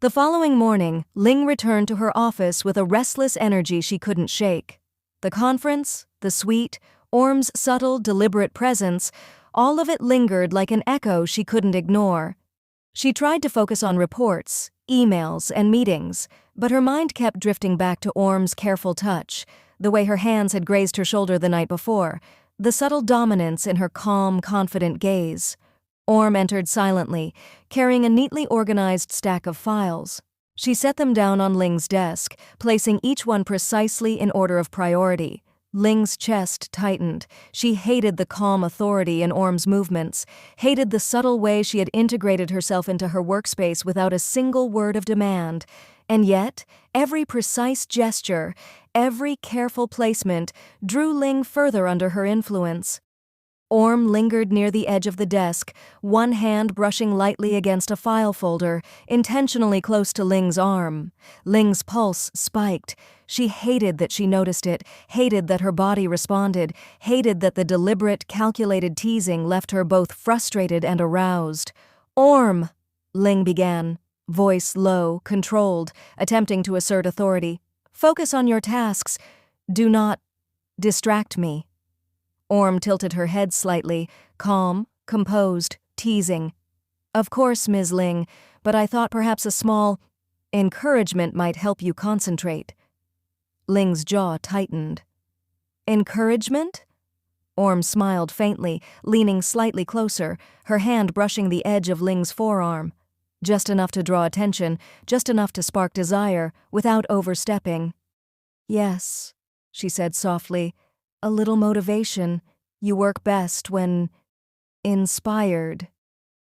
The following morning, Ling returned to her office with a restless energy she couldn't shake. The conference, the suite, Orm's subtle, deliberate presence, all of it lingered like an echo she couldn't ignore. She tried to focus on reports, emails, and meetings, but her mind kept drifting back to Orm's careful touch, the way her hands had grazed her shoulder the night before, the subtle dominance in her calm, confident gaze. Orm entered silently, carrying a neatly organized stack of files. She set them down on Ling's desk, placing each one precisely in order of priority. Ling's chest tightened. She hated the calm authority in Orm's movements, hated the subtle way she had integrated herself into her workspace without a single word of demand. And yet, every precise gesture, every careful placement drew Ling further under her influence. Orm lingered near the edge of the desk, one hand brushing lightly against a file folder, intentionally close to Ling's arm. Ling's pulse spiked. She hated that she noticed it, hated that her body responded, hated that the deliberate, calculated teasing left her both frustrated and aroused. "Orm," Ling began. Voice low, controlled, attempting to assert authority. Focus on your tasks. Do not distract me. Orm tilted her head slightly, calm, composed, teasing. Of course, Ms. Ling, but I thought perhaps a small encouragement might help you concentrate. Ling's jaw tightened. Encouragement? Orm smiled faintly, leaning slightly closer, her hand brushing the edge of Ling's forearm. Just enough to draw attention, just enough to spark desire, without overstepping. Yes, she said softly. A little motivation. You work best when inspired.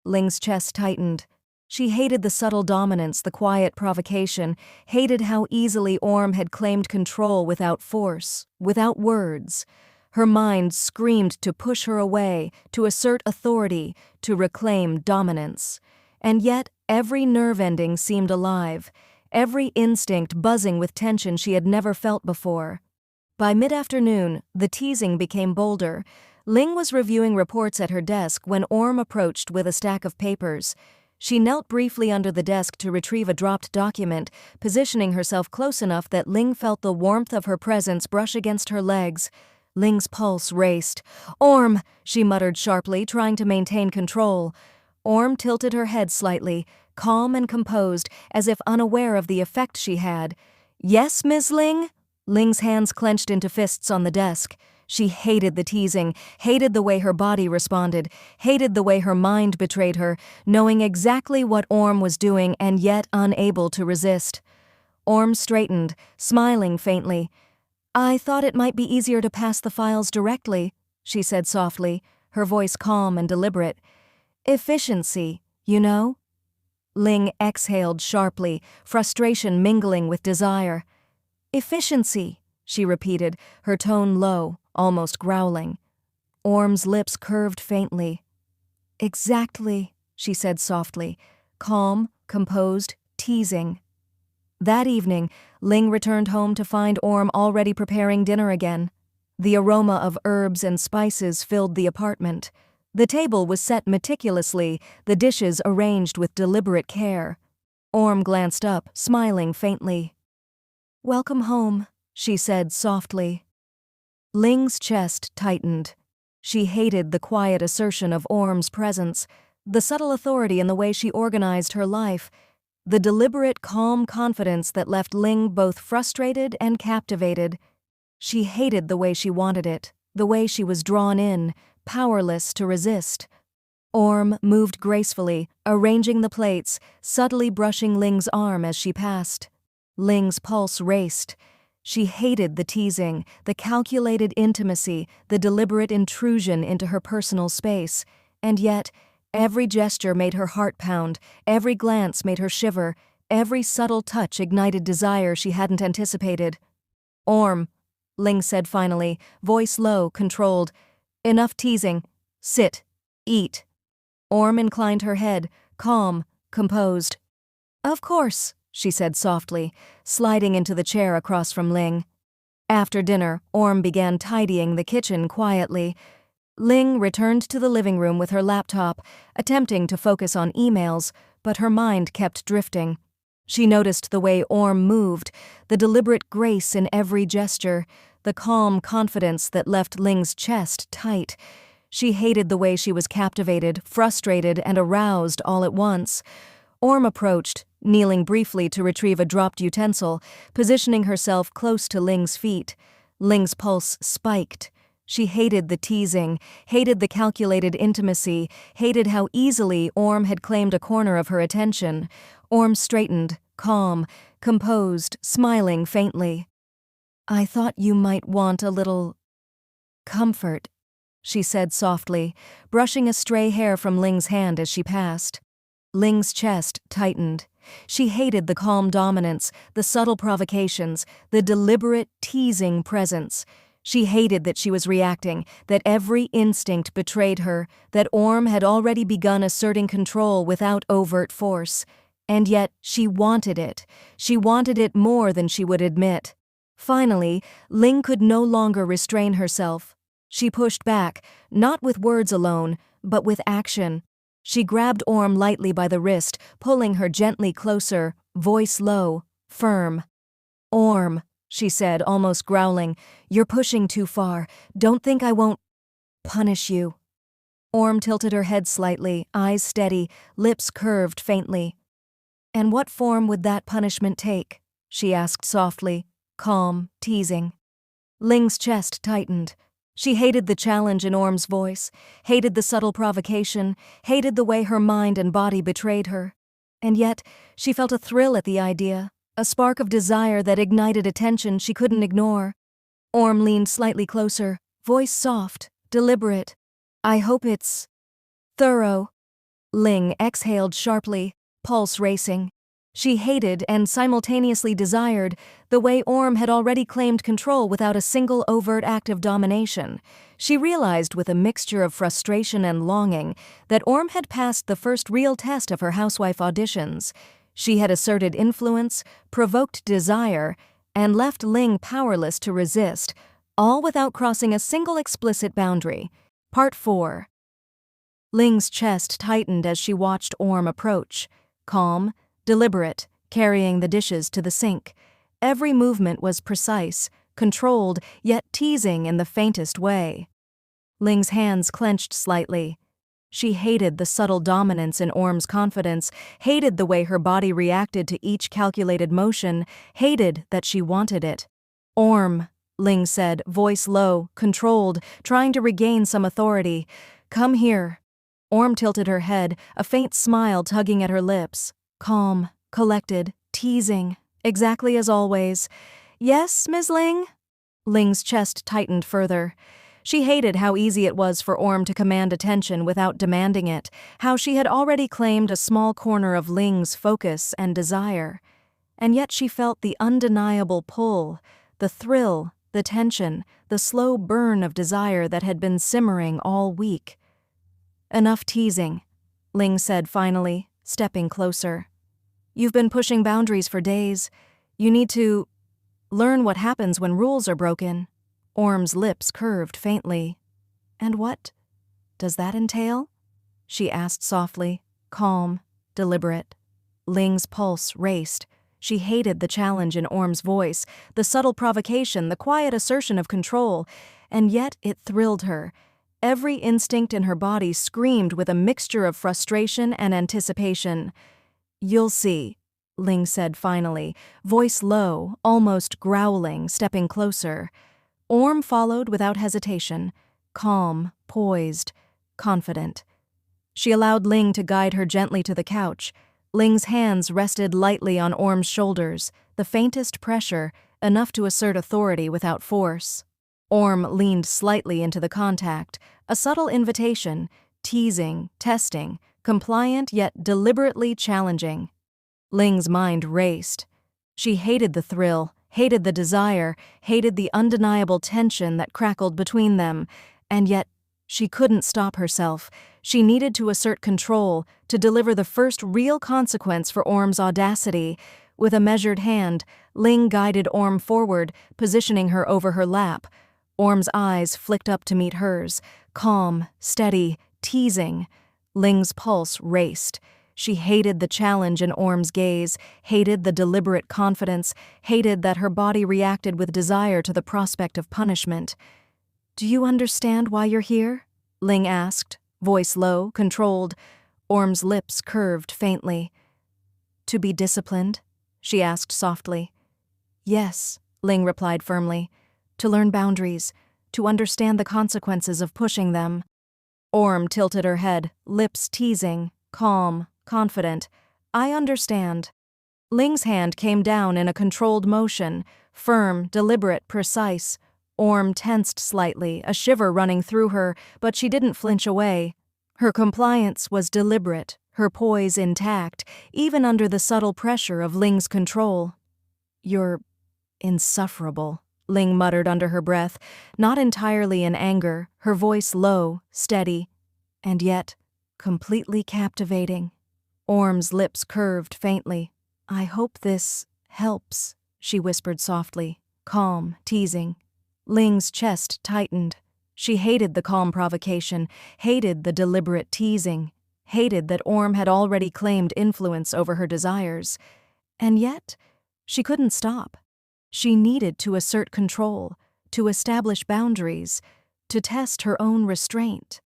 Ling's chest tightened. She hated the subtle dominance, the quiet provocation, hated how easily Orm had claimed control without force, without words. Her mind screamed to push her away, to assert authority, to reclaim dominance. And yet, every nerve ending seemed alive, every instinct buzzing with tension she had never felt before. By mid-afternoon, the teasing became bolder. Ling was reviewing reports at her desk when Orm approached with a stack of papers. She knelt briefly under the desk to retrieve a dropped document, positioning herself close enough that Ling felt the warmth of her presence brush against her legs. Ling's pulse raced. "Orm!" she muttered sharply, trying to maintain control. Orm tilted her head slightly, calm and composed, as if unaware of the effect she had. "Yes, Ms. Ling?" Ling's hands clenched into fists on the desk. She hated the teasing, hated the way her body responded, hated the way her mind betrayed her, knowing exactly what Orm was doing and yet unable to resist. Orm straightened, smiling faintly. "I thought it might be easier to pass the files directly," she said softly, her voice calm and deliberate. "Efficiency, you know?" Ling exhaled sharply, frustration mingling with desire. "Efficiency," she repeated, her tone low, almost growling. Orm's lips curved faintly. "Exactly," she said softly, calm, composed, teasing. That evening, Ling returned home to find Orm already preparing dinner again. The aroma of herbs and spices filled the apartment. The table was set meticulously, the dishes arranged with deliberate care. Orm glanced up, smiling faintly. "Welcome home," she said softly. Ling's chest tightened. She hated the quiet assertion of Orm's presence, the subtle authority in the way she organized her life, the deliberate, calm confidence that left Ling both frustrated and captivated. She hated the way she wanted it, the way she was drawn in, powerless to resist. Orm moved gracefully, arranging the plates, subtly brushing Ling's arm as she passed. Ling's pulse raced. She hated the teasing, the calculated intimacy, the deliberate intrusion into her personal space, and yet, every gesture made her heart pound, every glance made her shiver, every subtle touch ignited desire she hadn't anticipated. "Orm," Ling said finally, voice low, controlled. "Enough teasing. Sit. Eat." Orm inclined her head, calm, composed. "Of course," she said softly, sliding into the chair across from Ling. After dinner, Orm began tidying the kitchen quietly. Ling returned to the living room with her laptop, attempting to focus on emails, but her mind kept drifting. She noticed the way Orm moved, the deliberate grace in every gesture, the calm confidence that left Ling's chest tight. She hated the way she was captivated, frustrated, and aroused all at once. Orm approached, kneeling briefly to retrieve a dropped utensil, positioning herself close to Ling's feet. Ling's pulse spiked. She hated the teasing, hated the calculated intimacy, hated how easily Orm had claimed a corner of her attention. Orm straightened, calm, composed, smiling faintly. "I thought you might want a little comfort," she said softly, brushing a stray hair from Ling's hand as she passed. Ling's chest tightened. She hated the calm dominance, the subtle provocations, the deliberate, teasing presence. She hated that she was reacting, that every instinct betrayed her, that Orm had already begun asserting control without overt force. And yet, she wanted it. She wanted it more than she would admit. Finally, Ling could no longer restrain herself. She pushed back, not with words alone, but with action. She grabbed Orm lightly by the wrist, pulling her gently closer, voice low, firm. "Orm," she said, almost growling, "you're pushing too far. Don't think I won't punish you." Orm tilted her head slightly, eyes steady, lips curved faintly. "And what form would that punishment take?" she asked softly, calm, teasing. Ling's chest tightened. She hated the challenge in Orm's voice, hated the subtle provocation, hated the way her mind and body betrayed her. And yet, she felt a thrill at the idea, a spark of desire that ignited attention she couldn't ignore. Orm leaned slightly closer, voice soft, deliberate. "I hope it's thorough." Ling exhaled sharply, pulse racing. She hated and simultaneously desired the way Orm had already claimed control without a single overt act of domination. She realized with a mixture of frustration and longing that Orm had passed the first real test of her Housewife auditions. She had asserted influence, provoked desire, and left Ling powerless to resist, all without crossing a single explicit boundary. Part 4. Ling's chest tightened as she watched Orm approach, calm, deliberate, carrying the dishes to the sink. Every movement was precise, controlled, yet teasing in the faintest way. Ling's hands clenched slightly. She hated the subtle dominance in Orm's confidence, hated the way her body reacted to each calculated motion, hated that she wanted it. "Orm," Ling said, voice low, controlled, trying to regain some authority. "Come here." Orm tilted her head, a faint smile tugging at her lips. Calm, collected, teasing, exactly as always. "Yes, Ms. Ling?" Ling's chest tightened further. She hated how easy it was for Orm to command attention without demanding it, how she had already claimed a small corner of Ling's focus and desire. And yet she felt the undeniable pull, the thrill, the tension, the slow burn of desire that had been simmering all week. "Enough teasing," Ling said finally, stepping closer. "You've been pushing boundaries for days. You need to learn what happens when rules are broken." Orm's lips curved faintly. "And what does that entail?" she asked softly, calm, deliberate. Ling's pulse raced. She hated the challenge in Orm's voice, the subtle provocation, the quiet assertion of control, and yet it thrilled her. Every instinct in her body screamed with a mixture of frustration and anticipation. "You'll see," Ling said finally, voice low, almost growling, stepping closer. Orm followed without hesitation, calm, poised, confident. She allowed Ling to guide her gently to the couch. Ling's hands rested lightly on Orm's shoulders, the faintest pressure, enough to assert authority without force. Orm leaned slightly into the contact, a subtle invitation, teasing, testing, compliant yet deliberately challenging. Ling's mind raced. She hated the thrill, hated the desire, hated the undeniable tension that crackled between them, and yet she couldn't stop herself. She needed to assert control, to deliver the first real consequence for Orm's audacity. With a measured hand, Ling guided Orm forward, positioning her over her lap. Orm's eyes flicked up to meet hers, calm, steady, teasing. Ling's pulse raced. She hated the challenge in Orm's gaze, hated the deliberate confidence, hated that her body reacted with desire to the prospect of punishment. "Do you understand why you're here?" Ling asked, voice low, controlled. Orm's lips curved faintly. "To be disciplined?" she asked softly. "Yes," Ling replied firmly. "To learn boundaries, to understand the consequences of pushing them." Orm tilted her head, lips teasing, calm, confident. "I understand." Ling's hand came down in a controlled motion, firm, deliberate, precise. Orm tensed slightly, a shiver running through her, but she didn't flinch away. Her compliance was deliberate, her poise intact, even under the subtle pressure of Ling's control. "You're insufferable," Ling muttered under her breath, not entirely in anger, her voice low, steady, and yet completely captivating. Orm's lips curved faintly. "I hope this helps," she whispered softly, calm, teasing. Ling's chest tightened. She hated the calm provocation, hated the deliberate teasing. hated that Orm had already claimed influence over her desires. And yet, she couldn't stop. She needed to assert control, to establish boundaries, to test her own restraint.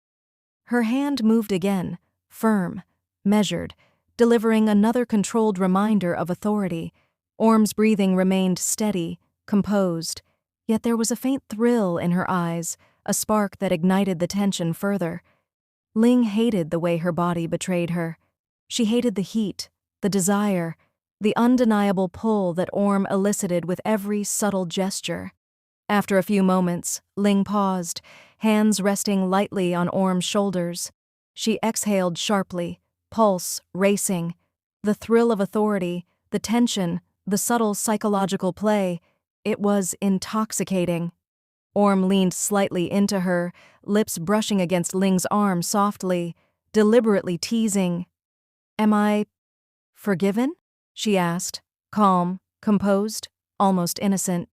Her hand moved again, firm, measured, delivering another controlled reminder of authority. Orm's breathing remained steady, composed, yet there was a faint thrill in her eyes, a spark that ignited the tension further. Ling hated the way her body betrayed her. She hated the heat, the desire, the undeniable pull that Orm elicited with every subtle gesture. After a few moments, Ling paused, hands resting lightly on Orm's shoulders. She exhaled sharply, pulse racing. The thrill of authority, the tension, the subtle psychological play, it was intoxicating. Orm leaned slightly into her, lips brushing against Ling's arm softly, deliberately teasing. "Am I forgiven?" she asked, calm, composed, almost innocent.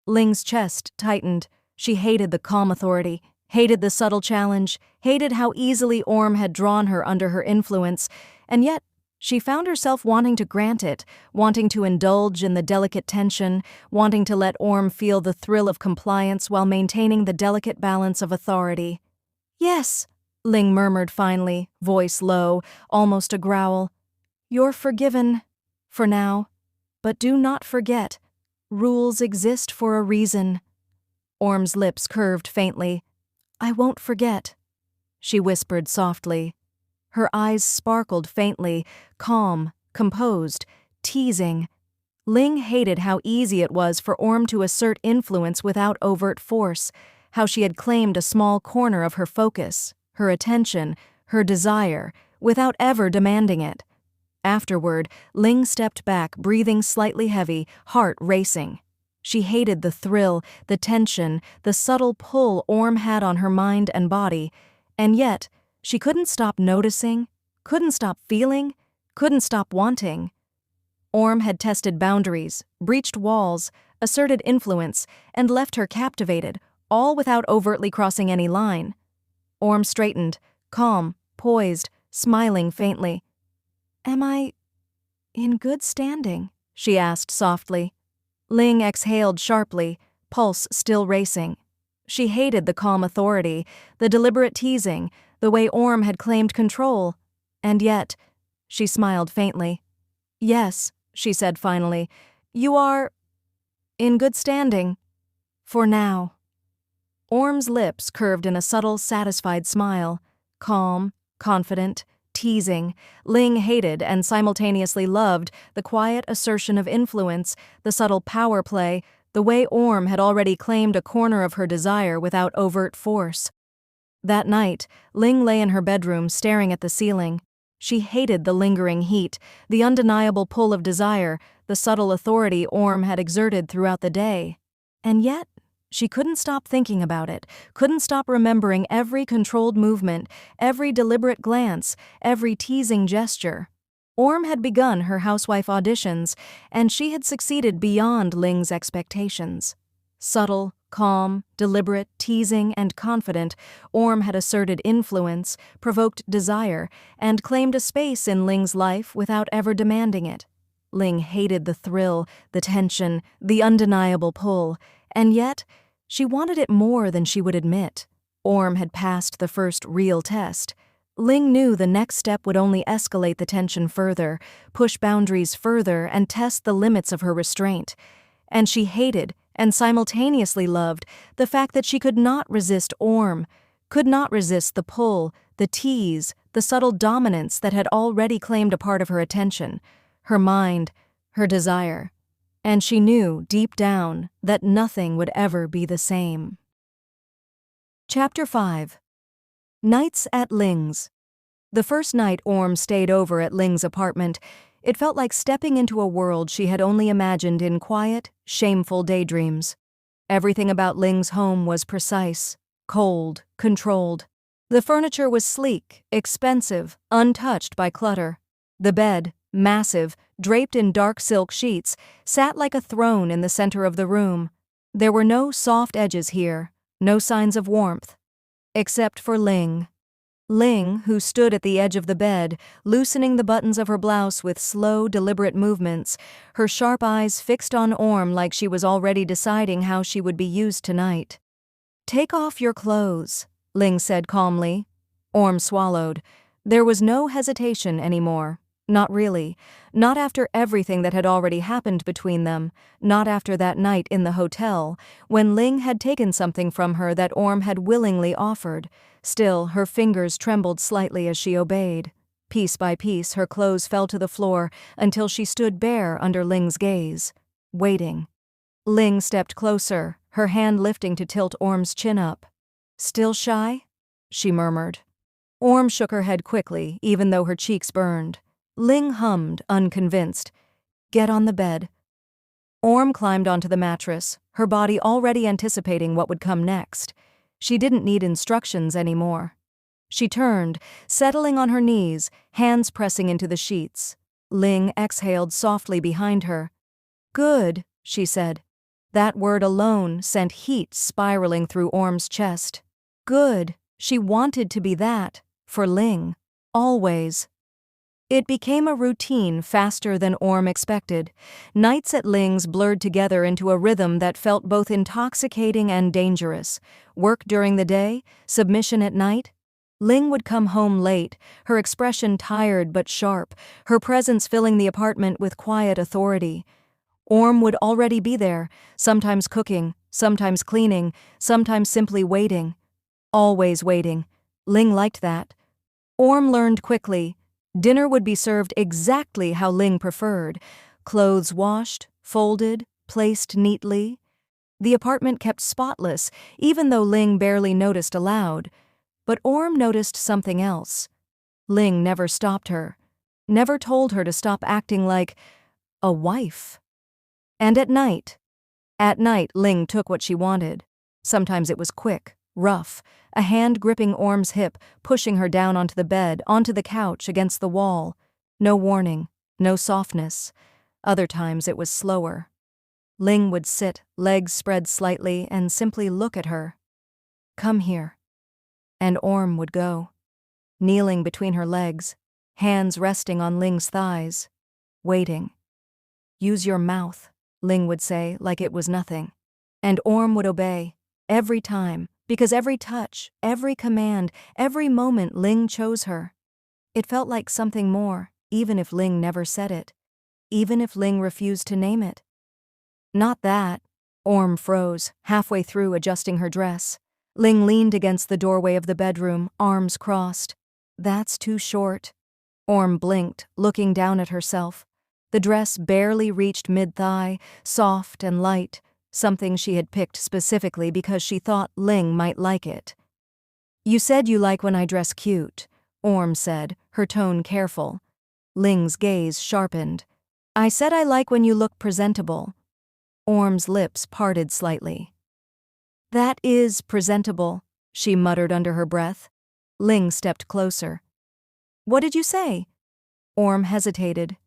Ling's chest tightened. She hated the calm authority, hated the subtle challenge, hated how easily Orm had drawn her under her influence, and yet she found herself wanting to grant it, wanting to indulge in the delicate tension, wanting to let Orm feel the thrill of compliance while maintaining the delicate balance of authority. "Yes," Ling murmured finally, voice low, almost a growl. "You're forgiven, for now. But do not forget, rules exist for a reason." Orm's lips curved faintly. "I won't forget," she whispered softly. Her eyes sparkled faintly, calm, composed, teasing. Ling hated how easy it was for Orm to assert influence without overt force, how she had claimed a small corner of her focus, her attention, her desire, without ever demanding it. Afterward, Ling stepped back, breathing slightly heavy, heart racing. She hated the thrill, the tension, the subtle pull Orm had on her mind and body, and yet she couldn't stop noticing, couldn't stop feeling, couldn't stop wanting. Orm had tested boundaries, breached walls, asserted influence, and left her captivated, all without overtly crossing any line. Orm straightened, calm, poised, smiling faintly. "Am I in good standing?" she asked softly. Ling exhaled sharply, pulse still racing. She hated the calm authority, the deliberate teasing, the way Orm had claimed control. And yet, she smiled faintly. "Yes," she said finally, "you are in good standing. For now." Orm's lips curved in a subtle, satisfied smile, calm, confident, teasing. Ling hated and simultaneously loved the quiet assertion of influence, the subtle power play, the way Orm had already claimed a corner of her desire without overt force. That night, Ling lay in her bedroom staring at the ceiling. She hated the lingering heat, the undeniable pull of desire, the subtle authority Orm had exerted throughout the day. And yet, she couldn't stop thinking about it, couldn't stop remembering every controlled movement, every deliberate glance, every teasing gesture. Orm had begun her Housewife auditions, and she had succeeded beyond Ling's expectations. Subtle, calm, deliberate, teasing, and confident, Orm had asserted influence, provoked desire, and claimed a space in Ling's life without ever demanding it. Ling hated the thrill, the tension, the undeniable pull, and yet she wanted it more than she would admit. Orm had passed the first real test. Ling knew the next step would only escalate the tension further, push boundaries further, and test the limits of her restraint. And she hated, and simultaneously loved, the fact that she could not resist Orm, could not resist the pull, the tease, the subtle dominance that had already claimed a part of her attention, her mind, her desire. And she knew, deep down, that nothing would ever be the same. Chapter 5. Nights at Ling's. The first night Orm stayed over at Ling's apartment, it felt like stepping into a world she had only imagined in quiet, shameful daydreams. Everything about Ling's home was precise, cold, controlled. The furniture was sleek, expensive, untouched by clutter. The bed, massive, draped in dark silk sheets, sat like a throne in the center of the room. There were no soft edges here, no signs of warmth. Except for Ling. Ling, who stood at the edge of the bed, loosening the buttons of her blouse with slow, deliberate movements, her sharp eyes fixed on Orm like she was already deciding how she would be used tonight. "Take off your clothes," Ling said calmly. Orm swallowed. There was no hesitation anymore. Not really. Not after everything that had already happened between them. Not after that night in the hotel, when Ling had taken something from her that Orm had willingly offered. Still, her fingers trembled slightly as she obeyed. Piece by piece, her clothes fell to the floor until she stood bare under Ling's gaze, waiting. Ling stepped closer, her hand lifting to tilt Orm's chin up. "Still shy?" she murmured. Orm shook her head quickly, even though her cheeks burned. Ling hummed, unconvinced. "Get on the bed." Orm climbed onto the mattress, her body already anticipating what would come next. She didn't need instructions anymore. She turned, settling on her knees, hands pressing into the sheets. Ling exhaled softly behind her. "Good," she said. That word alone sent heat spiraling through Orm's chest. Good. She wanted to be that, for Ling. Always. It became a routine faster than Orm expected. Nights at Ling's blurred together into a rhythm that felt both intoxicating and dangerous. Work during the day, submission at night. Ling would come home late, her expression tired but sharp, her presence filling the apartment with quiet authority. Orm would already be there, sometimes cooking, sometimes cleaning, sometimes simply waiting. Always waiting. Ling liked that. Orm learned quickly. Dinner would be served exactly how Ling preferred. Clothes washed, folded, placed neatly. The apartment kept spotless, even though Ling barely noticed aloud. But Orm noticed something else. Ling never stopped her. Never told her to stop acting like a wife. And at night, Ling took what she wanted. Sometimes it was quick, rough, a hand gripping Orm's hip, pushing her down onto the bed, onto the couch, against the wall. No warning, no softness. Other times it was slower. Ling would sit, legs spread slightly, and simply look at her. "Come here." And Orm would go, kneeling between her legs, hands resting on Ling's thighs, waiting. "Use your mouth," Ling would say, like it was nothing. And Orm would obey, every time. Because every touch, every command, every moment Ling chose her. It felt like something more, even if Ling never said it. Even if Ling refused to name it. "Not that." Orm froze, halfway through adjusting her dress. Ling leaned against the doorway of the bedroom, arms crossed. "That's too short." Orm blinked, looking down at herself. The dress barely reached mid-thigh, soft and light. Something she had picked specifically because she thought Ling might like it. "You said you like when I dress cute," Orm said, her tone careful. Ling's gaze sharpened. "I said I like when you look presentable." Orm's lips parted slightly. "That is presentable," she muttered under her breath. Ling stepped closer. "What did you say?" Orm hesitated.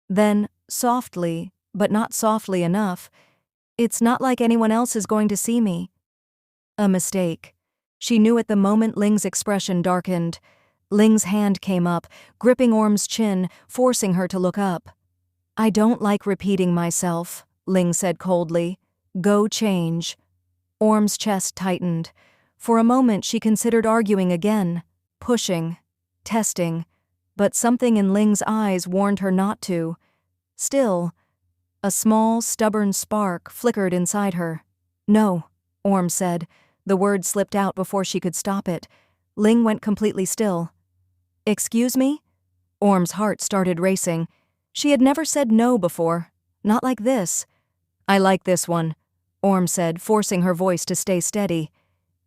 Then, softly, but not softly enough, "It's not like anyone else is going to see me." A mistake. She knew at the moment Ling's expression darkened. Ling's hand came up, gripping Orm's chin, forcing her to look up. "I don't like repeating myself," Ling said coldly. "Go change." Orm's chest tightened. For a moment she considered arguing again, pushing, testing, but something in Ling's eyes warned her not to. Still, a small, stubborn spark flickered inside her. "No," Orm said. The word slipped out before she could stop it. Ling went completely still. "Excuse me?" Orm's heart started racing. She had never said no before. Not like this. "I like this one," Orm said, forcing her voice to stay steady.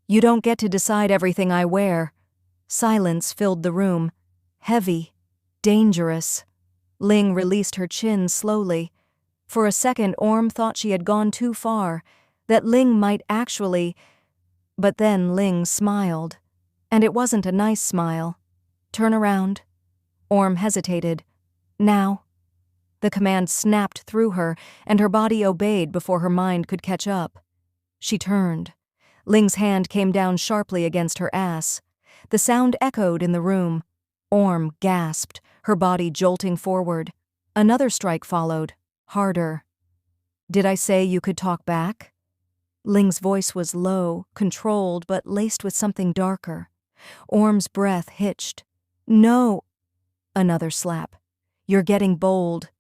"You don't get to decide everything I wear." Silence filled the room. Heavy. Dangerous. Ling released her chin slowly. For a second, Orm thought she had gone too far, that Ling might actually... But then Ling smiled. And it wasn't a nice smile. "Turn around." Orm hesitated. "Now." The command snapped through her, and her body obeyed before her mind could catch up. She turned. Ling's hand came down sharply against her ass. The sound echoed in the room. Orm gasped, her body jolting forward. Another strike followed, harder. "Did I say you could talk back?" Ling's voice was low, controlled, but laced with something darker. Orm's breath hitched. "No!" Another slap. "You're getting bold."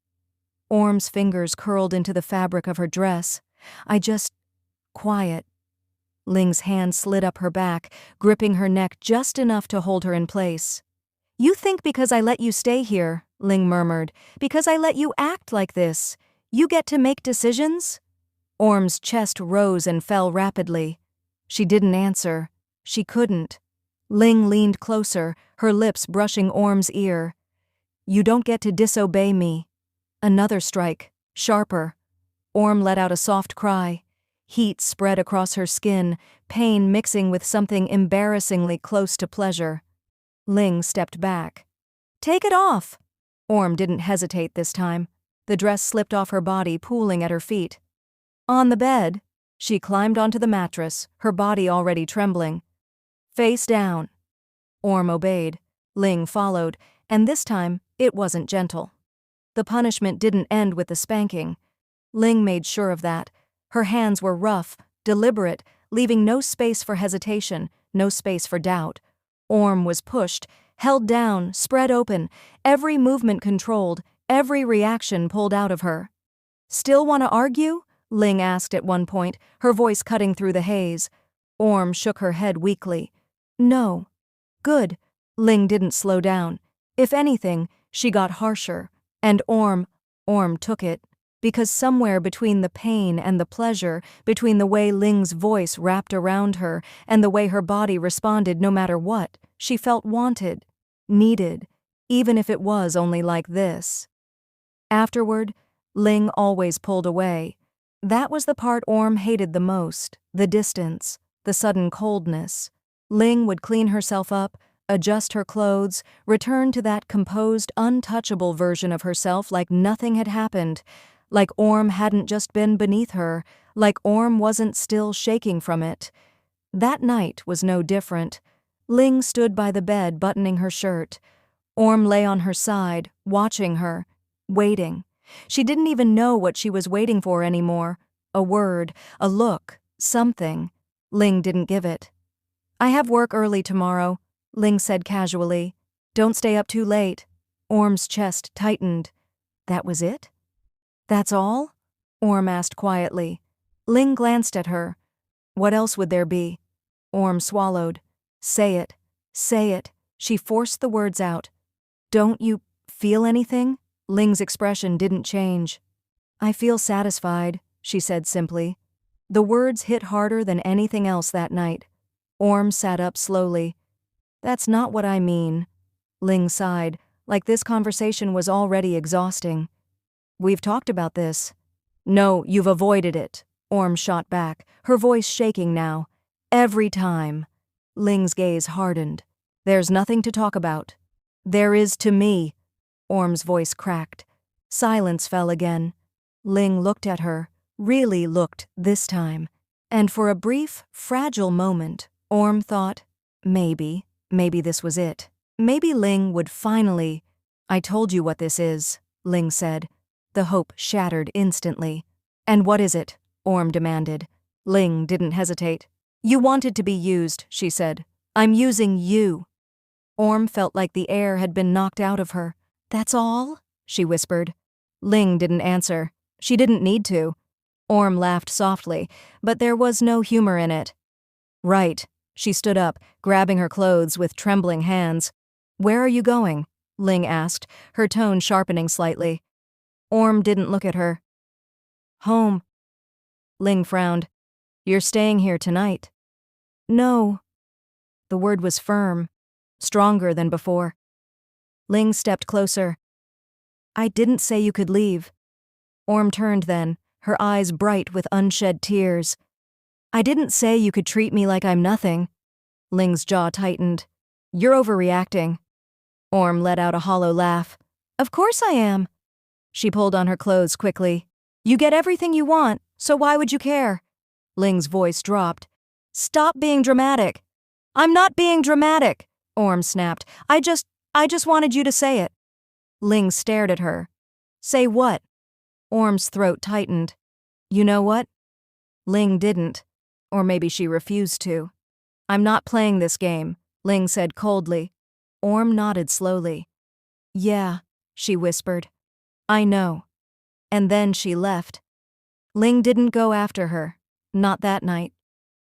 Orm's fingers curled into the fabric of her dress. Quiet. Ling's hand slid up her back, gripping her neck just enough to hold her in place. "You think because I let you stay here," Ling murmured, "because I let you act like this, you get to make decisions?" Orm's chest rose and fell rapidly. She didn't answer. She couldn't. Ling leaned closer, her lips brushing Orm's ear. "You don't get to disobey me." Another strike, sharper. Orm let out a soft cry. Heat spread across her skin, pain mixing with something embarrassingly close to pleasure. Ling stepped back. "Take it off!" Orm didn't hesitate this time. The dress slipped off her body, pooling at her feet. On the bed, she climbed onto the mattress, her body already trembling. "Face down." Orm obeyed. Ling followed, and this time it wasn't gentle. The punishment didn't end with the spanking. Ling made sure of that. Her hands were rough, deliberate, leaving no space for hesitation, no space for doubt. Orm was pushed, held down, spread open, every movement controlled, every reaction pulled out of her. "Still want to argue?" Ling asked at one point, her voice cutting through the haze. Orm shook her head weakly. "No." "Good." Ling didn't slow down. If anything, she got harsher. And Orm took it. Because somewhere between the pain and the pleasure, between the way Ling's voice wrapped around her and the way her body responded no matter what, she felt wanted, needed, even if it was only like this. Afterward, Ling always pulled away. That was the part Orm hated the most, the distance, the sudden coldness. Ling would clean herself up, adjust her clothes, return to that composed, untouchable version of herself like nothing had happened, like Orm hadn't just been beneath her, like Orm wasn't still shaking from it. That night was no different. Ling stood by the bed buttoning her shirt. Orm lay on her side, watching her, waiting. She didn't even know what she was waiting for anymore. A word, a look, something. Ling didn't give it. "I have work early tomorrow," Ling said casually. "Don't stay up too late." Orm's chest tightened. That was it? "That's all?" Orm asked quietly. Ling glanced at her. What else would there be? Orm swallowed. "Say it. Say it." She forced the words out. "Don't you feel anything?" Ling's expression didn't change. "I feel satisfied," she said simply. The words hit harder than anything else that night. Orm sat up slowly. "That's not what I mean." Ling sighed, like this conversation was already exhausting. "We've talked about this." "No, you've avoided it," Orm shot back, her voice shaking now. "Every time." Ling's gaze hardened. "There's nothing to talk about." "There is to me." Orm's voice cracked. Silence fell again. Ling looked at her, really looked this time. And for a brief, fragile moment, Orm thought, maybe this was it. Maybe Ling would finally— "I told you what this is," Ling said. The hope shattered instantly. "And what is it?" Orm demanded. Ling didn't hesitate. "You wanted to be used," she said. "I'm using you." Orm felt like the air had been knocked out of her. "That's all?" she whispered. Ling didn't answer. She didn't need to. Orm laughed softly, but there was no humor in it. "Right." She stood up, grabbing her clothes with trembling hands. "Where are you going?" Ling asked, her tone sharpening slightly. Orm didn't look at her. "Home." Ling frowned. "You're staying here tonight." "No." The word was firm, stronger than before. Ling stepped closer. "I didn't say you could leave." Orm turned then, her eyes bright with unshed tears. "I didn't say you could treat me like I'm nothing." Ling's jaw tightened. "You're overreacting." Orm let out a hollow laugh. "Of course I am." She pulled on her clothes quickly. "You get everything you want, so why would you care?" Ling's voice dropped. "Stop being dramatic." "I'm not being dramatic." Orm snapped. I just wanted you to say it. Ling stared at her. Say what? Orm's throat tightened. You know what? Ling didn't. Or maybe she refused to. I'm not playing this game, Ling said coldly. Orm nodded slowly. Yeah, she whispered. I know. And then she left. Ling didn't go after her. Not that night.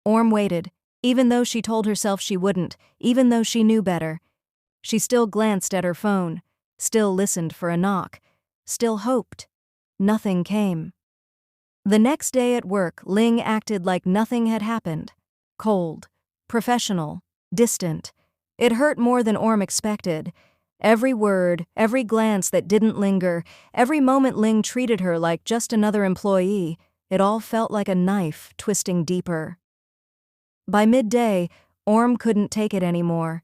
Orm waited, even though she told herself she wouldn't, even though she knew better. She still glanced at her phone, still listened for a knock, still hoped. Nothing came. The next day at work, Ling acted like nothing had happened. Cold, professional, distant. It hurt more than Orm expected. Every word, every glance that didn't linger, every moment Ling treated her like just another employee, it all felt like a knife twisting deeper. By midday, Orm couldn't take it anymore.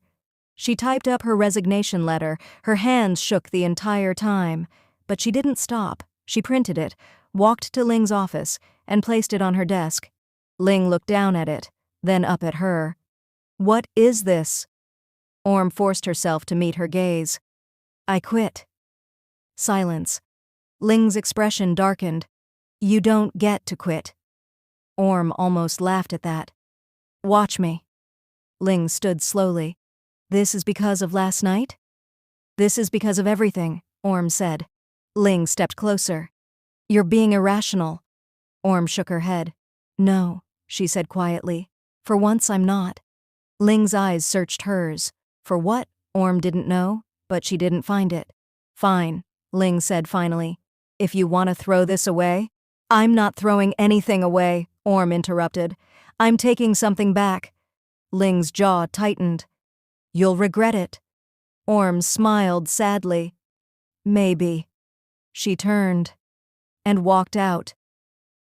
She typed up her resignation letter, her hands shook the entire time. But she didn't stop. She printed it, walked to Ling's office, and placed it on her desk. Ling looked down at it, then up at her. What is this? Orm forced herself to meet her gaze. I quit. Silence. Ling's expression darkened. You don't get to quit. Orm almost laughed at that. Watch me. Ling stood slowly. This is because of last night? This is because of everything, Orm said. Ling stepped closer. You're being irrational. Orm shook her head. No, she said quietly. For once I'm not. Ling's eyes searched hers. For what? Orm didn't know, but she didn't find it. Fine, Ling said finally. If you want to throw this away? I'm not throwing anything away, Orm interrupted. I'm taking something back. Ling's jaw tightened. You'll regret it. Orm smiled sadly. Maybe. She turned and walked out.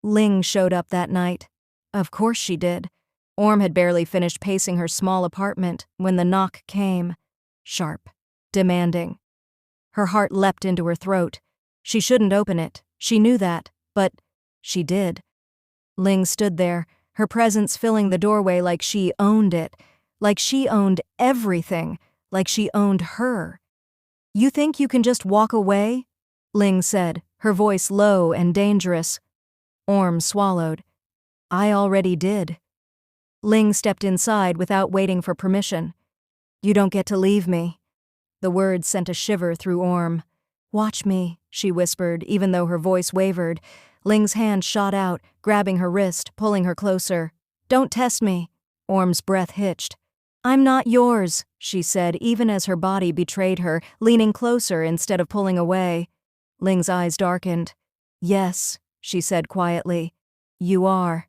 Ling showed up that night. Of course she did. Orm had barely finished pacing her small apartment when the knock came. Sharp, demanding. Her heart leapt into her throat. She shouldn't open it. She knew that, but she did. Ling stood there, her presence filling the doorway like she owned it, like she owned everything, like she owned her. You think you can just walk away? Ling said, her voice low and dangerous. Orm swallowed. I already did. Ling stepped inside without waiting for permission. You don't get to leave me. The words sent a shiver through Orm. Watch me, she whispered, even though her voice wavered. Ling's hand shot out, grabbing her wrist, pulling her closer. Don't test me. Orm's breath hitched. I'm not yours, she said, even as her body betrayed her, leaning closer instead of pulling away. Ling's eyes darkened. Yes, she said quietly. You are.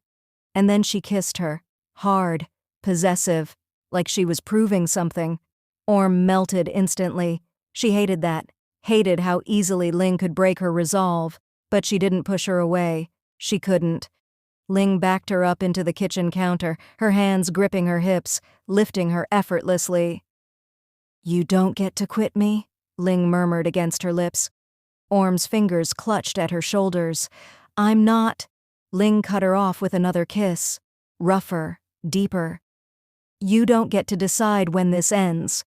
And then she kissed her. Hard, possessive, like she was proving something. Orm melted instantly. She hated that, hated how easily Ling could break her resolve, but she didn't push her away. She couldn't. Ling backed her up into the kitchen counter, her hands gripping her hips, lifting her effortlessly. You don't get to quit me, Ling murmured against her lips. Orm's fingers clutched at her shoulders. I'm not. Ling cut her off with another kiss. Rougher, deeper. You don't get to decide when this ends.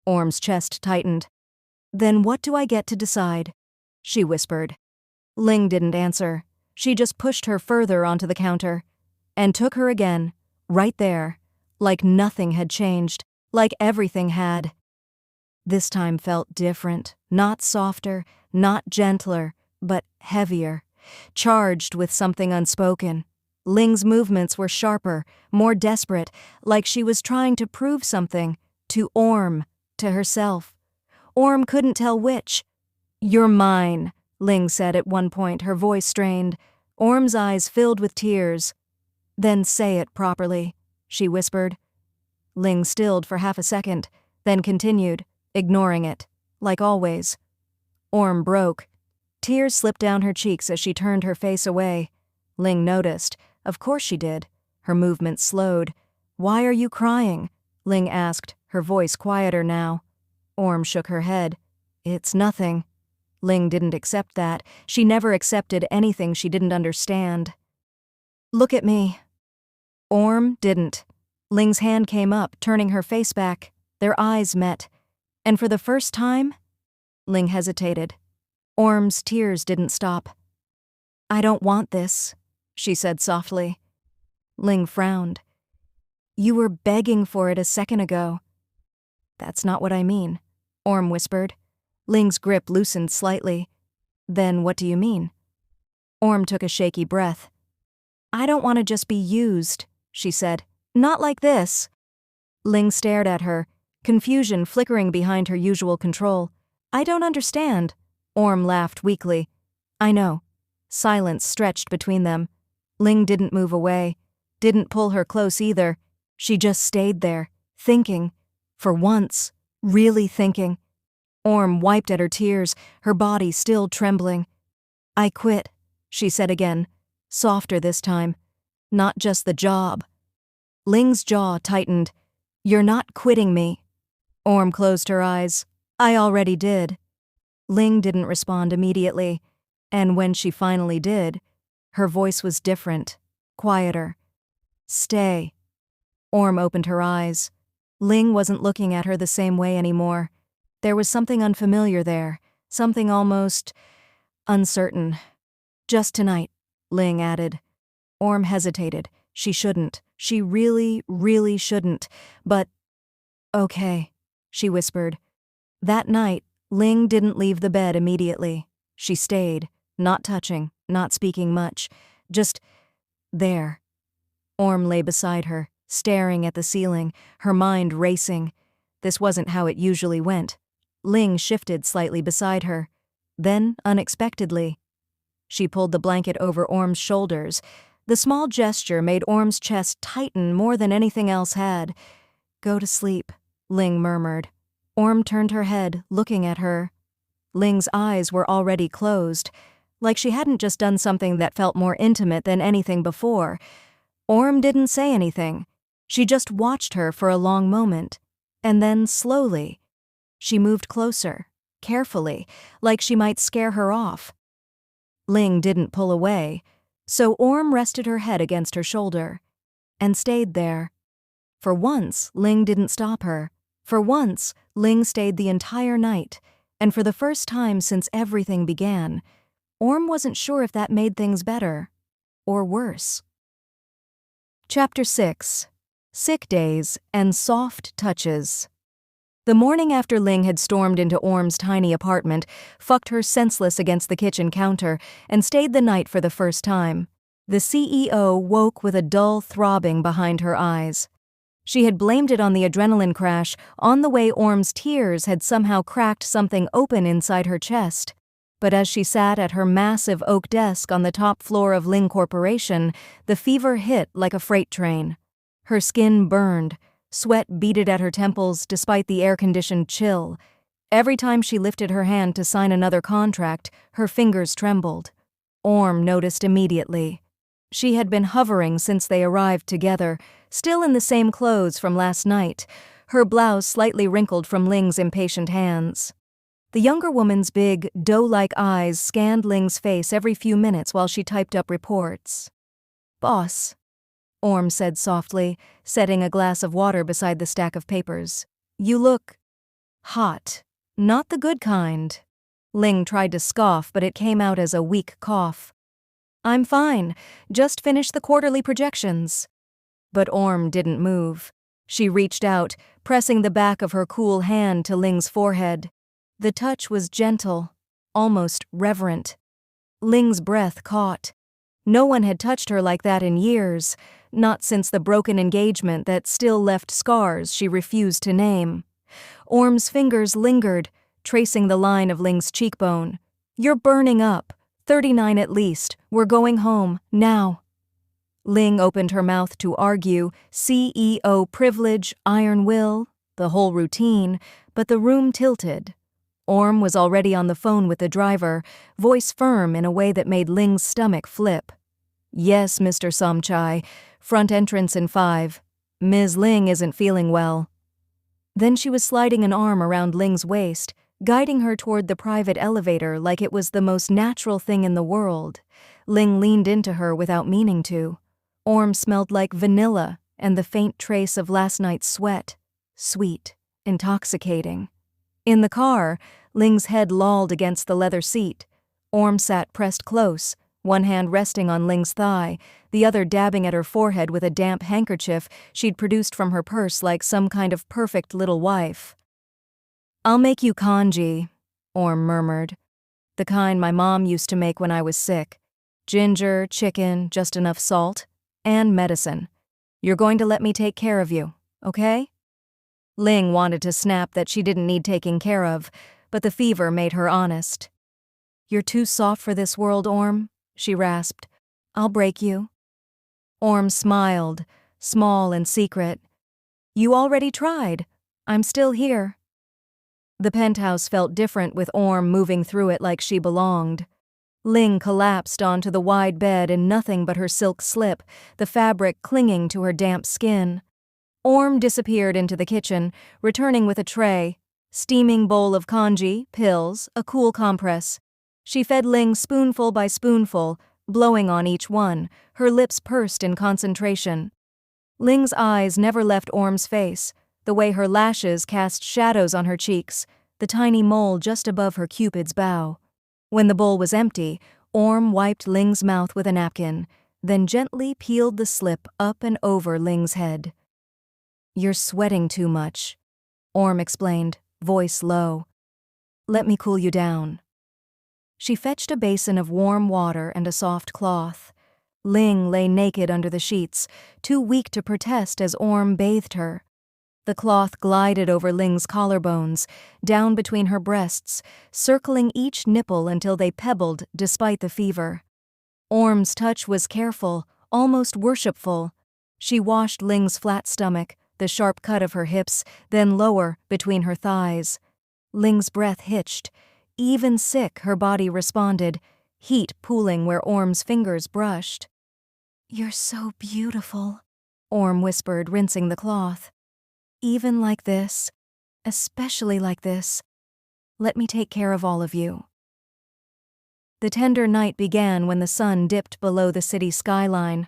Orm's chest tightened. Then what do I get to decide? She whispered. Ling didn't answer. She just pushed her further onto the counter. And took her again, right there, like nothing had changed, like everything had. This time felt different, not softer, not gentler, but heavier, charged with something unspoken. Ling's movements were sharper, more desperate, like she was trying to prove something, to Orm, to herself. Orm couldn't tell which. You're mine, Ling said at one point, her voice strained. Orm's eyes filled with tears. Then say it properly, she whispered. Ling stilled for half a second, then continued, ignoring it, like always. Orm broke. Tears slipped down her cheeks as she turned her face away. Ling noticed. Of course she did. Her movements slowed. Why are you crying? Ling asked, her voice quieter now. Orm shook her head. It's nothing. Ling didn't accept that. She never accepted anything she didn't understand. Look at me. Orm didn't. Ling's hand came up, turning her face back. Their eyes met, and for the first time, Ling hesitated. Orm's tears didn't stop. "I don't want this," she said softly. Ling frowned. "You were begging for it a second ago." "That's not what I mean," Orm whispered. Ling's grip loosened slightly. "Then what do you mean?" Orm took a shaky breath. "I don't want to just be used," she said. "Not like this." Ling stared at her, confusion flickering behind her usual control. "I don't understand." Orm laughed weakly. "I know." Silence stretched between them. Ling didn't move away, didn't pull her close either. She just stayed there, thinking. For once, really thinking. Orm wiped at her tears, her body still trembling. "I quit," she said again, softer this time. "Not just the job." Ling's jaw tightened. "You're not quitting me." Orm closed her eyes. "I already did." Ling didn't respond immediately, and when she finally did, her voice was different, quieter. "Stay." Orm opened her eyes. Ling wasn't looking at her the same way anymore. There was something unfamiliar there, something almost uncertain. "Just tonight," Ling added. Orm hesitated. She shouldn't. She really, really shouldn't. But, "Okay," she whispered. That night, Ling didn't leave the bed immediately. She stayed, not touching, not speaking much, just there. Orm lay beside her, staring at the ceiling, her mind racing. This wasn't how it usually went. Ling shifted slightly beside her. Then, unexpectedly, she pulled the blanket over Orm's shoulders. The small gesture made Orm's chest tighten more than anything else had. "Go to sleep," Ling murmured. Orm turned her head, looking at her. Ling's eyes were already closed, like she hadn't just done something that felt more intimate than anything before. Orm didn't say anything. She just watched her for a long moment, and then slowly, she moved closer, carefully, like she might scare her off. Ling didn't pull away, so Orm rested her head against her shoulder, and stayed there. For once, Ling didn't stop her. For once, Ling stayed the entire night, and for the first time since everything began, Orm wasn't sure if that made things better or worse. Chapter 6. Sick Days and Soft Touches. The morning after Ling had stormed into Orm's tiny apartment, fucked her senseless against the kitchen counter, and stayed the night for the first time, the CEO woke with a dull throbbing behind her eyes. She had blamed it on the adrenaline crash, on the way Orm's tears had somehow cracked something open inside her chest. But as she sat at her massive oak desk on the top floor of Ling Corporation, the fever hit like a freight train. Her skin burned, sweat beaded at her temples despite the air-conditioned chill. Every time she lifted her hand to sign another contract, her fingers trembled. Orm noticed immediately. She had been hovering since they arrived together, still in the same clothes from last night, her blouse slightly wrinkled from Ling's impatient hands. The younger woman's big, doe-like eyes scanned Ling's face every few minutes while she typed up reports. "Boss," Orm said softly, setting a glass of water beside the stack of papers. "You look hot. Not the good kind." Ling tried to scoff, but it came out as a weak cough. "I'm fine. Just finished the quarterly projections." But Orm didn't move. She reached out, pressing the back of her cool hand to Ling's forehead. The touch was gentle, almost reverent. Ling's breath caught. No one had touched her like that in years, not since the broken engagement that still left scars she refused to name. Orm's fingers lingered, tracing the line of Ling's cheekbone. "You're burning up. 39 at least. We're going home, now." Ling opened her mouth to argue, CEO privilege, iron will, the whole routine, but the room tilted. Orm was already on the phone with the driver, voice firm in a way that made Ling's stomach flip. "Yes, Mr. Somchai. Front entrance in 5. Ms. Ling isn't feeling well." Then she was sliding an arm around Ling's waist, guiding her toward the private elevator like it was the most natural thing in the world. Ling leaned into her without meaning to. Orm smelled like vanilla and the faint trace of last night's sweat. Sweet intoxicating. In the car, Ling's head lolled against the leather seat. Orm sat pressed close, one hand resting on Ling's thigh, the other dabbing at her forehead with a damp handkerchief she'd produced from her purse like some kind of perfect little wife. "I'll make you congee," Orm murmured. "The kind my mom used to make when I was sick. Ginger, chicken, just enough salt, and medicine. You're going to let me take care of you, okay?" Ling wanted to snap that she didn't need taking care of, but the fever made her honest. "You're too soft for this world, Orm," she rasped. "I'll break you." Orm smiled, small and secret. "You already tried. I'm still here." The penthouse felt different with Orm moving through it like she belonged. Ling collapsed onto the wide bed in nothing but her silk slip, the fabric clinging to her damp skin. Orm disappeared into the kitchen, returning with a tray, steaming bowl of congee, pills, a cool compress. She fed Ling spoonful by spoonful, blowing on each one, her lips pursed in concentration. Ling's eyes never left Orm's face, the way her lashes cast shadows on her cheeks, the tiny mole just above her cupid's bow. When the bowl was empty, Orm wiped Ling's mouth with a napkin, then gently peeled the slip up and over Ling's head. "You're sweating too much," Orm explained, voice low. "Let me cool you down." She fetched a basin of warm water and a soft cloth. Ling lay naked under the sheets, too weak to protest as Orm bathed her. The cloth glided over Ling's collarbones, down between her breasts, circling each nipple until they pebbled despite the fever. Orm's touch was careful, almost worshipful. She washed Ling's flat stomach, the sharp cut of her hips, then lower, between her thighs. Ling's breath hitched. Even sick, her body responded, heat pooling where Orm's fingers brushed. "You're so beautiful," Orm whispered, rinsing the cloth. "Even like this, especially like this. Let me take care of all of you." The tender night began when the sun dipped below the city skyline.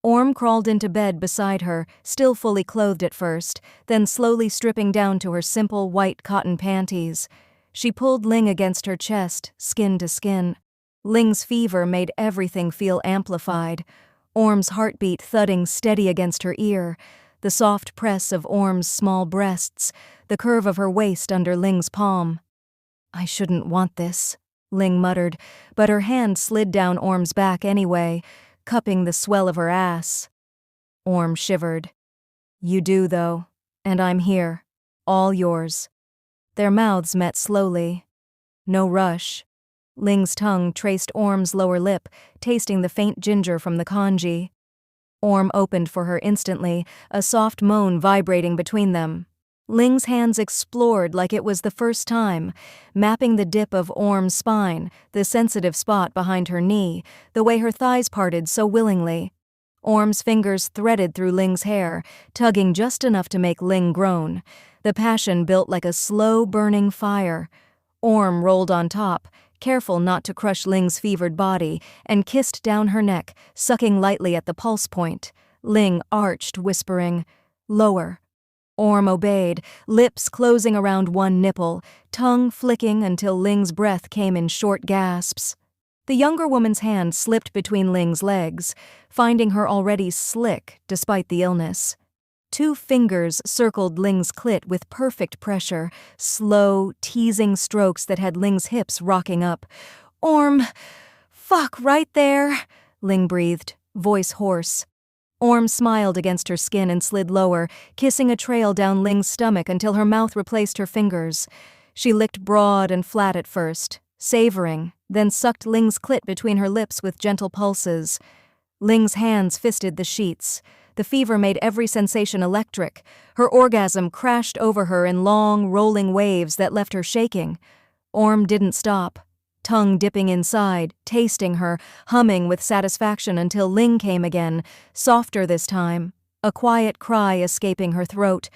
Orm crawled into bed beside her, still fully clothed at first, then slowly stripping down to her simple white cotton panties. She pulled Ling against her chest, skin to skin. Ling's fever made everything feel amplified. Orm's heartbeat thudding steady against her ear, the soft press of Orm's small breasts, the curve of her waist under Ling's palm. "I shouldn't want this," Ling muttered, but her hand slid down Orm's back anyway, cupping the swell of her ass. Orm shivered. "You do, though, and I'm here, all yours." Their mouths met slowly. No rush. Ling's tongue traced Orm's lower lip, tasting the faint ginger from the congee. Orm opened for her instantly, a soft moan vibrating between them. Ling's hands explored like it was the first time, mapping the dip of Orm's spine, the sensitive spot behind her knee, the way her thighs parted so willingly. Orm's fingers threaded through Ling's hair, tugging just enough to make Ling groan. The passion built like a slow burning fire. Orm rolled on top, careful not to crush Ling's fevered body, and kissed down her neck, sucking lightly at the pulse point. Ling arched, whispering, "Lower." Orm obeyed, lips closing around one nipple, tongue flicking until Ling's breath came in short gasps. The younger woman's hand slipped between Ling's legs, finding her already slick despite the illness. 2 fingers circled Ling's clit with perfect pressure, slow, teasing strokes that had Ling's hips rocking up. "Orm, fuck right there," Ling breathed, voice hoarse. Orm smiled against her skin and slid lower, kissing a trail down Ling's stomach until her mouth replaced her fingers. She licked broad and flat at first, savoring, then sucked Ling's clit between her lips with gentle pulses. Ling's hands fisted the sheets. The fever made every sensation electric. Her orgasm crashed over her in long, rolling waves that left her shaking. Orm didn't stop, tongue dipping inside, tasting her, humming with satisfaction until Ling came again, softer this time, a quiet cry escaping her throat.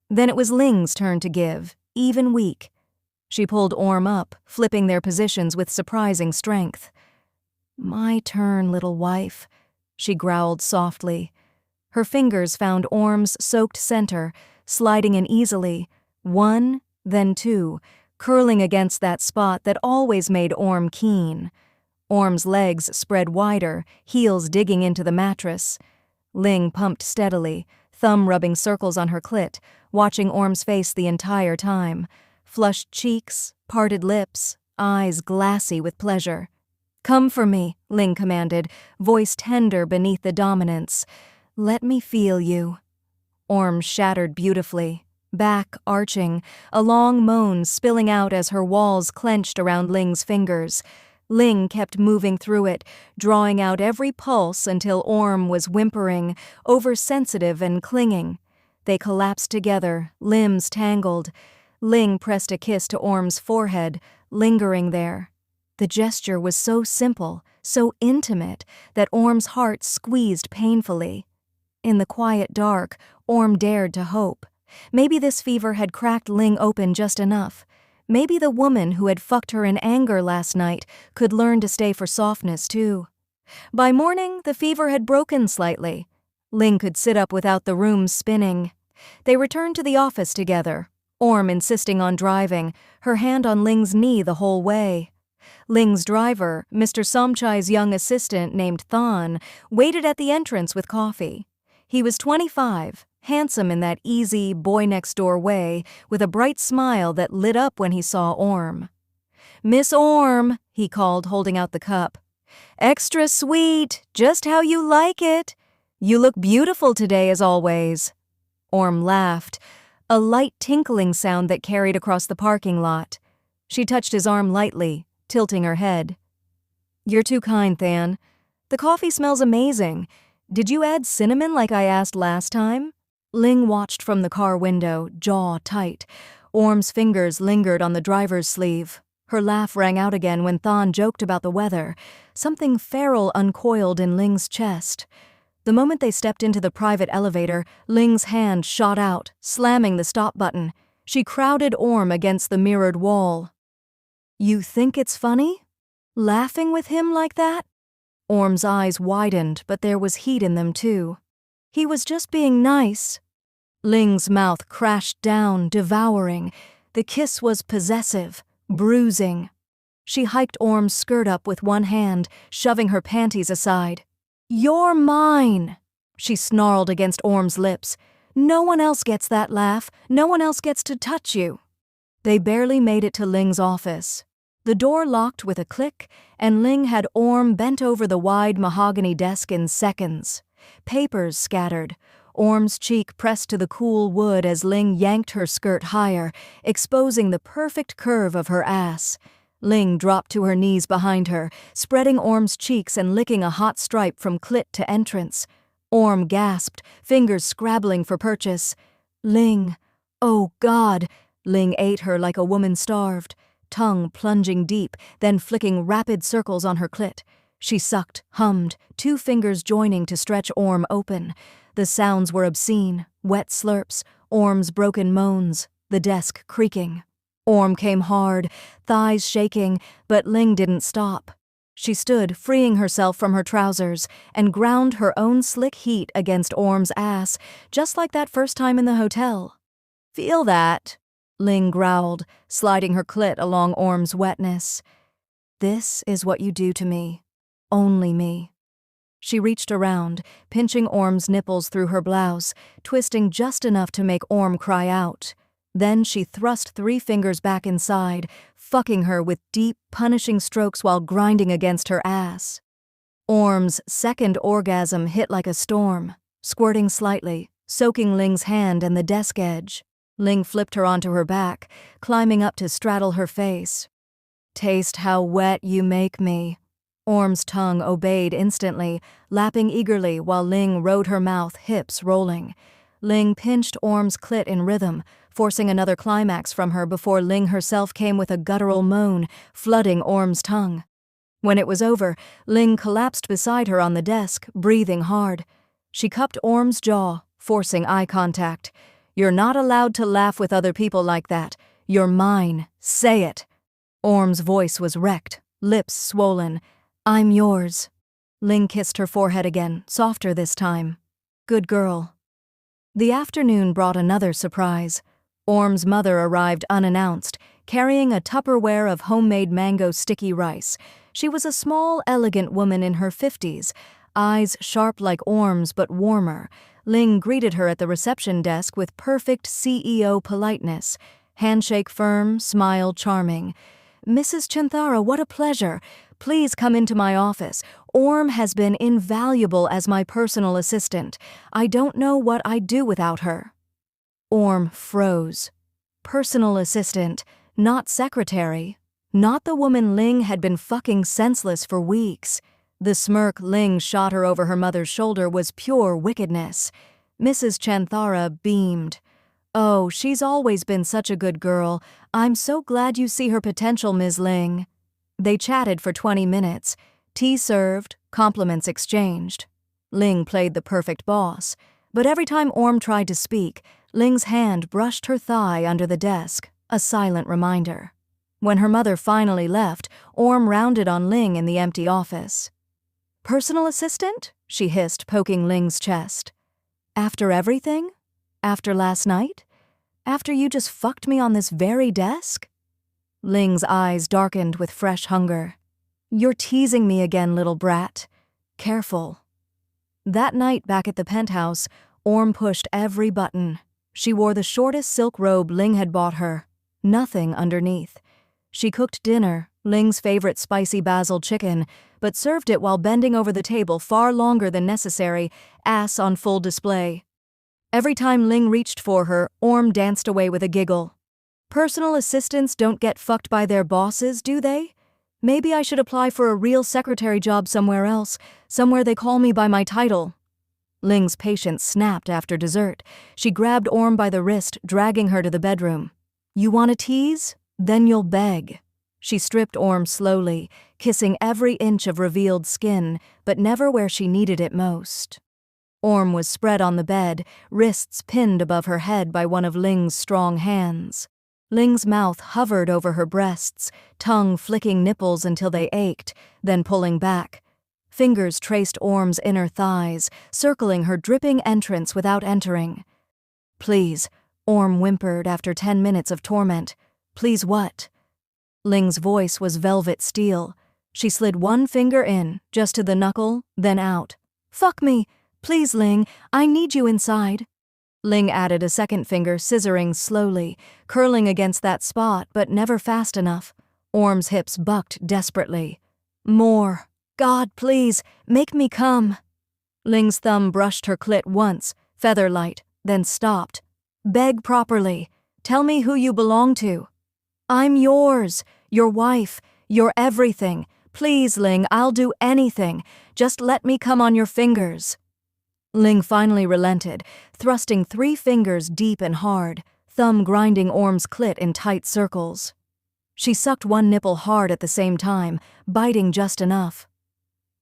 Then it was Ling's turn to give, even weak. She pulled Orm up, flipping their positions with surprising strength. "My turn, little wife," she growled softly. Her fingers found Orm's soaked center, sliding in easily, One, then two, curling against that spot that always made Orm keen. Orm's legs spread wider, heels digging into the mattress. Ling pumped steadily, thumb rubbing circles on her clit, watching Orm's face the entire time. Flushed cheeks, parted lips, eyes glassy with pleasure. "Come for me," Ling commanded, voice tender beneath the dominance. "Let me feel you." Orm shattered beautifully, back arching, a long moan spilling out as her walls clenched around Ling's fingers. Ling kept moving through it, drawing out every pulse until Orm was whimpering, oversensitive and clinging. They collapsed together, limbs tangled. Ling pressed a kiss to Orm's forehead, lingering there. The gesture was so simple, so intimate, that Orm's heart squeezed painfully. In the quiet dark, Orm dared to hope. Maybe this fever had cracked Ling open just enough. Maybe the woman who had fucked her in anger last night could learn to stay for softness too. By morning, the fever had broken slightly. Ling could sit up without the room spinning. They returned to the office together, Orm insisting on driving, her hand on Ling's knee the whole way. Ling's driver, Mr. Somchai's young assistant named Than, waited at the entrance with coffee. He was 25, handsome in that easy, boy-next-door way, with a bright smile that lit up when he saw Orm. "Miss Orm," he called, holding out the cup. "Extra sweet, just how you like it. You look beautiful today as always." Orm laughed, a light tinkling sound that carried across the parking lot. She touched his arm lightly, tilting her head. "You're too kind, Than. The coffee smells amazing. Did you add cinnamon like I asked last time?" Ling watched from the car window, jaw tight. Orm's fingers lingered on the driver's sleeve. Her laugh rang out again when Than joked about the weather. Something feral uncoiled in Ling's chest. The moment they stepped into the private elevator, Ling's hand shot out, slamming the stop button. She crowded Orm against the mirrored wall. "You think it's funny? Laughing with him like that?" Orm's eyes widened, but there was heat in them too. "He was just being nice." Ling's mouth crashed down, devouring. The kiss was possessive, bruising. She hiked Orm's skirt up with one hand, shoving her panties aside. "You're mine," she snarled against Orm's lips. "No one else gets that laugh. No one else gets to touch you." They barely made it to Ling's office. The door locked with a click, and Ling had Orm bent over the wide mahogany desk in seconds. Papers scattered. Orm's cheek pressed to the cool wood as Ling yanked her skirt higher, exposing the perfect curve of her ass. Ling dropped to her knees behind her, spreading Orm's cheeks and licking a hot stripe from clit to entrance. Orm gasped, fingers scrabbling for purchase. "Ling, oh God!" Ling ate her like a woman starved, tongue plunging deep, then flicking rapid circles on her clit. She sucked, hummed, two fingers joining to stretch Orm open. The sounds were obscene, wet slurps, Orm's broken moans, the desk creaking. Orm came hard, thighs shaking, but Ling didn't stop. She stood, freeing herself from her trousers, and ground her own slick heat against Orm's ass, just like that first time in the hotel. "Feel that?" Ling growled, sliding her clit along Orm's wetness. "This is what you do to me. Only me." She reached around, pinching Orm's nipples through her blouse, twisting just enough to make Orm cry out. Then she thrust 3 fingers back inside, fucking her with deep, punishing strokes while grinding against her ass. Orm's second orgasm hit like a storm, squirting slightly, soaking Ling's hand and the desk edge. Ling flipped her onto her back, climbing up to straddle her face. "Taste how wet you make me." Orm's tongue obeyed instantly, lapping eagerly while Ling rode her mouth, hips rolling. Ling pinched Orm's clit in rhythm, forcing another climax from her before Ling herself came with a guttural moan, flooding Orm's tongue. When it was over, Ling collapsed beside her on the desk, breathing hard. She cupped Orm's jaw, forcing eye contact. "You're not allowed to laugh with other people like that. You're mine. Say it." Orm's voice was wrecked, lips swollen. "I'm yours." Ling kissed her forehead again, softer this time. "Good girl." The afternoon brought another surprise. Orm's mother arrived unannounced, carrying a Tupperware of homemade mango sticky rice. She was a small, elegant woman in her 50s, eyes sharp like Orm's but warmer. Ling greeted her at the reception desk with perfect CEO politeness. Handshake firm, smile charming. "Mrs. Chanthara, what a pleasure. Please come into my office. Orm has been invaluable as my personal assistant. I don't know what I'd do without her." Orm froze. Personal assistant, not secretary. Not the woman Ling had been fucking senseless for weeks. The smirk Ling shot her over her mother's shoulder was pure wickedness. Mrs. Chanthara beamed. "Oh, she's always been such a good girl. I'm so glad you see her potential, Ms. Ling." They chatted for 20 minutes. Tea served, compliments exchanged. Ling played the perfect boss. But every time Orm tried to speak, Ling's hand brushed her thigh under the desk, a silent reminder. When her mother finally left, Orm rounded on Ling in the empty office. "Personal assistant?" she hissed, poking Ling's chest. "After everything? After last night? After you just fucked me on this very desk?" Ling's eyes darkened with fresh hunger. "You're teasing me again, little brat. Careful." That night back at the penthouse, Orm pushed every button. She wore the shortest silk robe Ling had bought her. Nothing underneath. She cooked dinner, Ling's favorite spicy basil chicken, but served it while bending over the table far longer than necessary, ass on full display. Every time Ling reached for her, Orm danced away with a giggle. "Personal assistants don't get fucked by their bosses, do they? Maybe I should apply for a real secretary job somewhere else, somewhere they call me by my title." Ling's patience snapped after dessert. She grabbed Orm by the wrist, dragging her to the bedroom. "You want a tease? Then you'll beg." She stripped Orm slowly, kissing every inch of revealed skin, but never where she needed it most. Orm was spread on the bed, wrists pinned above her head by one of Ling's strong hands. Ling's mouth hovered over her breasts, tongue flicking nipples until they ached, then pulling back. Fingers traced Orm's inner thighs, circling her dripping entrance without entering. "Please," Orm whimpered after 10 minutes of torment. "Please what?" Ling's voice was velvet steel. She slid one finger in, just to the knuckle, then out. "Fuck me! Please, Ling, I need you inside." Ling added a second finger, scissoring slowly, curling against that spot, but never fast enough. Orm's hips bucked desperately. "More. God, please, make me come." Ling's thumb brushed her clit once, feather-light, then stopped. "Beg properly. Tell me who you belong to." "I'm yours, your wife, your everything. Please, Ling, I'll do anything. Just let me come on your fingers." Ling finally relented, thrusting 3 fingers deep and hard, thumb grinding Orm's clit in tight circles. She sucked one nipple hard at the same time, biting just enough.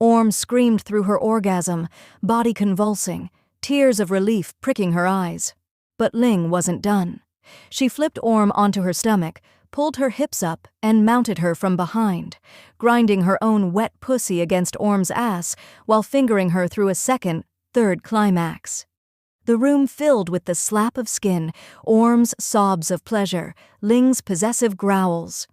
Orm screamed through her orgasm, body convulsing, tears of relief pricking her eyes. But Ling wasn't done. She flipped Orm onto her stomach, pulled her hips up, and mounted her from behind, grinding her own wet pussy against Orm's ass while fingering her through a second, third climax. The room filled with the slap of skin, Orm's sobs of pleasure, Ling's possessive growls.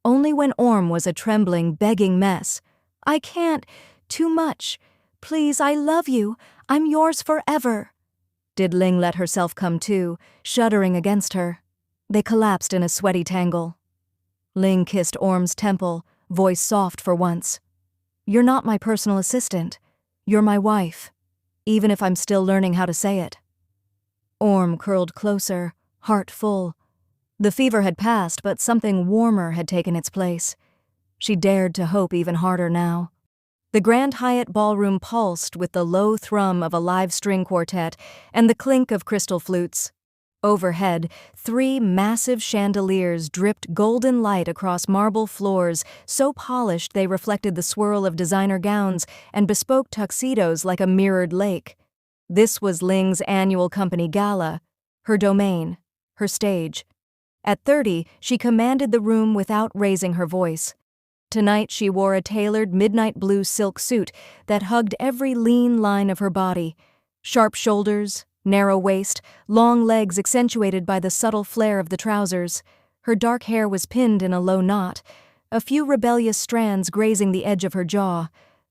Only when Orm was a trembling, begging mess. "I can't. Too much. Please, I love you. I'm yours forever." Did Ling let herself come to, shuddering against her. They collapsed in a sweaty tangle. Ling kissed Orm's temple, voice soft for once. "You're not my personal assistant. You're my wife. Even if I'm still learning how to say it." Orm curled closer, heart full. The fever had passed, but something warmer had taken its place. She dared to hope even harder now. The Grand Hyatt ballroom pulsed with the low thrum of a live string quartet and the clink of crystal flutes. Overhead, 3 massive chandeliers dripped golden light across marble floors so polished they reflected the swirl of designer gowns and bespoke tuxedos like a mirrored lake. This was Ling's annual company gala, her domain, her stage. At 30, she commanded the room without raising her voice. Tonight she wore a tailored midnight blue silk suit that hugged every lean line of her body. Sharp shoulders, narrow waist, long legs accentuated by the subtle flare of the trousers. Her dark hair was pinned in a low knot, a few rebellious strands grazing the edge of her jaw.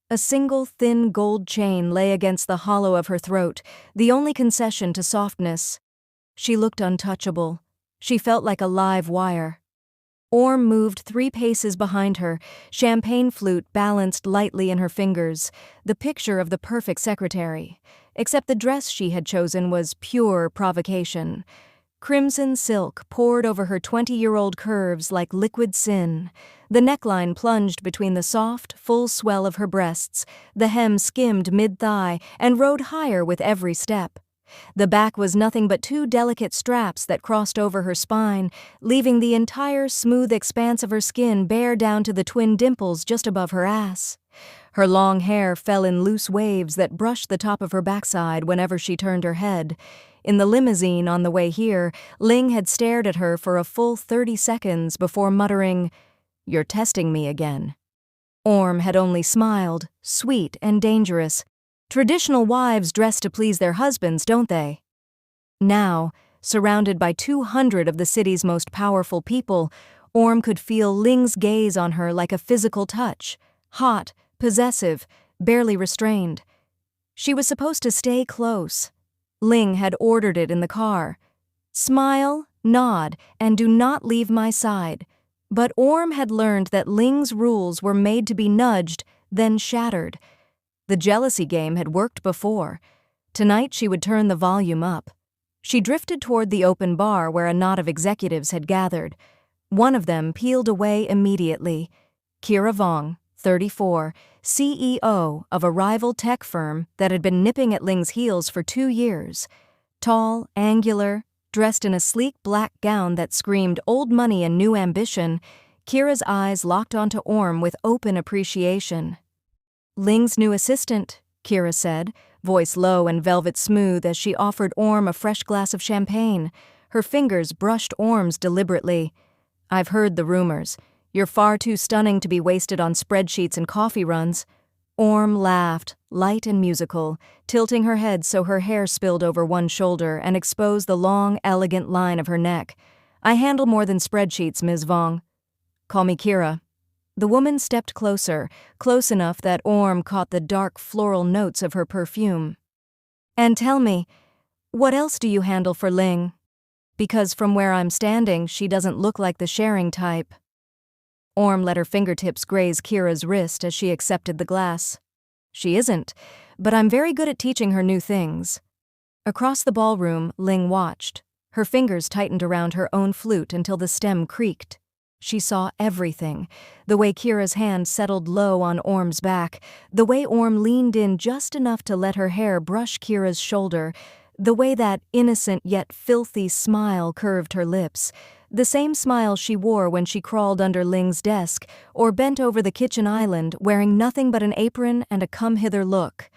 A single thin gold chain lay against the hollow of her throat, the only concession to softness. She looked untouchable. She felt like a live wire. Orm moved 3 paces behind her, champagne flute balanced lightly in her fingers, the picture of the perfect secretary. Except the dress she had chosen was pure provocation. Crimson silk poured over her 20-year-old curves like liquid sin. The neckline plunged between the soft, full swell of her breasts. The hem skimmed mid-thigh and rode higher with every step. The back was nothing but 2 delicate straps that crossed over her spine, leaving the entire smooth expanse of her skin bare down to the twin dimples just above her ass. Her long hair fell in loose waves that brushed the top of her backside whenever she turned her head. In the limousine on the way here, Ling had stared at her for a full 30 seconds before muttering, "You're testing me again." Orm had only smiled, sweet and dangerous. Traditional wives dress to please their husbands, don't they? Now, surrounded by 200 of the city's most powerful people, Orm could feel Ling's gaze on her like a physical touch, hot, possessive, barely restrained. She was supposed to stay close. Ling had ordered it in the car. Smile, nod, and do not leave my side. But Orm had learned that Ling's rules were made to be nudged, then shattered. The jealousy game had worked before. Tonight she would turn the volume up. She drifted toward the open bar where a knot of executives had gathered. One of them peeled away immediately. Kira Vong, 34, CEO of a rival tech firm that had been nipping at Ling's heels for 2 years. Tall, angular, dressed in a sleek black gown that screamed old money and new ambition, Kira's eyes locked onto Orm with open appreciation. "Ling's new assistant," Kira said, voice low and velvet smooth as she offered Orm a fresh glass of champagne. Her fingers brushed Orm's deliberately. "I've heard the rumors. You're far too stunning to be wasted on spreadsheets and coffee runs." Orm laughed, light and musical, tilting her head so her hair spilled over one shoulder and exposed the long, elegant line of her neck. "I handle more than spreadsheets, Ms. Vong. Call me Kira." The woman stepped closer, close enough that Orm caught the dark floral notes of her perfume. "And tell me, what else do you handle for Ling? Because from where I'm standing, she doesn't look like the sharing type." Orm let her fingertips graze Kira's wrist as she accepted the glass. "She isn't, but I'm very good at teaching her new things." Across the ballroom, Ling watched. Her fingers tightened around her own flute until the stem creaked. She saw everything, the way Kira's hand settled low on Orm's back, the way Orm leaned in just enough to let her hair brush Kira's shoulder, the way that innocent yet filthy smile curved her lips, the same smile she wore when she crawled under Ling's desk or bent over the kitchen island wearing nothing but an apron and a come-hither look.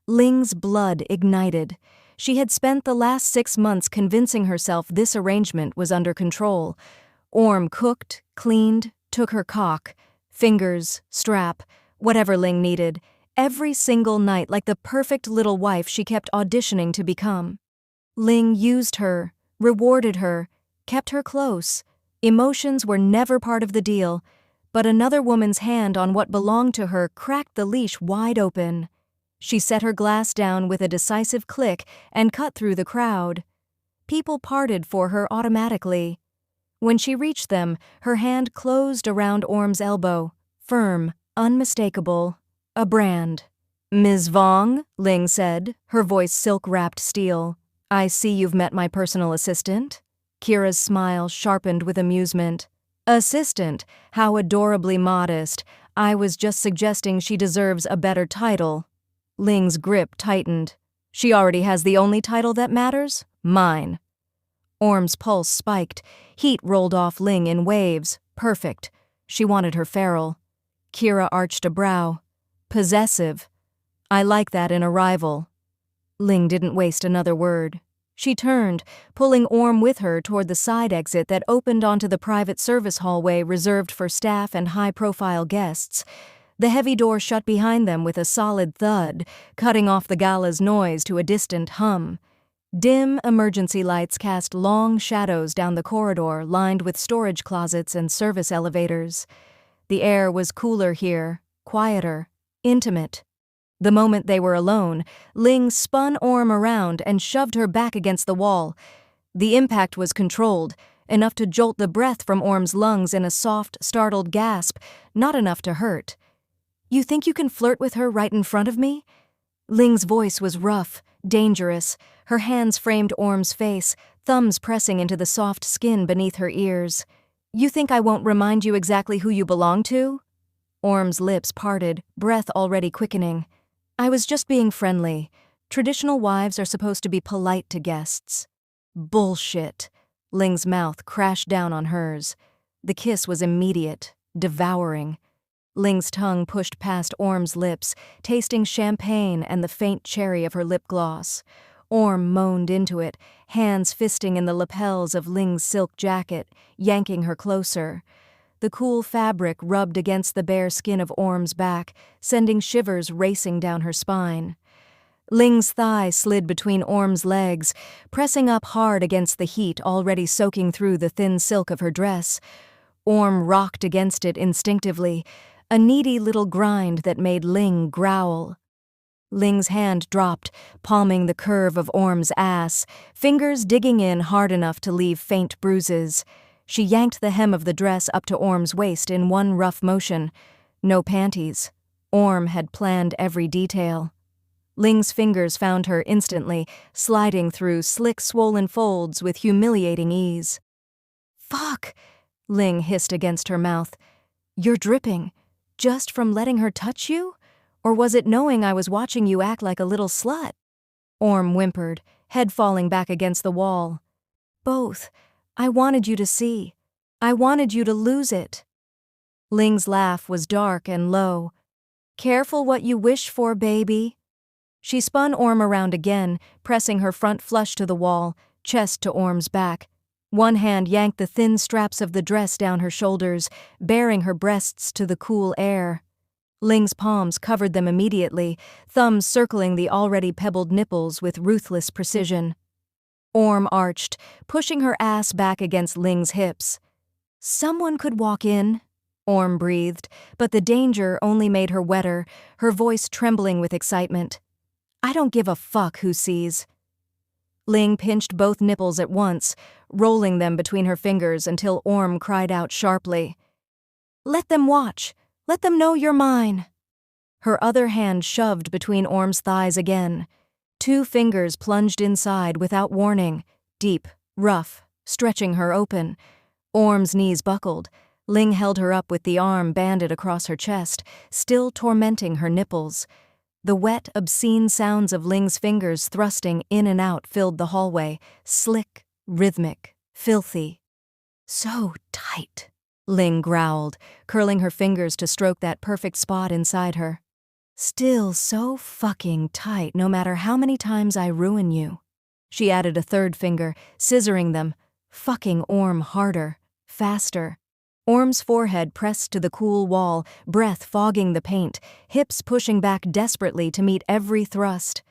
Ling's blood ignited. She had spent the last 6 months convincing herself this arrangement was under control. Orm cooked, cleaned, took her cock, fingers, strap, whatever Ling needed, every single night like the perfect little wife she kept auditioning to become. Ling used her, rewarded her, kept her close. Emotions were never part of the deal, but another woman's hand on what belonged to her cracked the leash wide open. She set her glass down with a decisive click and cut through the crowd. People parted for her automatically. When she reached them, her hand closed around Orm's elbow, firm, unmistakable, a brand. "Ms. Vong," Ling said, her voice silk-wrapped steel. "I see you've met my personal assistant." Kira's smile sharpened with amusement. "Assistant? How adorably modest. I was just suggesting she deserves a better title." Ling's grip tightened. "She already has the only title that matters? Mine." Orm's pulse spiked. Heat rolled off Ling in waves. Perfect. She wanted her feral. Kira arched a brow. "Possessive. I like that in a rival." Ling didn't waste another word. She turned, pulling Orm with her toward the side exit that opened onto the private service hallway reserved for staff and high-profile guests. The heavy door shut behind them with a solid thud, cutting off the gala's noise to a distant hum. Dim emergency lights cast long shadows down the corridor lined with storage closets and service elevators. The air was cooler here, quieter, intimate. The moment they were alone, Ling spun Orm around and shoved her back against the wall. The impact was controlled, enough to jolt the breath from Orm's lungs in a soft, startled gasp, not enough to hurt. "You think you can flirt with her right in front of me?" Ling's voice was rough, dangerous. Her hands framed Orm's face, thumbs pressing into the soft skin beneath her ears. "You think I won't remind you exactly who you belong to?" Orm's lips parted, breath already quickening. "I was just being friendly. Traditional wives are supposed to be polite to guests." "Bullshit." Ling's mouth crashed down on hers. The kiss was immediate, devouring. Ling's tongue pushed past Orm's lips, tasting champagne and the faint cherry of her lip gloss. Orm moaned into it, hands fisting in the lapels of Ling's silk jacket, yanking her closer. The cool fabric rubbed against the bare skin of Orm's back, sending shivers racing down her spine. Ling's thigh slid between Orm's legs, pressing up hard against the heat already soaking through the thin silk of her dress. Orm rocked against it instinctively, a needy little grind that made Ling growl. Ling's hand dropped, palming the curve of Orm's ass, fingers digging in hard enough to leave faint bruises. She yanked the hem of the dress up to Orm's waist in one rough motion. No panties. Orm had planned every detail. Ling's fingers found her instantly, sliding through slick, swollen folds with humiliating ease. "Fuck!" Ling hissed against her mouth. "You're dripping. Just from letting her touch you? Or was it knowing I was watching you act like a little slut?" Orm whimpered, head falling back against the wall. "Both. I wanted you to see. I wanted you to lose it." Ling's laugh was dark and low. "Careful what you wish for, baby." She spun Orm around again, pressing her front flush to the wall, chest to Orm's back. One hand yanked the thin straps of the dress down her shoulders, baring her breasts to the cool air. Ling's palms covered them immediately, thumbs circling the already pebbled nipples with ruthless precision. Orm arched, pushing her ass back against Ling's hips. "Someone could walk in," Orm breathed, but the danger only made her wetter, her voice trembling with excitement. "I don't give a fuck who sees." Ling pinched both nipples at once, rolling them between her fingers until Orm cried out sharply. "Let them watch. Let them know you're mine." Her other hand shoved between Orm's thighs again. 2 fingers plunged inside without warning, deep, rough, stretching her open. Orm's knees buckled. Ling held her up with the arm banded across her chest, still tormenting her nipples. The wet, obscene sounds of Ling's fingers thrusting in and out filled the hallway, slick, rhythmic, filthy. "So tight," Ling growled, curling her fingers to stroke that perfect spot inside her. "Still so fucking tight no matter how many times I ruin you." She added a third finger, scissoring them, fucking Orm harder, faster. Orm's forehead pressed to the cool wall, breath fogging the paint, hips pushing back desperately to meet every thrust.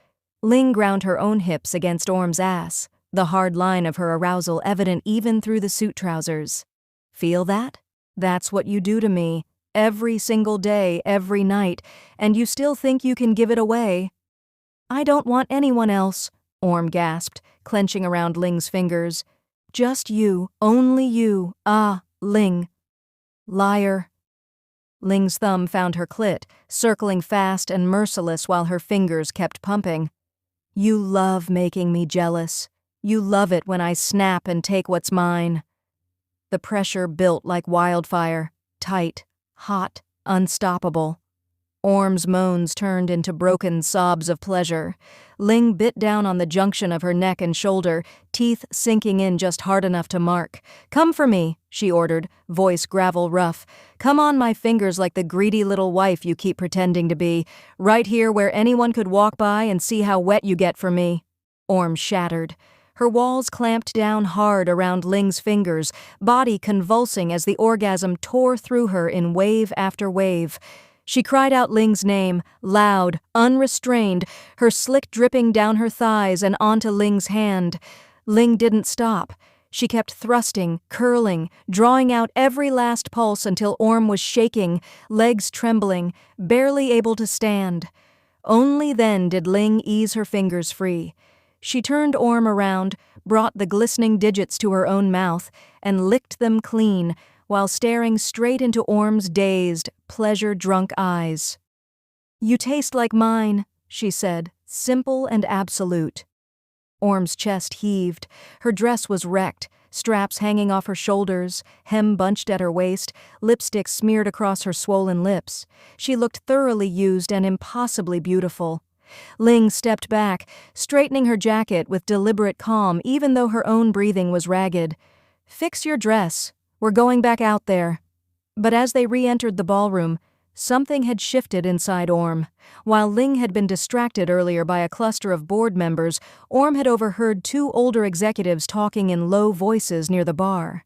Ling ground her own hips against Orm's ass, the hard line of her arousal evident even through the suit trousers. "Feel that? That's what you do to me, every single day, every night, and you still think you can give it away." "I don't want anyone else," Orm gasped, clenching around Ling's fingers. "Just you, only you, Ling." "Liar." Ling's thumb found her clit, circling fast and merciless while her fingers kept pumping. "You love making me jealous. You love it when I snap and take what's mine." The pressure built like wildfire, tight, hot, unstoppable. Orm's moans turned into broken sobs of pleasure. Ling bit down on the junction of her neck and shoulder, teeth sinking in just hard enough to mark. "Come for me," she ordered, voice gravel rough. "Come on my fingers like the greedy little wife you keep pretending to be, right here where anyone could walk by and see how wet you get for me." Orm shattered. Her walls clamped down hard around Ling's fingers, body convulsing as the orgasm tore through her in wave after wave. She cried out Ling's name, loud, unrestrained, her slick dripping down her thighs and onto Ling's hand. Ling didn't stop. She kept thrusting, curling, drawing out every last pulse until Orm was shaking, legs trembling, barely able to stand. Only then did Ling ease her fingers free. She turned Orm around, brought the glistening digits to her own mouth, and licked them clean, while staring straight into Orm's dazed, pleasure-drunk eyes. "You taste like mine," she said, simple and absolute. Orm's chest heaved. Her dress was wrecked, straps hanging off her shoulders, hem bunched at her waist, lipstick smeared across her swollen lips. She looked thoroughly used and impossibly beautiful. Ling stepped back, straightening her jacket with deliberate calm even though her own breathing was ragged. "Fix your dress. We're going back out there." But as they re-entered the ballroom, something had shifted inside Orm. While Ling had been distracted earlier by a cluster of board members, Orm had overheard two older executives talking in low voices near the bar.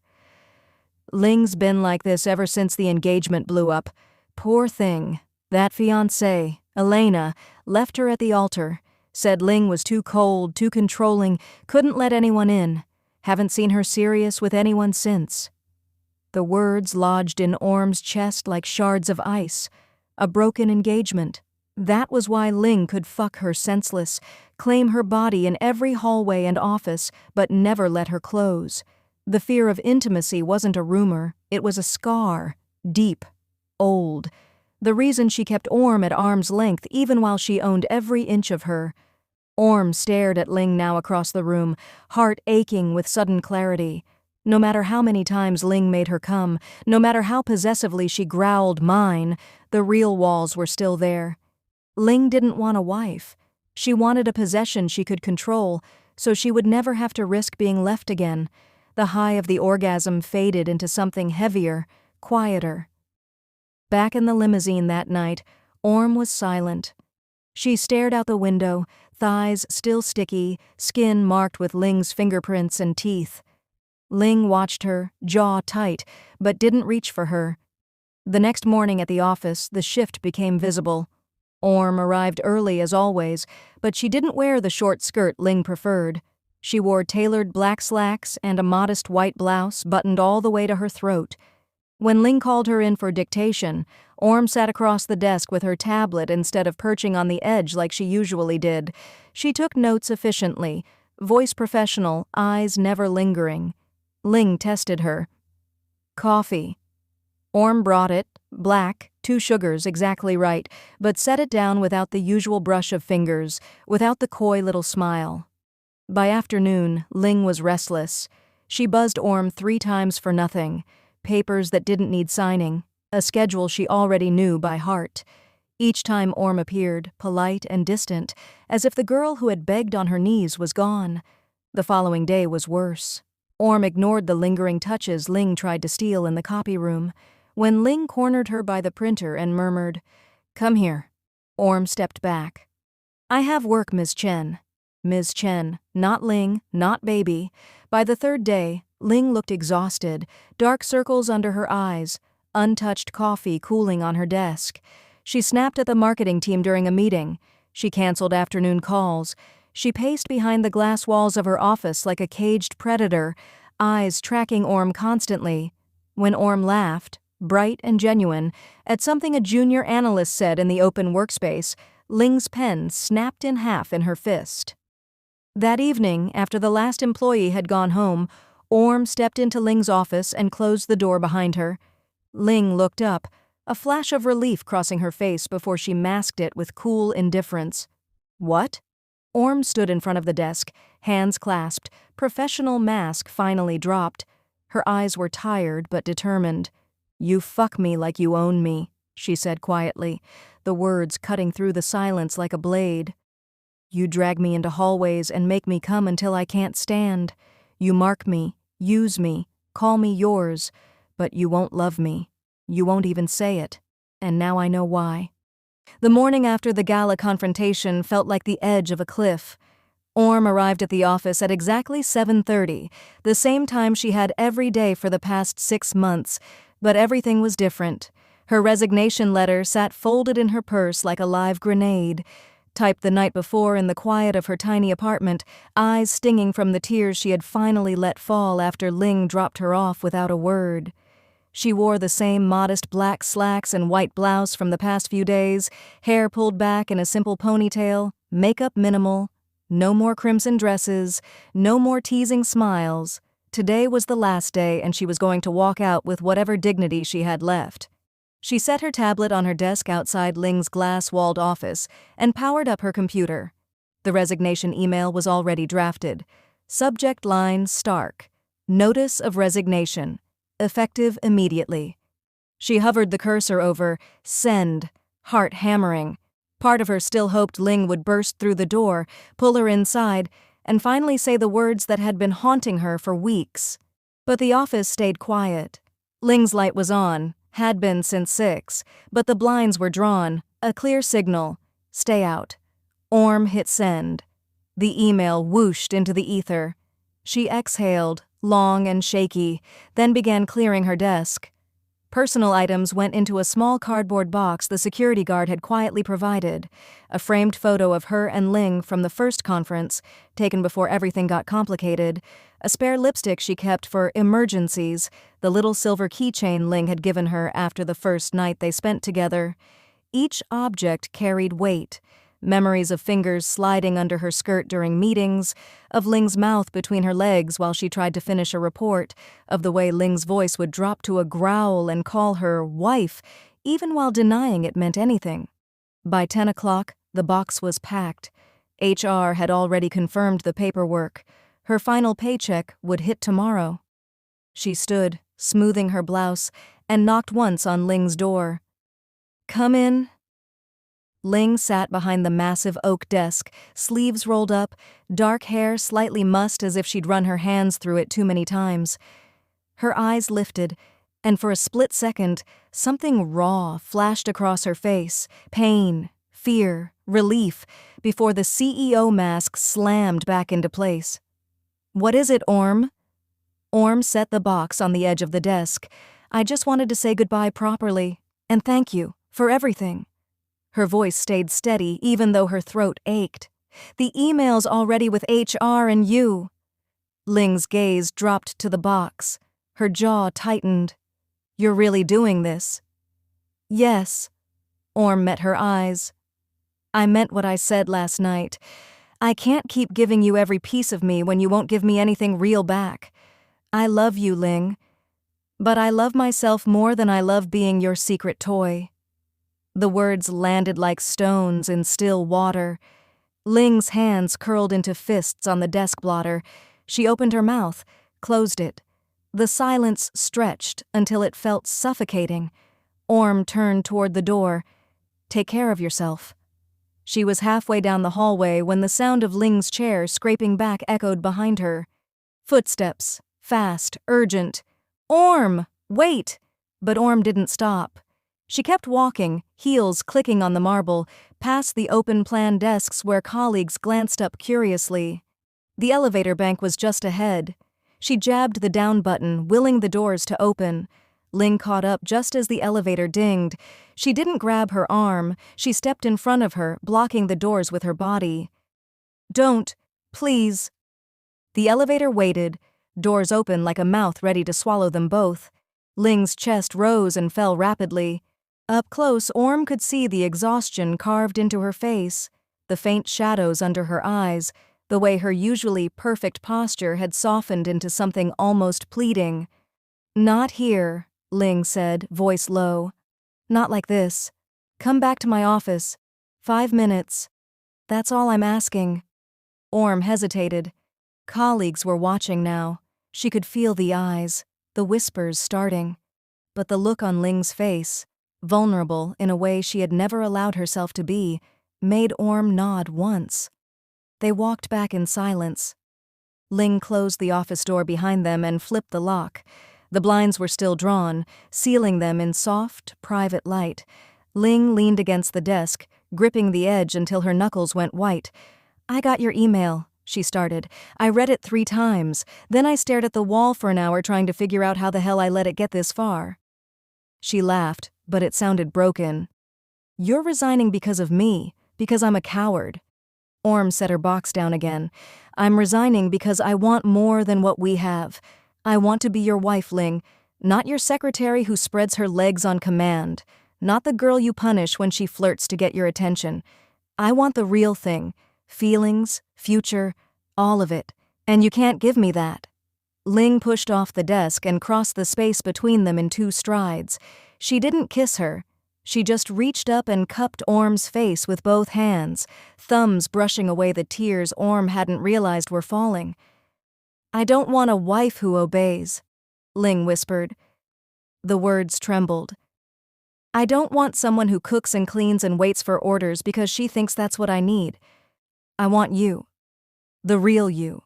"Ling's been like this ever since the engagement blew up. Poor thing. That fiancée, Elena, left her at the altar. Said Ling was too cold, too controlling, couldn't let anyone in. Haven't seen her serious with anyone since." The words lodged in Orm's chest like shards of ice. A broken engagement. That was why Ling could fuck her senseless, claim her body in every hallway and office, but never let her close. The fear of intimacy wasn't a rumor, it was a scar. Deep. Old. The reason she kept Orm at arm's length even while she owned every inch of her. Orm stared at Ling now across the room, heart aching with sudden clarity. No matter how many times Ling made her come, no matter how possessively she growled mine, the real walls were still there. Ling didn't want a wife. She wanted a possession she could control, so she would never have to risk being left again. The high of the orgasm faded into something heavier, quieter. Back in the limousine that night, Orm was silent. She stared out the window, thighs still sticky, skin marked with Ling's fingerprints and teeth. Ling watched her, jaw tight, but didn't reach for her. The next morning at the office, the shift became visible. Orm arrived early as always, but she didn't wear the short skirt Ling preferred. She wore tailored black slacks and a modest white blouse buttoned all the way to her throat. When Ling called her in for dictation, Orm sat across the desk with her tablet instead of perching on the edge like she usually did. She took notes efficiently, voice professional, eyes never lingering. Ling tested her. "Coffee." Orm brought it, black, 2 sugars exactly right, but set it down without the usual brush of fingers, without the coy little smile. By afternoon, Ling was restless. She buzzed Orm 3 times for nothing. Papers that didn't need signing, a schedule she already knew by heart. Each time Orm appeared, polite and distant, as if the girl who had begged on her knees was gone. The following day was worse. Orm ignored the lingering touches Ling tried to steal in the copy room. When Ling cornered her by the printer and murmured, "Come here," Orm stepped back. "I have work, Ms. Chen." Ms. Chen, not Ling, not baby. By the 3rd day, Ling looked exhausted, dark circles under her eyes, untouched coffee cooling on her desk. She snapped at the marketing team during a meeting. She canceled afternoon calls. She paced behind the glass walls of her office like a caged predator, eyes tracking Orm constantly. When Orm laughed, bright and genuine, at something a junior analyst said in the open workspace, Ling's pen snapped in half in her fist. That evening, after the last employee had gone home, Orm stepped into Ling's office and closed the door behind her. Ling looked up, a flash of relief crossing her face before she masked it with cool indifference. "What?" Orm stood in front of the desk, hands clasped, professional mask finally dropped. Her eyes were tired but determined. "You fuck me like you own me," she said quietly, the words cutting through the silence like a blade. "You drag me into hallways and make me come until I can't stand. You mark me, use me, call me yours, but you won't love me. You won't even say it. And now I know why." The morning after the gala confrontation felt like the edge of a cliff. Orm arrived at the office at exactly 7:30, the same time she had every day for the past 6 months, but everything was different. Her resignation letter sat folded in her purse like a live grenade, typed the night before in the quiet of her tiny apartment, eyes stinging from the tears she had finally let fall after Ling dropped her off without a word. She wore the same modest black slacks and white blouse from the past few days, hair pulled back in a simple ponytail, makeup minimal, no more crimson dresses, no more teasing smiles. Today was the last day, and she was going to walk out with whatever dignity she had left. She set her tablet on her desk outside Ling's glass-walled office and powered up her computer. The resignation email was already drafted. Subject line stark. Notice of resignation. Effective immediately. She hovered the cursor over send, heart hammering. Part of her still hoped Ling would burst through the door, pull her inside, and finally say the words that had been haunting her for weeks. But the office stayed quiet. Ling's light was on. Had been since 6, but the blinds were drawn, a clear signal. Stay out. Orm hit send. The email whooshed into the ether. She exhaled, long and shaky, then began clearing her desk. Personal items went into a small cardboard box the security guard had quietly provided, a framed photo of her and Ling from the first conference, taken before everything got complicated, a spare lipstick she kept for emergencies, the little silver keychain Ling had given her after the first night they spent together. Each object carried weight. Memories of fingers sliding under her skirt during meetings, of Ling's mouth between her legs while she tried to finish a report, of the way Ling's voice would drop to a growl and call her wife, even while denying it meant anything. By 10 o'clock, the box was packed. HR had already confirmed the paperwork. Her final paycheck would hit tomorrow. She stood, smoothing her blouse, and knocked once on Ling's door. "Come in." Ling sat behind the massive oak desk, sleeves rolled up, dark hair slightly mussed as if she'd run her hands through it too many times. Her eyes lifted, and for a split second, something raw flashed across her face, pain, fear, relief, before the CEO mask slammed back into place. "What is it, Orm?" Orm set the box on the edge of the desk. "I just wanted to say goodbye properly, and thank you for everything." Her voice stayed steady even though her throat ached. "The email's already with HR and you." Ling's gaze dropped to the box. Her jaw tightened. "You're really doing this?" "Yes." Orm met her eyes. "I meant what I said last night. I can't keep giving you every piece of me when you won't give me anything real back. I love you, Ling. But I love myself more than I love being your secret toy." The words landed like stones in still water. Ling's hands curled into fists on the desk blotter. She opened her mouth, closed it. The silence stretched until it felt suffocating. Orm turned toward the door. "Take care of yourself." She was halfway down the hallway when the sound of Ling's chair scraping back echoed behind her. Footsteps, fast, urgent. "Orm! Wait!" But Orm didn't stop. She kept walking, heels clicking on the marble, past the open-plan desks where colleagues glanced up curiously. The elevator bank was just ahead. She jabbed the down button, willing the doors to open. Ling caught up just as the elevator dinged. She didn't grab her arm. She stepped in front of her, blocking the doors with her body. "Don't, please." The elevator waited, doors open like a mouth ready to swallow them both. Ling's chest rose and fell rapidly. Up close, Orm could see the exhaustion carved into her face, the faint shadows under her eyes, the way her usually perfect posture had softened into something almost pleading. "Not here," Ling said, voice low. "Not like this. Come back to my office. 5 minutes. That's all I'm asking." Orm hesitated. Colleagues were watching now. She could feel the eyes, the whispers starting. But the look on Ling's face, vulnerable in a way she had never allowed herself to be, made Orm nod once. They walked back in silence. Ling closed the office door behind them and flipped the lock. The blinds were still drawn, sealing them in soft, private light. Ling leaned against the desk, gripping the edge until her knuckles went white. "I got your email," she started. "I read it 3 times. Then I stared at the wall for an hour trying to figure out how the hell I let it get this far." She laughed, but it sounded broken. "You're resigning because of me, because I'm a coward." Orm set her box down again. "I'm resigning because I want more than what we have. I want to be your wife, Ling, not your secretary who spreads her legs on command, not the girl you punish when she flirts to get your attention. I want the real thing, feelings, future, all of it, and you can't give me that." Ling pushed off the desk and crossed the space between them in 2 strides. She didn't kiss her. She just reached up and cupped Orm's face with both hands, thumbs brushing away the tears Orm hadn't realized were falling. "I don't want a wife who obeys," Ling whispered. The words trembled. "I don't want someone who cooks and cleans and waits for orders because she thinks that's what I need. I want you. The real you.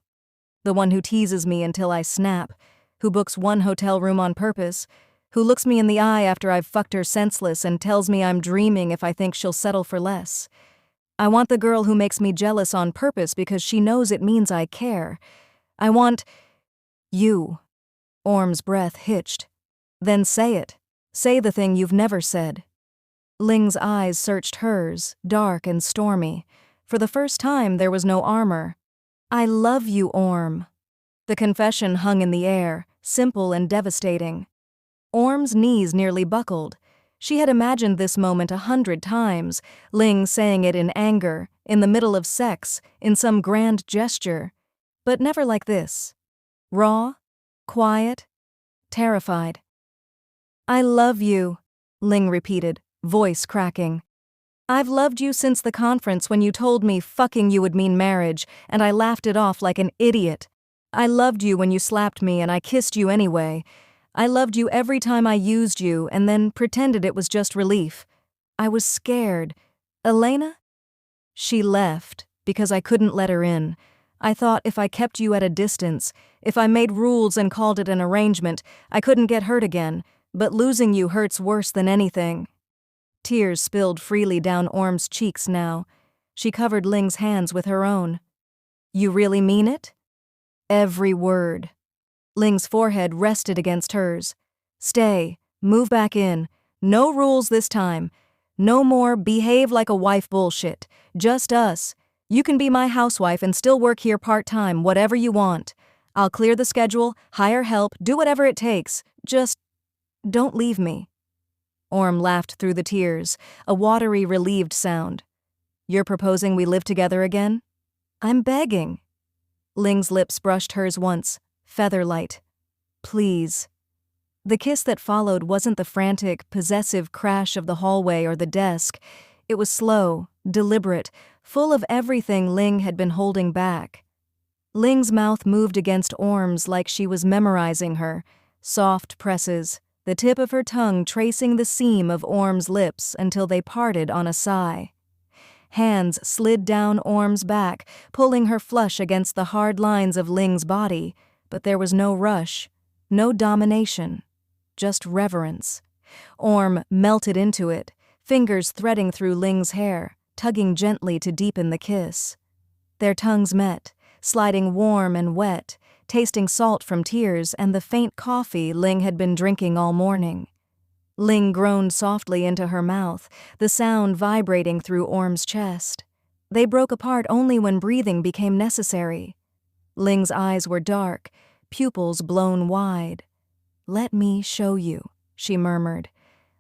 The one who teases me until I snap, who books 1 hotel room on purpose, who looks me in the eye after I've fucked her senseless and tells me I'm dreaming if I think she'll settle for less. I want the girl who makes me jealous on purpose because she knows it means I care. I want you." Orm's breath hitched. "Then say it. Say the thing you've never said." Ling's eyes searched hers, dark and stormy. For the first time, there was no armor. "I love you, Orm." The confession hung in the air, simple and devastating. Orm's knees nearly buckled. She had imagined this moment 100 times, Ling saying it in anger, in the middle of sex, in some grand gesture. But never like this. Raw, quiet, terrified. "I love you," Ling repeated, voice cracking. "I've loved you since the conference when you told me fucking you would mean marriage, and I laughed it off like an idiot. I loved you when you slapped me and I kissed you anyway. I loved you every time I used you and then pretended it was just relief. I was scared. Elena?" "She left because I couldn't let her in. I thought if I kept you at a distance, if I made rules and called it an arrangement, I couldn't get hurt again, but losing you hurts worse than anything." Tears spilled freely down Orm's cheeks now. She covered Ling's hands with her own. "You really mean it?" "Every word." Ling's forehead rested against hers. "Stay. Move back in. No rules this time. No more behave like a wife bullshit. Just us. You can be my housewife and still work here part-time, whatever you want. I'll clear the schedule, hire help, do whatever it takes. Just don't leave me." Orm laughed through the tears, a watery, relieved sound. "You're proposing we live together again?" "I'm begging." Ling's lips brushed hers once, feather-light. "Please." The kiss that followed wasn't the frantic, possessive crash of the hallway or the desk. It was slow, deliberate, full of everything Ling had been holding back. Ling's mouth moved against Orm's like she was memorizing her, soft presses, the tip of her tongue tracing the seam of Orm's lips until they parted on a sigh. Hands slid down Orm's back, pulling her flush against the hard lines of Ling's body, but there was no rush, no domination, just reverence. Orm melted into it, fingers threading through Ling's hair, tugging gently to deepen the kiss. Their tongues met, sliding warm and wet, tasting salt from tears and the faint coffee Ling had been drinking all morning. Ling groaned softly into her mouth, the sound vibrating through Orm's chest. They broke apart only when breathing became necessary. Ling's eyes were dark, pupils blown wide. "Let me show you," she murmured.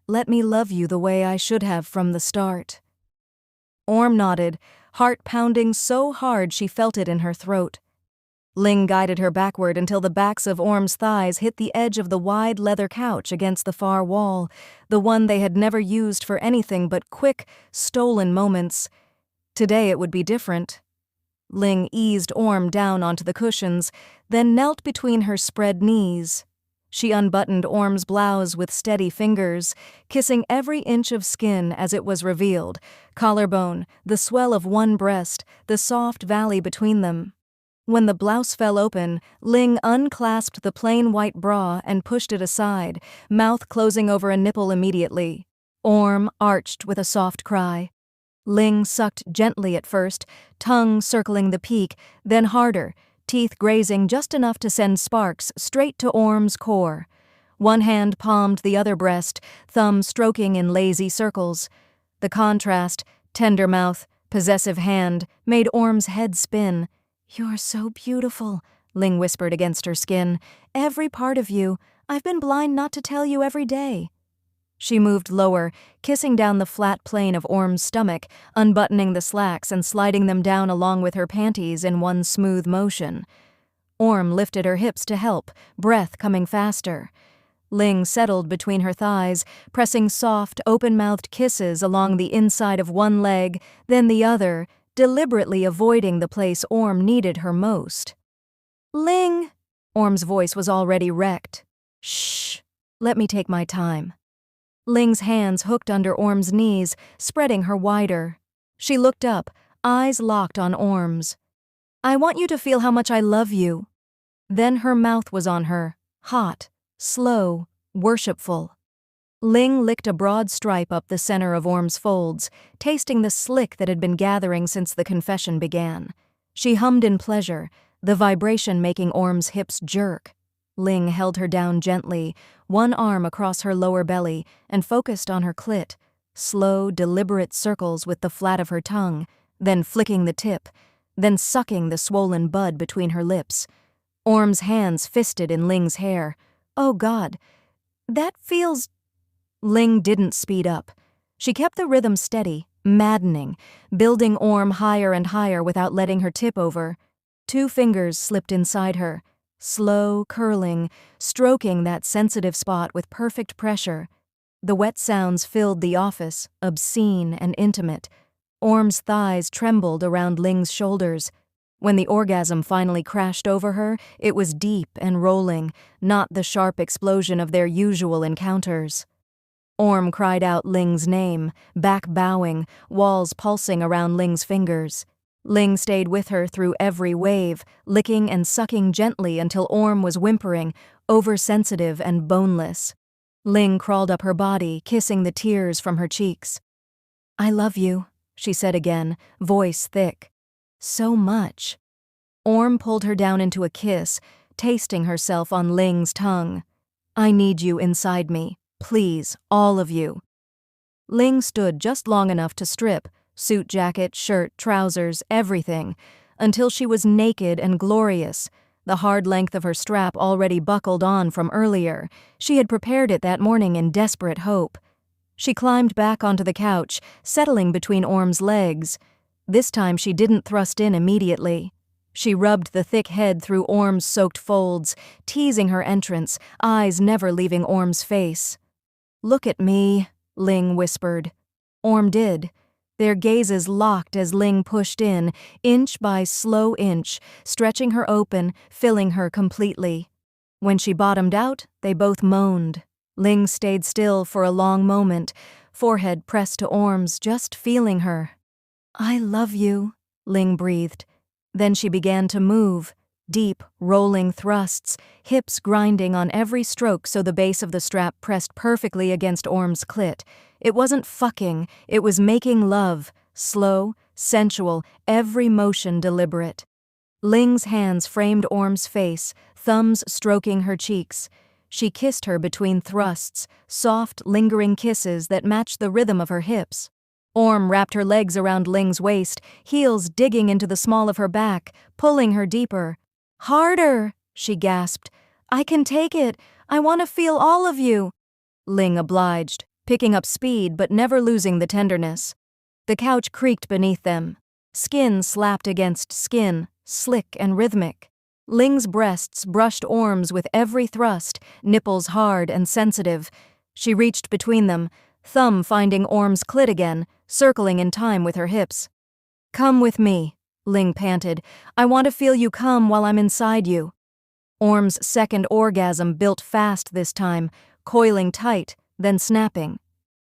"Let me love you the way I should have from the start." Orm nodded, heart pounding so hard she felt it in her throat. Ling guided her backward until the backs of Orm's thighs hit the edge of the wide leather couch against the far wall, the one they had never used for anything but quick, stolen moments. Today it would be different. Ling eased Orm down onto the cushions, then knelt between her spread knees. She unbuttoned Orm's blouse with steady fingers, kissing every inch of skin as it was revealed, collarbone, the swell of one breast, the soft valley between them. When the blouse fell open, Ling unclasped the plain white bra and pushed it aside, mouth closing over a nipple immediately. Orm arched with a soft cry. Ling sucked gently at first, tongue circling the peak, then harder, teeth grazing just enough to send sparks straight to Orm's core. One hand palmed the other breast, thumb stroking in lazy circles. The contrast, tender mouth, possessive hand, made Orm's head spin. "You're so beautiful," Ling whispered against her skin. "Every part of you. I've been blind not to tell you every day." She moved lower, kissing down the flat plane of Orm's stomach, unbuttoning the slacks and sliding them down along with her panties in one smooth motion. Orm lifted her hips to help, breath coming faster. Ling settled between her thighs, pressing soft, open-mouthed kisses along the inside of one leg, then the other, deliberately avoiding the place Orm needed her most. "Ling!" Orm's voice was already wrecked. "Shh, let me take my time." Ling's hands hooked under Orm's knees, spreading her wider. She looked up, eyes locked on Orm's. "I want you to feel how much I love you." Then her mouth was on her, hot, slow, worshipful. Ling licked a broad stripe up the center of Orm's folds, tasting the slick that had been gathering since the confession began. She hummed in pleasure, the vibration making Orm's hips jerk. Ling held her down gently, one arm across her lower belly, and focused on her clit, slow, deliberate circles with the flat of her tongue, then flicking the tip, then sucking the swollen bud between her lips. Orm's hands fisted in Ling's hair. "Oh God, that feels—" Ling didn't speed up. She kept the rhythm steady, maddening, building Orm higher and higher without letting her tip over. 2 fingers slipped inside her, slow, curling, stroking that sensitive spot with perfect pressure. The wet sounds filled the office, obscene and intimate. Orm's thighs trembled around Ling's shoulders. When the orgasm finally crashed over her, it was deep and rolling, not the sharp explosion of their usual encounters. Orm cried out Ling's name, back bowing, walls pulsing around Ling's fingers. Ling stayed with her through every wave, licking and sucking gently until Orm was whimpering, oversensitive and boneless. Ling crawled up her body, kissing the tears from her cheeks. "I love you," she said again, voice thick. "So much." Orm pulled her down into a kiss, tasting herself on Ling's tongue. "I need you inside me. Please, all of you." Ling stood just long enough to strip, suit jacket, shirt, trousers, everything, until she was naked and glorious, the hard length of her strap already buckled on from earlier. She had prepared it that morning in desperate hope. She climbed back onto the couch, settling between Orm's legs. This time she didn't thrust in immediately. She rubbed the thick head through Orm's soaked folds, teasing her entrance, eyes never leaving Orm's face. "Look at me," Ling whispered. Orm did. Their gazes locked as Ling pushed in, inch by slow inch, stretching her open, filling her completely. When she bottomed out, they both moaned. Ling stayed still for a long moment, forehead pressed to Orm's, just feeling her. "I love you," Ling breathed. Then she began to move, deep, rolling thrusts, hips grinding on every stroke so the base of the strap pressed perfectly against Orm's clit. It wasn't fucking, it was making love, slow, sensual, every motion deliberate. Ling's hands framed Orm's face, thumbs stroking her cheeks. She kissed her between thrusts, soft, lingering kisses that matched the rhythm of her hips. Orm wrapped her legs around Ling's waist, heels digging into the small of her back, pulling her deeper. "Harder," she gasped. "I can take it. I want to feel all of you." Ling obliged, picking up speed but never losing the tenderness. The couch creaked beneath them. Skin slapped against skin, slick and rhythmic. Ling's breasts brushed Orm's with every thrust, nipples hard and sensitive. She reached between them, thumb finding Orm's clit again, circling in time with her hips. "Come with me," Ling panted. "I want to feel you come while I'm inside you." Orm's second orgasm built fast this time, coiling tight, then snapping.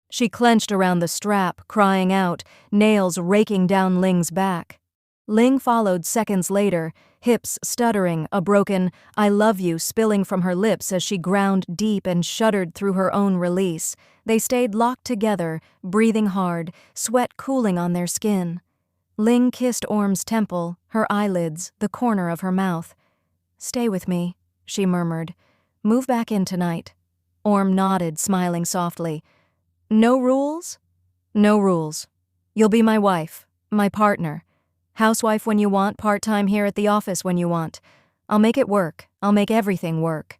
She clenched around the strap, crying out, nails raking down Ling's back. Ling followed seconds later, hips stuttering, a broken "I love you" spilling from her lips as she ground deep and shuddered through her own release. They stayed locked together, breathing hard, sweat cooling on their skin. Ling kissed Orm's temple, her eyelids, the corner of her mouth. "Stay with me," she murmured. "Move back in tonight. Orm nodded, smiling softly. No rules? No rules. You'll be my wife, my partner. Housewife when you want, part-time here at the office when you want. I'll make it work. I'll make everything work.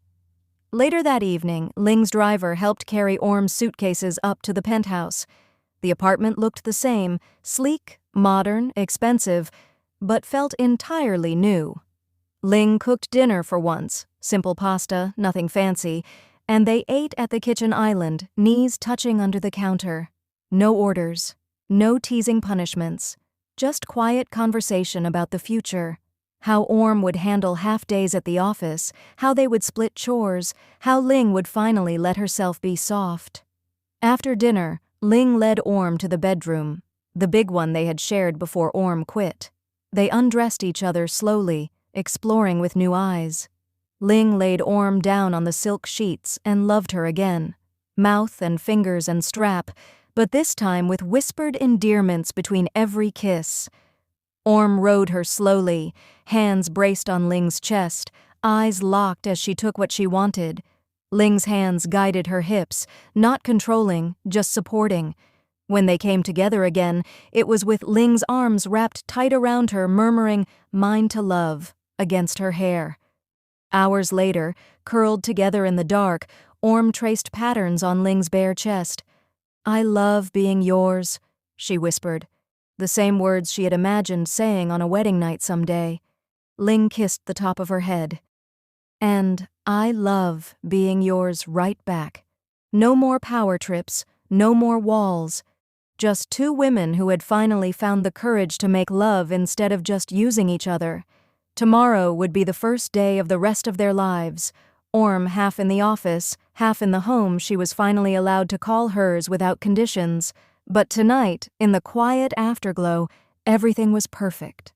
Later that evening, Ling's driver helped carry Orm's suitcases up to the penthouse. The apartment looked the same, sleek, modern, expensive, but felt entirely new. Ling cooked dinner for once, simple pasta, nothing fancy, and they ate at the kitchen island, knees touching under the counter. No orders, no teasing punishments, just quiet conversation about the future. How Orm would handle half-days at the office, how they would split chores, how Ling would finally let herself be soft. After dinner, Ling led Orm to the bedroom, the big one they had shared before Orm quit. They undressed each other slowly, exploring with new eyes. Ling laid Orm down on the silk sheets and loved her again, mouth and fingers and strap, but this time with whispered endearments between every kiss. Orm rode her slowly, hands braced on Ling's chest, eyes locked as she took what she wanted. Ling's hands guided her hips, not controlling, just supporting. When they came together again, it was with Ling's arms wrapped tight around her, murmuring, "Mine to love," against her hair. Hours later, curled together in the dark, Orm traced patterns on Ling's bare chest. "I love being yours," she whispered. The same words she had imagined saying on a wedding night someday. Ling kissed the top of her head. "And I love being yours right back. No more power trips, no more walls. Just two women who had finally found the courage to make love instead of just using each other. Tomorrow would be the first day of the rest of their lives. Orm half in the office, half in the home she was finally allowed to call hers without conditions. But tonight, in the quiet afterglow, everything was perfect.